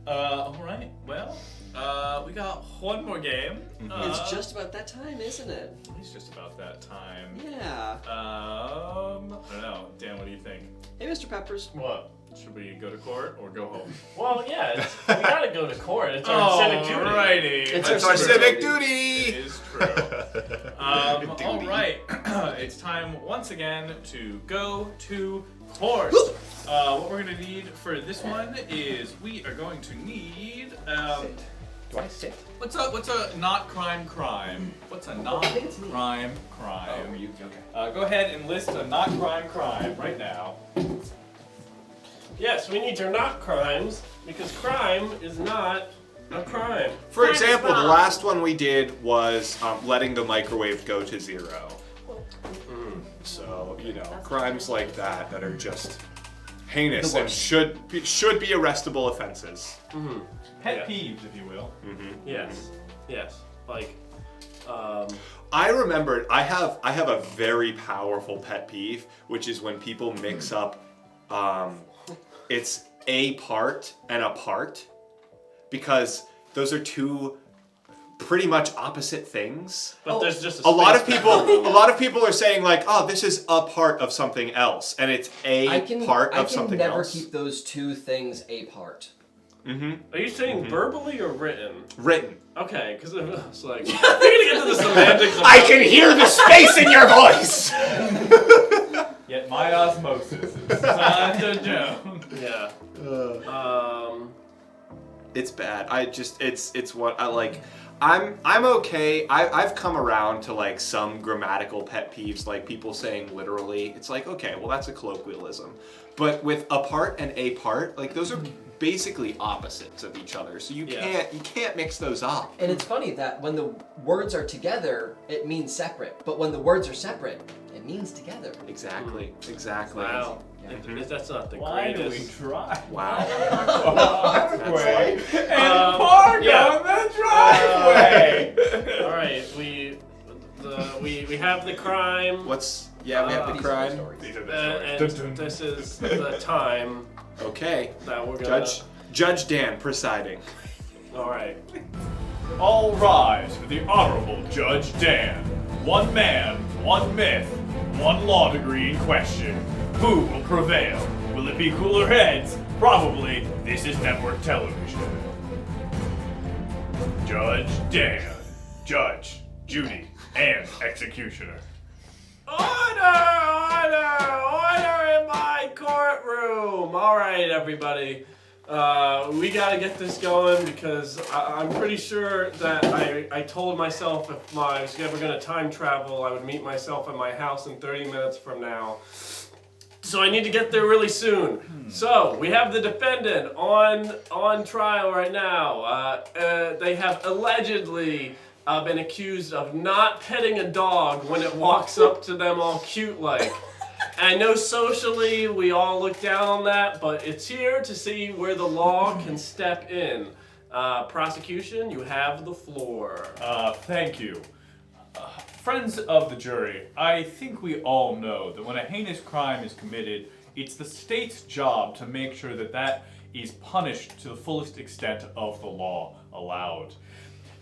Alright, well, we got one more game. It's just about that time, isn't it? It's just about that time. Yeah. I don't know. Dan, what do you think? Hey, Mr. Peppers. What? Should we go to court or go home? Well, yeah, we gotta go to court. It's our civic duty. Alrighty. That's our civic It duty. is true. Alright. It's time once again to go to court. What we're gonna need for this one is we are going to need Do I sit? what's a not crime? What's a not crime? Oh, you okay? Go ahead and list a not crime right now. Yes, we need your not crimes, because crime is not a crime. For example, the last one we did was letting the microwave go to 0. So, you know, crimes like that are just heinous and should be arrestable offenses. Pet peeves, if you will. Yes. Like, I remembered I have a very powerful pet peeve, which is when people mix up it's a part and a part, because those are two pretty much opposite things. but there's just A lot of people are saying like, oh, this is a part of something else, and it's part of something else. I can never keep those two things apart. Are you saying verbally or written? Written. Okay, because it's like we're gonna get to the semantics. Of I can hear the space in your voice. Yet my osmosis is such a joke. Yeah. It's bad. It's what I like. I'm okay. I've come around to like some grammatical pet peeves, like people saying literally. It's like, okay, well that's a colloquialism. But with a part and a part, like those are basically opposites of each other. So you can't mix those up. And it's funny that when the words are together, it means separate. But when the words are separate, it means together. Exactly. Wow. That's not the Why do we greatest. try? Wow. Parkway and park on the driveway. All right, we have the crime. We have the crime. These are the And stories. Dun, dun. this is the time Okay. that we're gonna. Judge Dan presiding. All right. All rise for the Honorable Judge Dan. One man, one myth, one law degree in question. Who will prevail? Will it be cooler heads? Probably. This is network television. Judge Dan. Judge, Judy, and executioner. Order in my courtroom. All right, everybody. We gotta get this going because I'm pretty sure that I told myself if I was ever gonna time travel, I would meet myself at my house in 30 minutes from now. So I need to get there really soon. So we have the defendant on trial right now. They have allegedly been accused of not petting a dog when it walks up to them all cute like. I know socially we all look down on that, but it's here to see where the law can step in. Prosecution, you have the floor. Thank you. Friends of the jury, I think we all know that when a heinous crime is committed, it's the state's job to make sure that that is punished to the fullest extent of the law allowed.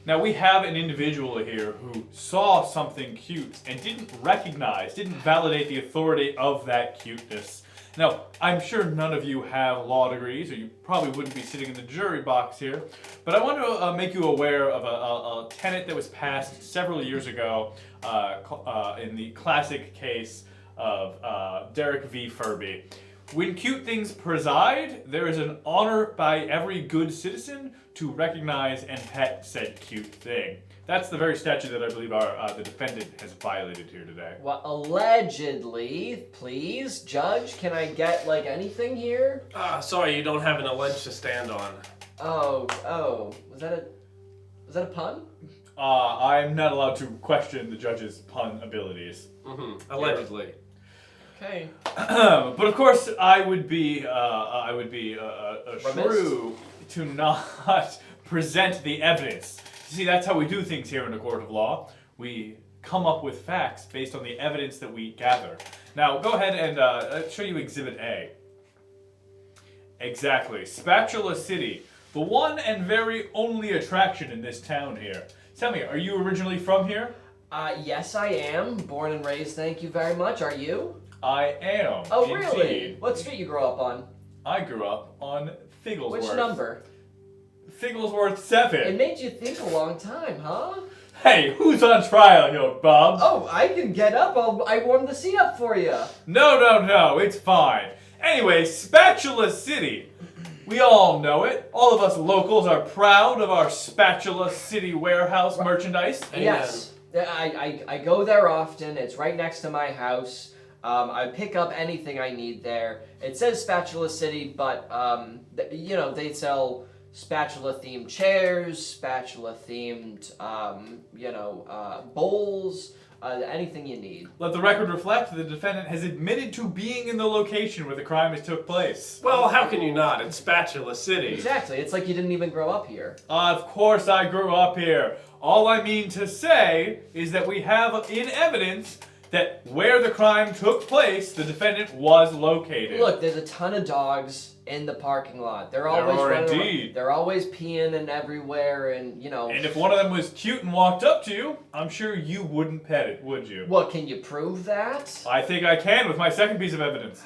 Now we have an individual here who saw something cute and didn't validate the authority of that cuteness. Now, I'm sure none of you have law degrees, or you probably wouldn't be sitting in the jury box here, but I want to make you aware of a tenet that was passed several years ago in the classic case of Derek v. Furby. When cute things preside, there is an honor by every good citizen to recognize and pet said cute thing. That's the very statute that I believe the defendant has violated here today. Well, allegedly, please, Judge, can I get like anything here? Sorry, you don't have an alleged to stand on. Oh, was that a pun? I'm not allowed to question the judge's pun abilities. Mm-hmm. Allegedly. Okay. But of course, I would be shrew to not present the evidence. You see, that's how we do things here in a court of law. We come up with facts based on the evidence that we gather. Now, go ahead and show you Exhibit A. Exactly. Spatula City, the one and very only attraction in this town here. Tell me, are you originally from here? Yes, I am. Born and raised, thank you very much. Are you? I am. Oh, indeed. really? What street you grow up on? I grew up on Figglesworth. Which number? Figglesworth 7. It made you think a long time, huh? Hey, who's on trial here, Bob? Oh, I can get up. I warmed the seat up for you. No, it's fine. Anyway, Spatula City. We all know it. All of us locals are proud of our Spatula City warehouse merchandise. Yes. I go there often. It's right next to my house. I pick up anything I need there. It says Spatula City, but they sell spatula-themed chairs, spatula-themed, bowls, anything you need. Let the record reflect that the defendant has admitted to being in the location where the crime has took place. Well, how can you not? It's Spatula City. Exactly. It's like you didn't even grow up here. Of course I grew up here. All I mean to say is that we have in evidence that where the crime took place, the defendant was located. Look, there's a ton of dogs in the parking lot. They're always running around. They're always peeing and everywhere, and And if one of them was cute and walked up to you, I'm sure you wouldn't pet it, would you? What, can you prove that? I think I can with my second piece of evidence.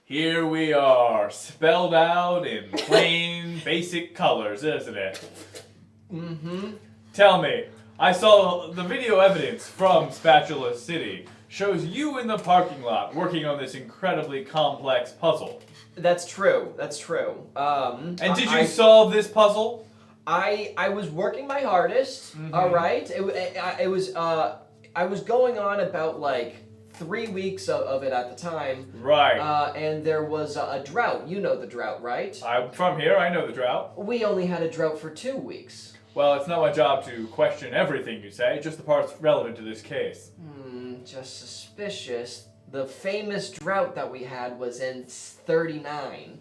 Here we are, spelled out in plain, basic colors, isn't it? Mm-hmm. Tell me, I saw the video evidence from Spatula City. Shows you in the parking lot working on this incredibly complex puzzle. That's true. And did you solve this puzzle? I was working my hardest. Mm-hmm. All right. I was going on about like 3 weeks of it at the time. Right. And there was a drought. You know the drought, right? I'm from here. I know the drought. We only had a drought for 2 weeks. Well, it's not my job to question everything you say, just the parts relevant to this case. Just suspicious. The famous drought that we had was in 39.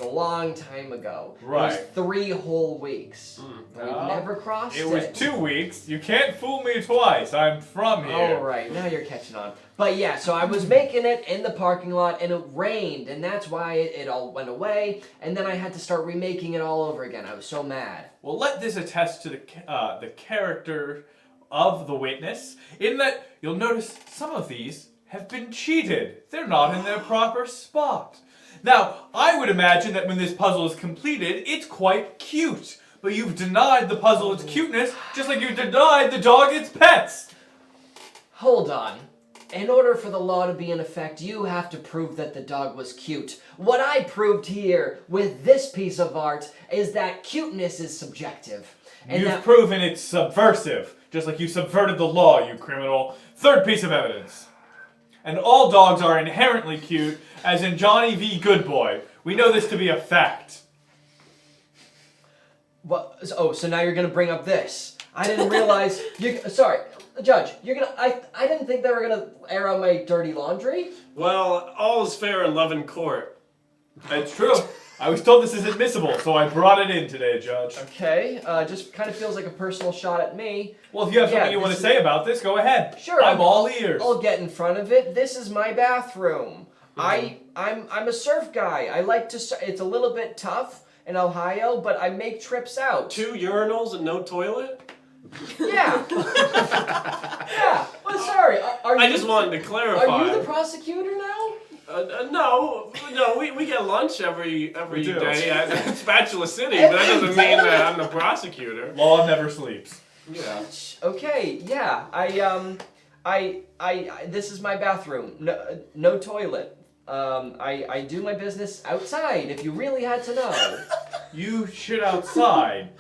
a long time ago. Right. It was 3 whole weeks. We've never crossed it. It was 2 weeks. You can't fool me twice. I'm from here. All right, now you're catching on. But yeah, so I was making it in the parking lot, and it rained, and that's why it all went away. And then I had to start remaking it all over again. I was so mad. Well, let this attest to the character of the witness, in that you'll notice some of these have been cheated. They're not in their proper spot. Now, I would imagine that when this puzzle is completed, it's quite cute. But you've denied the puzzle its cuteness, just like you denied the dog its pets. Hold on. In order for the law to be in effect, you have to prove that the dog was cute. What I proved here with this piece of art is that cuteness is subjective. And You've proven it's subversive, just like you subverted the law, you criminal. Third piece of evidence. And all dogs are inherently cute, as in Johnny v. Goodboy. We know this to be a fact. What? Oh, so now you're gonna bring up this. I didn't realize sorry, Judge, you're gonna I didn't think they were gonna air out my dirty laundry. Well, all is fair in love and court. It's true. I was told this is admissible, so I brought it in today, Judge. Okay, just kind of feels like a personal shot at me. Well, if you have something you want to say about this, go ahead. Sure, I'm all ears. I'll get in front of it. This is my bathroom. I'm a surf guy. I like to. It's a little bit tough in Ohio, but I make trips out. 2 urinals and no toilet? Yeah. Yeah. Well, sorry. I just wanted to clarify. Are you the prosecutor now? No, we get lunch every do. day at Spatula City, but that doesn't mean that I'm the prosecutor. Law never sleeps. Yeah. Okay. Yeah. I this is my bathroom. No toilet. I do my business outside. If you really had to know. You shit outside.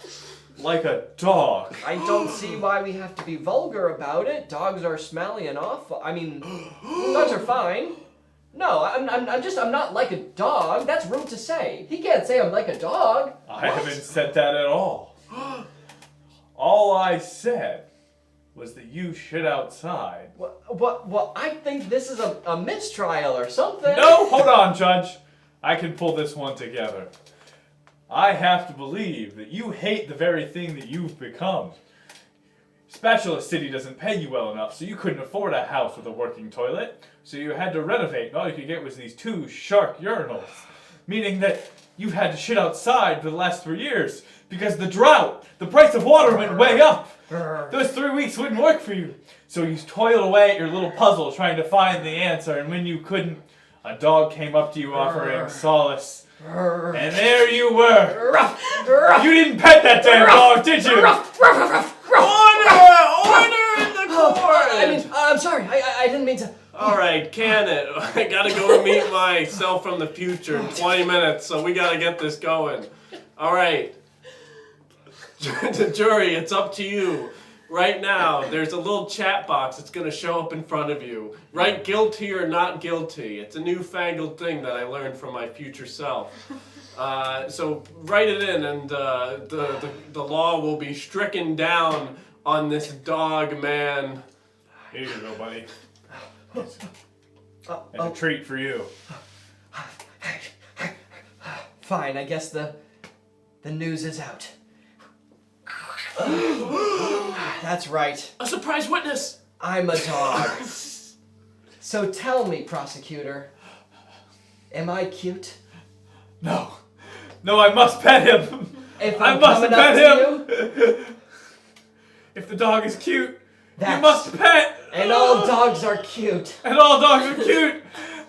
Like a dog. I don't see why we have to be vulgar about it. Dogs are smelly and awful. I mean, dogs are fine. No, I'm not like a dog. That's rude to say. He can't say I'm like a dog. I haven't said that at all. All I said was that you shit outside. What? I think this is a mistrial or something. No, hold on, Judge. I can pull this one together. I have to believe that you hate the very thing that you've become. Spatula City doesn't pay you well enough, so you couldn't afford a house with a working toilet. So you had to renovate, and all you could get was these 2 shark urinals. Meaning that you've had to shit outside for the last 3 years. Because the drought, the price of water went way up. Those 3 weeks wouldn't work for you. So you toiled away at your little puzzle trying to find the answer, and when you couldn't, a dog came up to you offering solace. And there you were. You didn't pet that damn dog, did you? Order in the court! I'm sorry. I didn't mean to. Alright, can it? I gotta go meet myself from the future in 20 minutes, so we gotta get this going. Alright. The jury, it's up to you. Right now, there's a little chat box that's gonna show up in front of you. Write guilty or not guilty. It's a newfangled thing that I learned from my future self. So write it in, and the law will be stricken down on this dog man. Here you go, buddy. And a treat for you. Fine, I guess the news is out. That's right. A surprise witness! I'm a dog. So tell me, prosecutor, am I cute? No. No, I must pet him. If I I'm must coming pet up to him. you? If the dog is cute, you That's- must pet. And all dogs are cute. And all dogs are cute.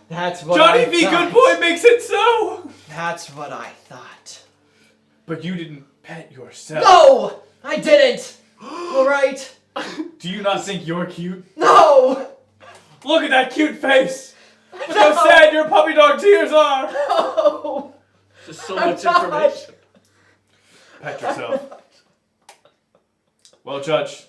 That's what Johnny I V. thought. Goodboy makes it so. That's what I thought. But you didn't pet yourself. No! I didn't! Alright? Do you not think you're cute? No! Look at that cute face. Look how sad your puppy dog tears are. No! Just so I'm much not. information. Pet yourself. Well, Judge,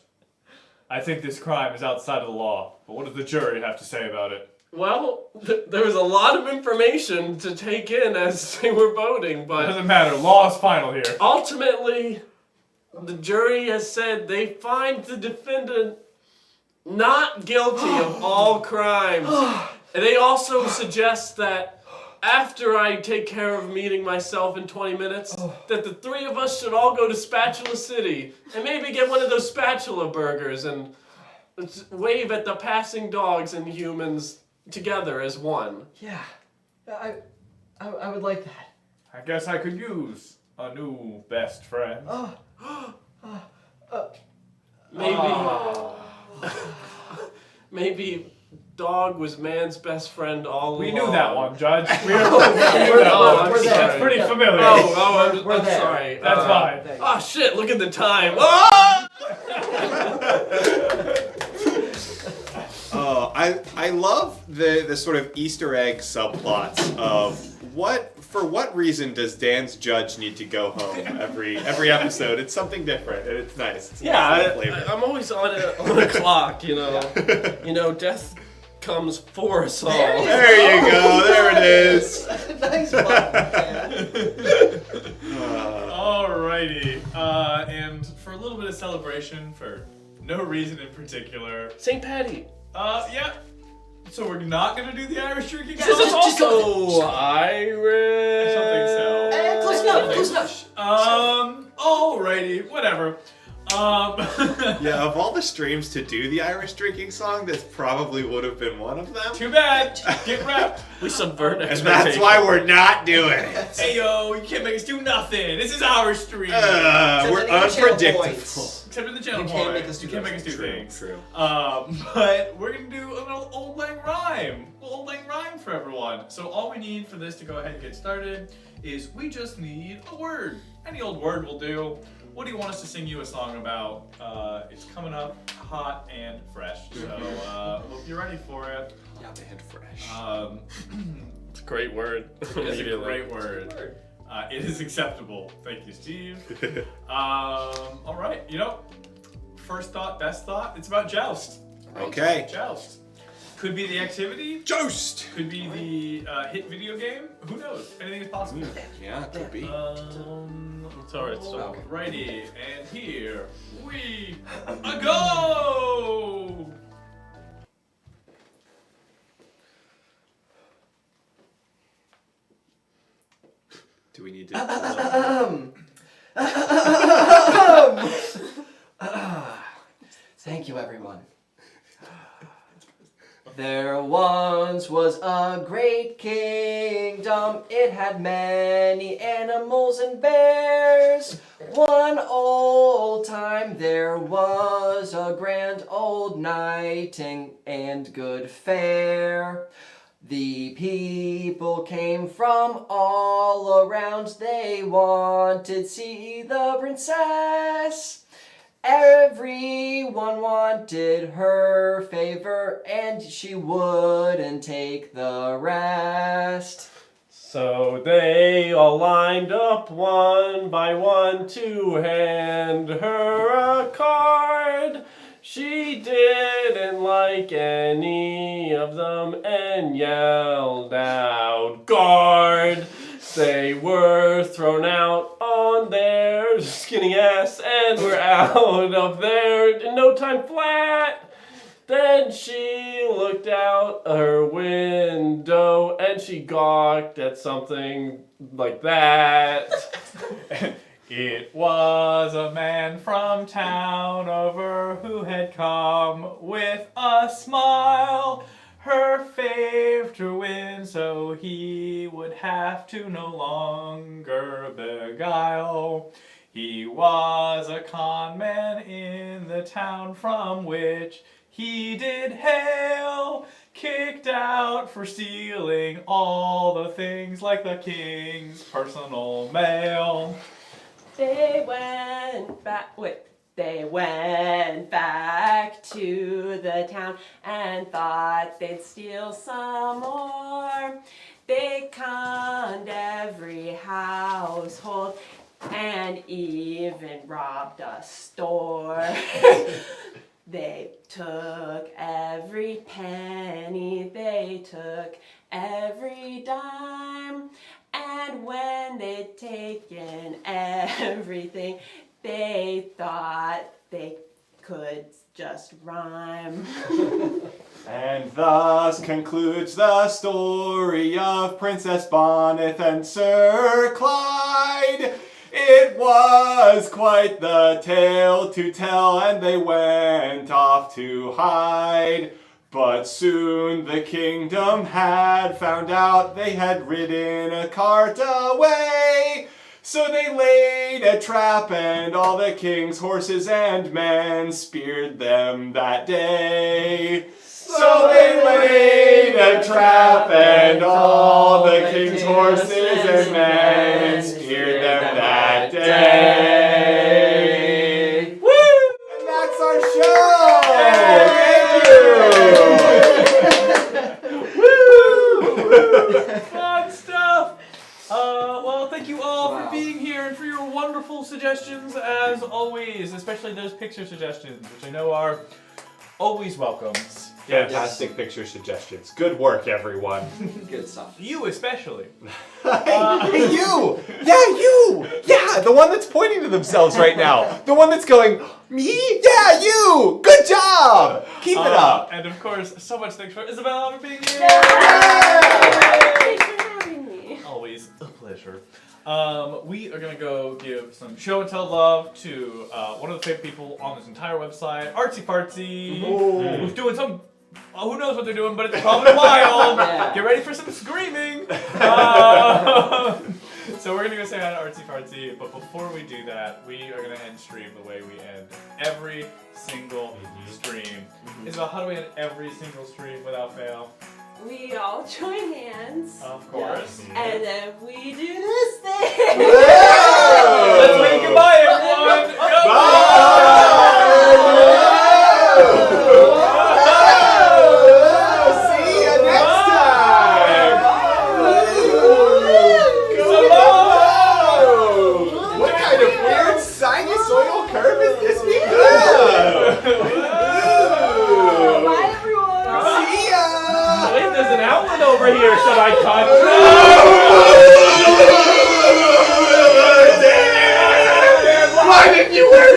I think this crime is outside of the law. But what does the jury have to say about it? Well, there was a lot of information to take in as they were voting, It but doesn't matter. Law is final here. ultimately, the jury has said they find the defendant not guilty of all crimes. And they also suggest that after I take care of meeting myself in 20 minutes, that the three of us should all go to Spatula City and maybe get one of those spatula burgers and wave at the passing dogs and humans together as one. Yeah, I would like that. I guess I could use a new best friend. Maybe, maybe dog was man's best friend all along. We knew that one, Judge. We We're knew that one. there. That's pretty familiar. I'm there. sorry. That's fine. Oh shit, look at the time. Oh! I love the sort of Easter egg subplots of for what reason does Dan's judge need to go home every episode? It's something different and it's nice. It's a nice little flavor. I'm always on a clock, you know. You know, death comes for us all. There you go. There it is. Nice one. Alrighty. And for a little bit of celebration, for no reason in particular. St. Patty. Yeah. So we're not gonna do the Irish drinking This is song? also Irish. I don't think so. Close enough. Close enough. Alrighty, whatever. Yeah, of all the streams to do the Irish drinking song, this probably would have been one of them. Too bad. Get wrapped. We subvert And expectations. that's why we're not doing it. Hey yo, you can't make us do nothing. This is our stream. We're unpredictable. Except in the channel You can't point. make us do You can't make us do those. things. True. But we're gonna do an old lang rhyme. Old lang rhyme for everyone. So all we need for this to go ahead and get started is we just need a word. Any old word will do. What do you want us to sing you a song about? It's coming up hot and fresh. So hope you're ready for it. Hot and fresh. It's a great word. It's a great word. It is acceptable. Thank you, Steve. All right. You know, first thought, best thought. It's about joust. Okay. Joust. Could be the activity. Joust. Could be the hit video game. Who knows? Anything is possible. Yeah, it could be. It's alright, so. Righty, and here we go. Do we need to? Thank you, everyone. There once was a great kingdom. It had many animals and bears. One old time there was a grand old knight and good fare. The people came from all around. They wanted to see the princess. Everyone wanted her favor, and she wouldn't take the rest. So they all lined up one by one to hand her a card. She didn't like any of them and yelled out, "Guard!" They were thrown out on their skinny ass and were out of there in no time flat. Then she looked out her window and she gawked at something like that. It was a man from town over who had come with a smile. Her fave to win, so he would have to no longer beguile. He was a con man in the town from which he did hail, kicked out for stealing all the things like the king's personal mail. They went back to the town and thought they'd steal some more. They conned every household and even robbed a store. They took every penny, they took every dime. And when they'd taken everything, they thought they could just rhyme. And thus concludes the story of Princess Bonneth and Sir Clyde. It was quite the tale to tell, and they went off to hide. But soon the kingdom had found out they had ridden a cart away. So they laid a trap, and all the king's horses and men speared them that day. So they laid a trap, and all the king's horses and men speared them that day. Woo! And that's our show! Thank you! Fun stuff! Well, thank you all for being here and for your wonderful suggestions, as always, especially those picture suggestions, which I know are always welcome. Fantastic picture suggestions. Good work, everyone. Good stuff. You especially. Hey, you! Yeah, you! Yeah, the one that's pointing to themselves right now. The one that's going, me? Yeah, you! Good job! Keep it up. And of course, so much thanks for Isabella for being here. Thanks for having me. Always a pleasure. We are gonna go give some show and tell love to one of the favorite people on this entire website, Artsy Fartsy, who's doing some. Who knows what they're doing, but it's probably wild. Yeah. Get ready for some screaming. So we're gonna go say hi to Artsy Fartsy, but before we do that, we are gonna end stream the way we end every single stream. Isabel, how do we end every single stream without fail? We all join hands. Of course. And then we do this thing. Let's wave goodbye, everyone. See you next time! What kind of weird sinusoidal curve is this Bye, everyone. See ya! Wait, there's an outlet over here. Should I touch it? Why didn't you wear